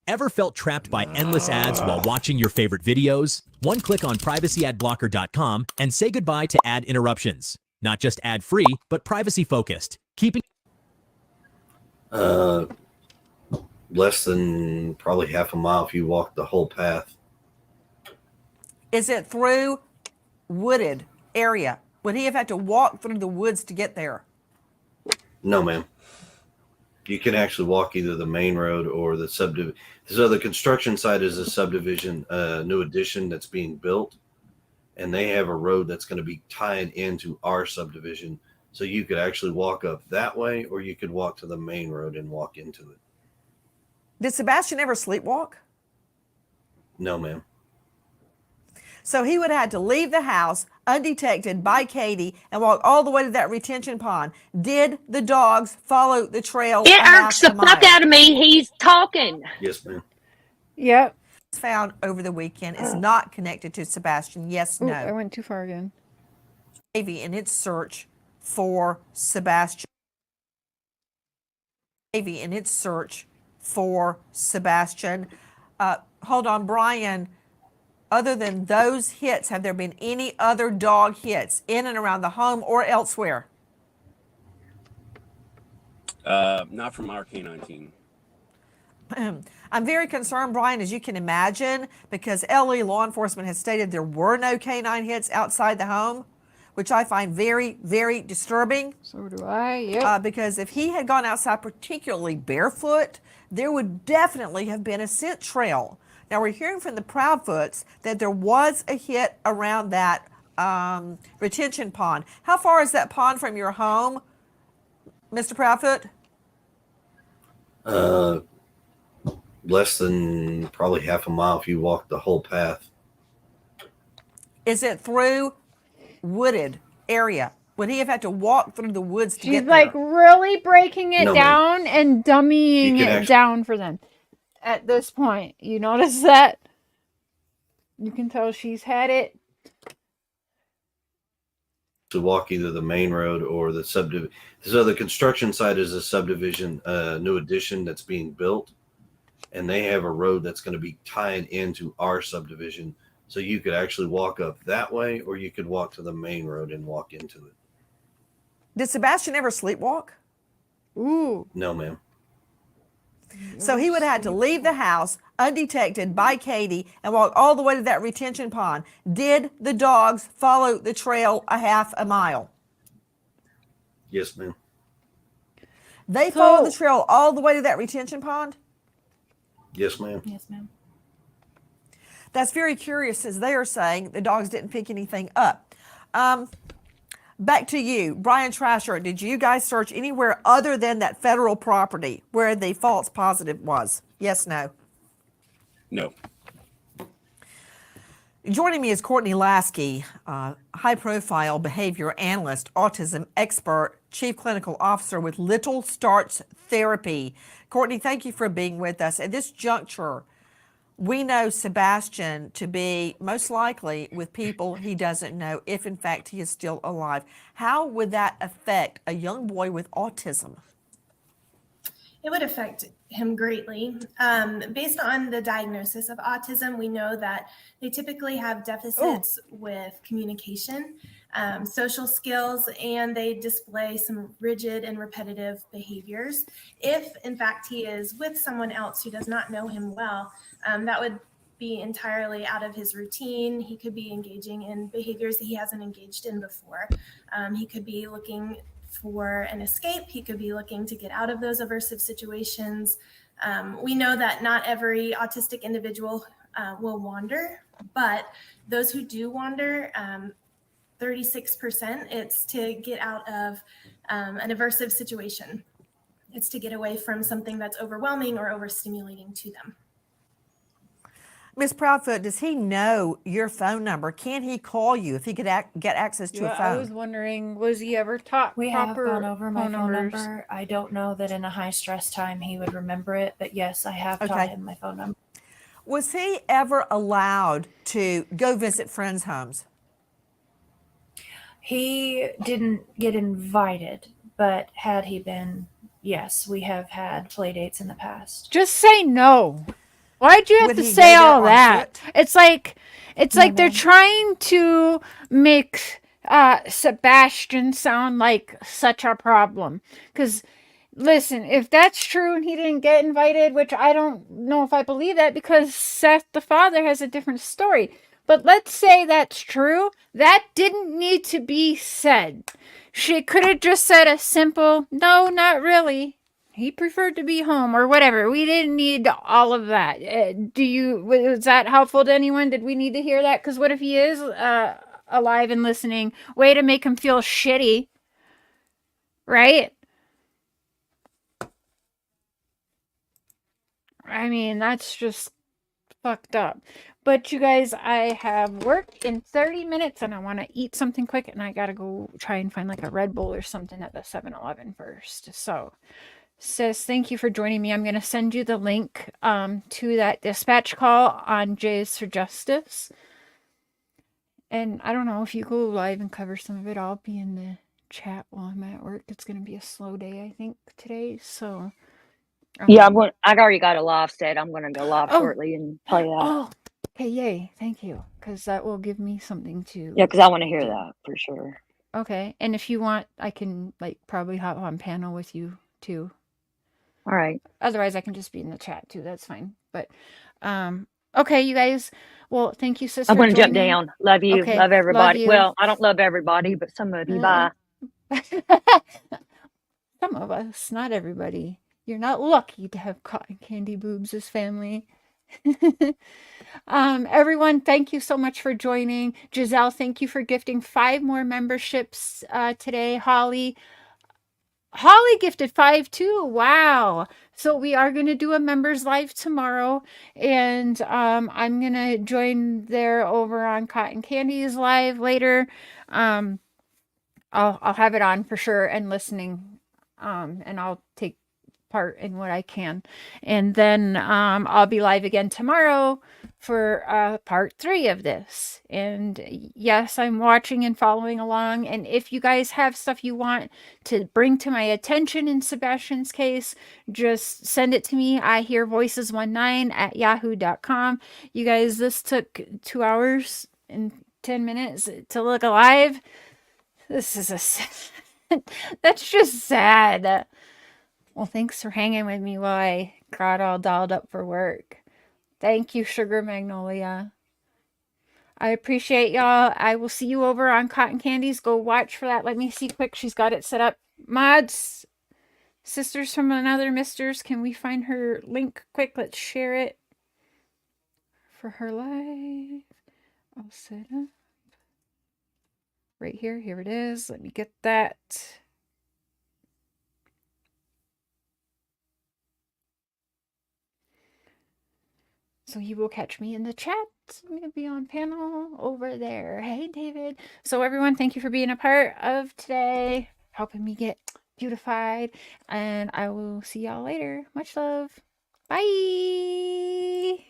Ever felt trapped by endless ads while watching your favorite videos? One click on privacyadblocker.com and say goodbye to ad interruptions. Not just ad-free, but privacy-focused. Keeping less than probably half a mile if you walk the whole path. Is it through wooded area? Would he have had to walk through the woods to get there? No, ma'am. You can actually walk either the main road or the subdivision. So the construction site is a subdivision, new addition that's being built, and they have a road that's going to be tied into our subdivision. So you could actually walk up that way, or you could walk to the main road and walk into it. Did Sebastian ever sleepwalk? No, ma'am. So he would have had to leave the house undetected by Katie and walk all the way to that retention pond. Did the dogs follow the trail? It irks the fuck out of me. He's talking. Yes, ma'am. Yep. Found over the weekend is not connected to Sebastian. Yes, Ooh, no. I went too far again. Navy in its search for Sebastian. Navy in its search for Sebastian. Hold on, Brian. Other than those hits, have there been any other dog hits in and around the home or elsewhere? Not from our K-9 team. I'm very concerned, Brian, as you can imagine, because LE law enforcement has stated there were no canine hits outside the home, which I find very, very disturbing. So do I, yep. Because if he had gone outside, particularly barefoot, there would definitely have been a scent trail. Now, we're hearing from the Proudfoots that there was a hit around that retention pond. How far is that pond from your home, Mr. Proudfoot? Less than probably half a mile if you walk the whole path. Is it through wooded area? Would he have had to walk through the woods to She's get like there? really breaking it No, down and dummying You can it actually- down for them. At this point, you notice that? You can tell she's had it. To walk either the main road or the subdivision. So the construction site is a subdivision, new addition that's being built, and they have a road that's going to be tied into our subdivision. So you could actually walk up that way, or you could walk to the main road and walk into it. Did Sebastian ever sleepwalk? Ooh. No, ma'am. So he would have had to leave the house undetected by Katie and walk all the way to that retention pond. Did the dogs follow the trail a half a mile? Yes, ma'am. They followed the trail all the way to that retention pond? Yes, ma'am. Yes, ma'am. That's very curious, as they are saying the dogs didn't pick anything up. Back to you, Brian Trasher. Did you guys search anywhere other than that federal property where the false positive was? Yes, no? No. Joining me is Courtney Lasky, high-profile behavior analyst, autism expert, chief clinical officer with Little Starts Therapy. Courtney, thank you for being with us. At this juncture, we know Sebastian to be most likely with people he doesn't know, if in fact he is still alive. How would that affect a young boy with autism? It would affect him greatly. Based on the diagnosis of autism, we know that they typically have deficits with communication, social skills, and they display some rigid and repetitive behaviors. If, in fact, he is with someone else who does not know him well, that would be entirely out of his routine. He could be engaging in behaviors that he hasn't engaged in before. He could be looking for an escape. He could be looking to get out of those aversive situations. We know that not every autistic individual will wander, but those who do wander, 36%, it's to get out of an aversive situation. It's to get away from something that's overwhelming or overstimulating to them. Ms. Proudfoot, does he know your phone number? Can he call you if he could get access to a phone? I was wondering, was he ever taught We have proper gone over my phone numbers? number. I don't know that in a high stress time he would remember it, but yes, I have taught him my phone number. Was he ever allowed to go visit friends' homes? He didn't get invited, but had he been, yes, we have had play dates in the past. Just say no. Why'd you have Would to he go say there all on that? foot? It's like they're trying to make Sebastian sound like such a problem. Because listen, if that's true and he didn't get invited, which I don't know if I believe that, because Seth the father has a different story. But let's say that's true. That didn't need to be said. She could have just said a simple, no, not really. He preferred to be home or whatever. We didn't need all of that. Was that helpful to anyone? Did we need to hear that? Because what if he is alive and listening? Way to make him feel shitty. Right? I mean, that's just fucked up. But you guys, I have work in 30 minutes and I want to eat something quick, and I got to go try and find like a Red Bull or something at the 7-Eleven first. So, sis, thank you for joining me. I'm going to send you the link to that dispatch call on Jays for Justice. And I don't know if you go live and cover some of it. I'll be in the chat while I'm at work. It's going to be a slow day, I think, today. So, Yeah, I already got a live set. I'm going to go live Oh. shortly and play that. Oh, okay, yay. Thank you. Because that will give me something to. Yeah, because I want to hear do. that for sure. Okay. And if you want, I can like probably hop on panel with you too. All right. Otherwise, I can just be in the chat too. That's fine. But, okay, you guys. Well, thank you, sister. I'm going to jump down. Love you. Okay, Love everybody. love you. Well, I don't love everybody, but some of you. Bye. Some of us, not everybody. You're not lucky to have cotton candy boobs as family. Everyone, thank you so much for joining. Giselle, thank you for gifting 5 more memberships today. Holly gifted 5 too. Wow. So we are going to do a members live tomorrow, and I'm going to join there over on Cotton Candy's live later. I'll have it on for sure and listening, and I'll take part in what I can. And then I'll be live again tomorrow for part 3 of this. And yes, I'm watching and following along. And if you guys have stuff you want to bring to my attention in Sebastian's case, just send it to me. I hear voices19@yahoo.com. You guys, this took 2 hours and 10 minutes to look alive. This is that's just sad. Well, thanks for hanging with me while I got all dolled up for work. Thank you, Sugar Magnolia. I appreciate y'all. I will see you over on Cotton Candies. Go watch for that. Let me see quick. She's got it set up. Mods, Sisters from Another Misters, can we find her link quick? Let's share it for her live. I'll set up right here. Here it is. Let me get that. So you will catch me in the chat. I'm going to be on panel over there. Hey, David. So everyone, thank you for being a part of today, helping me get beautified. And I will see y'all later. Much love. Bye.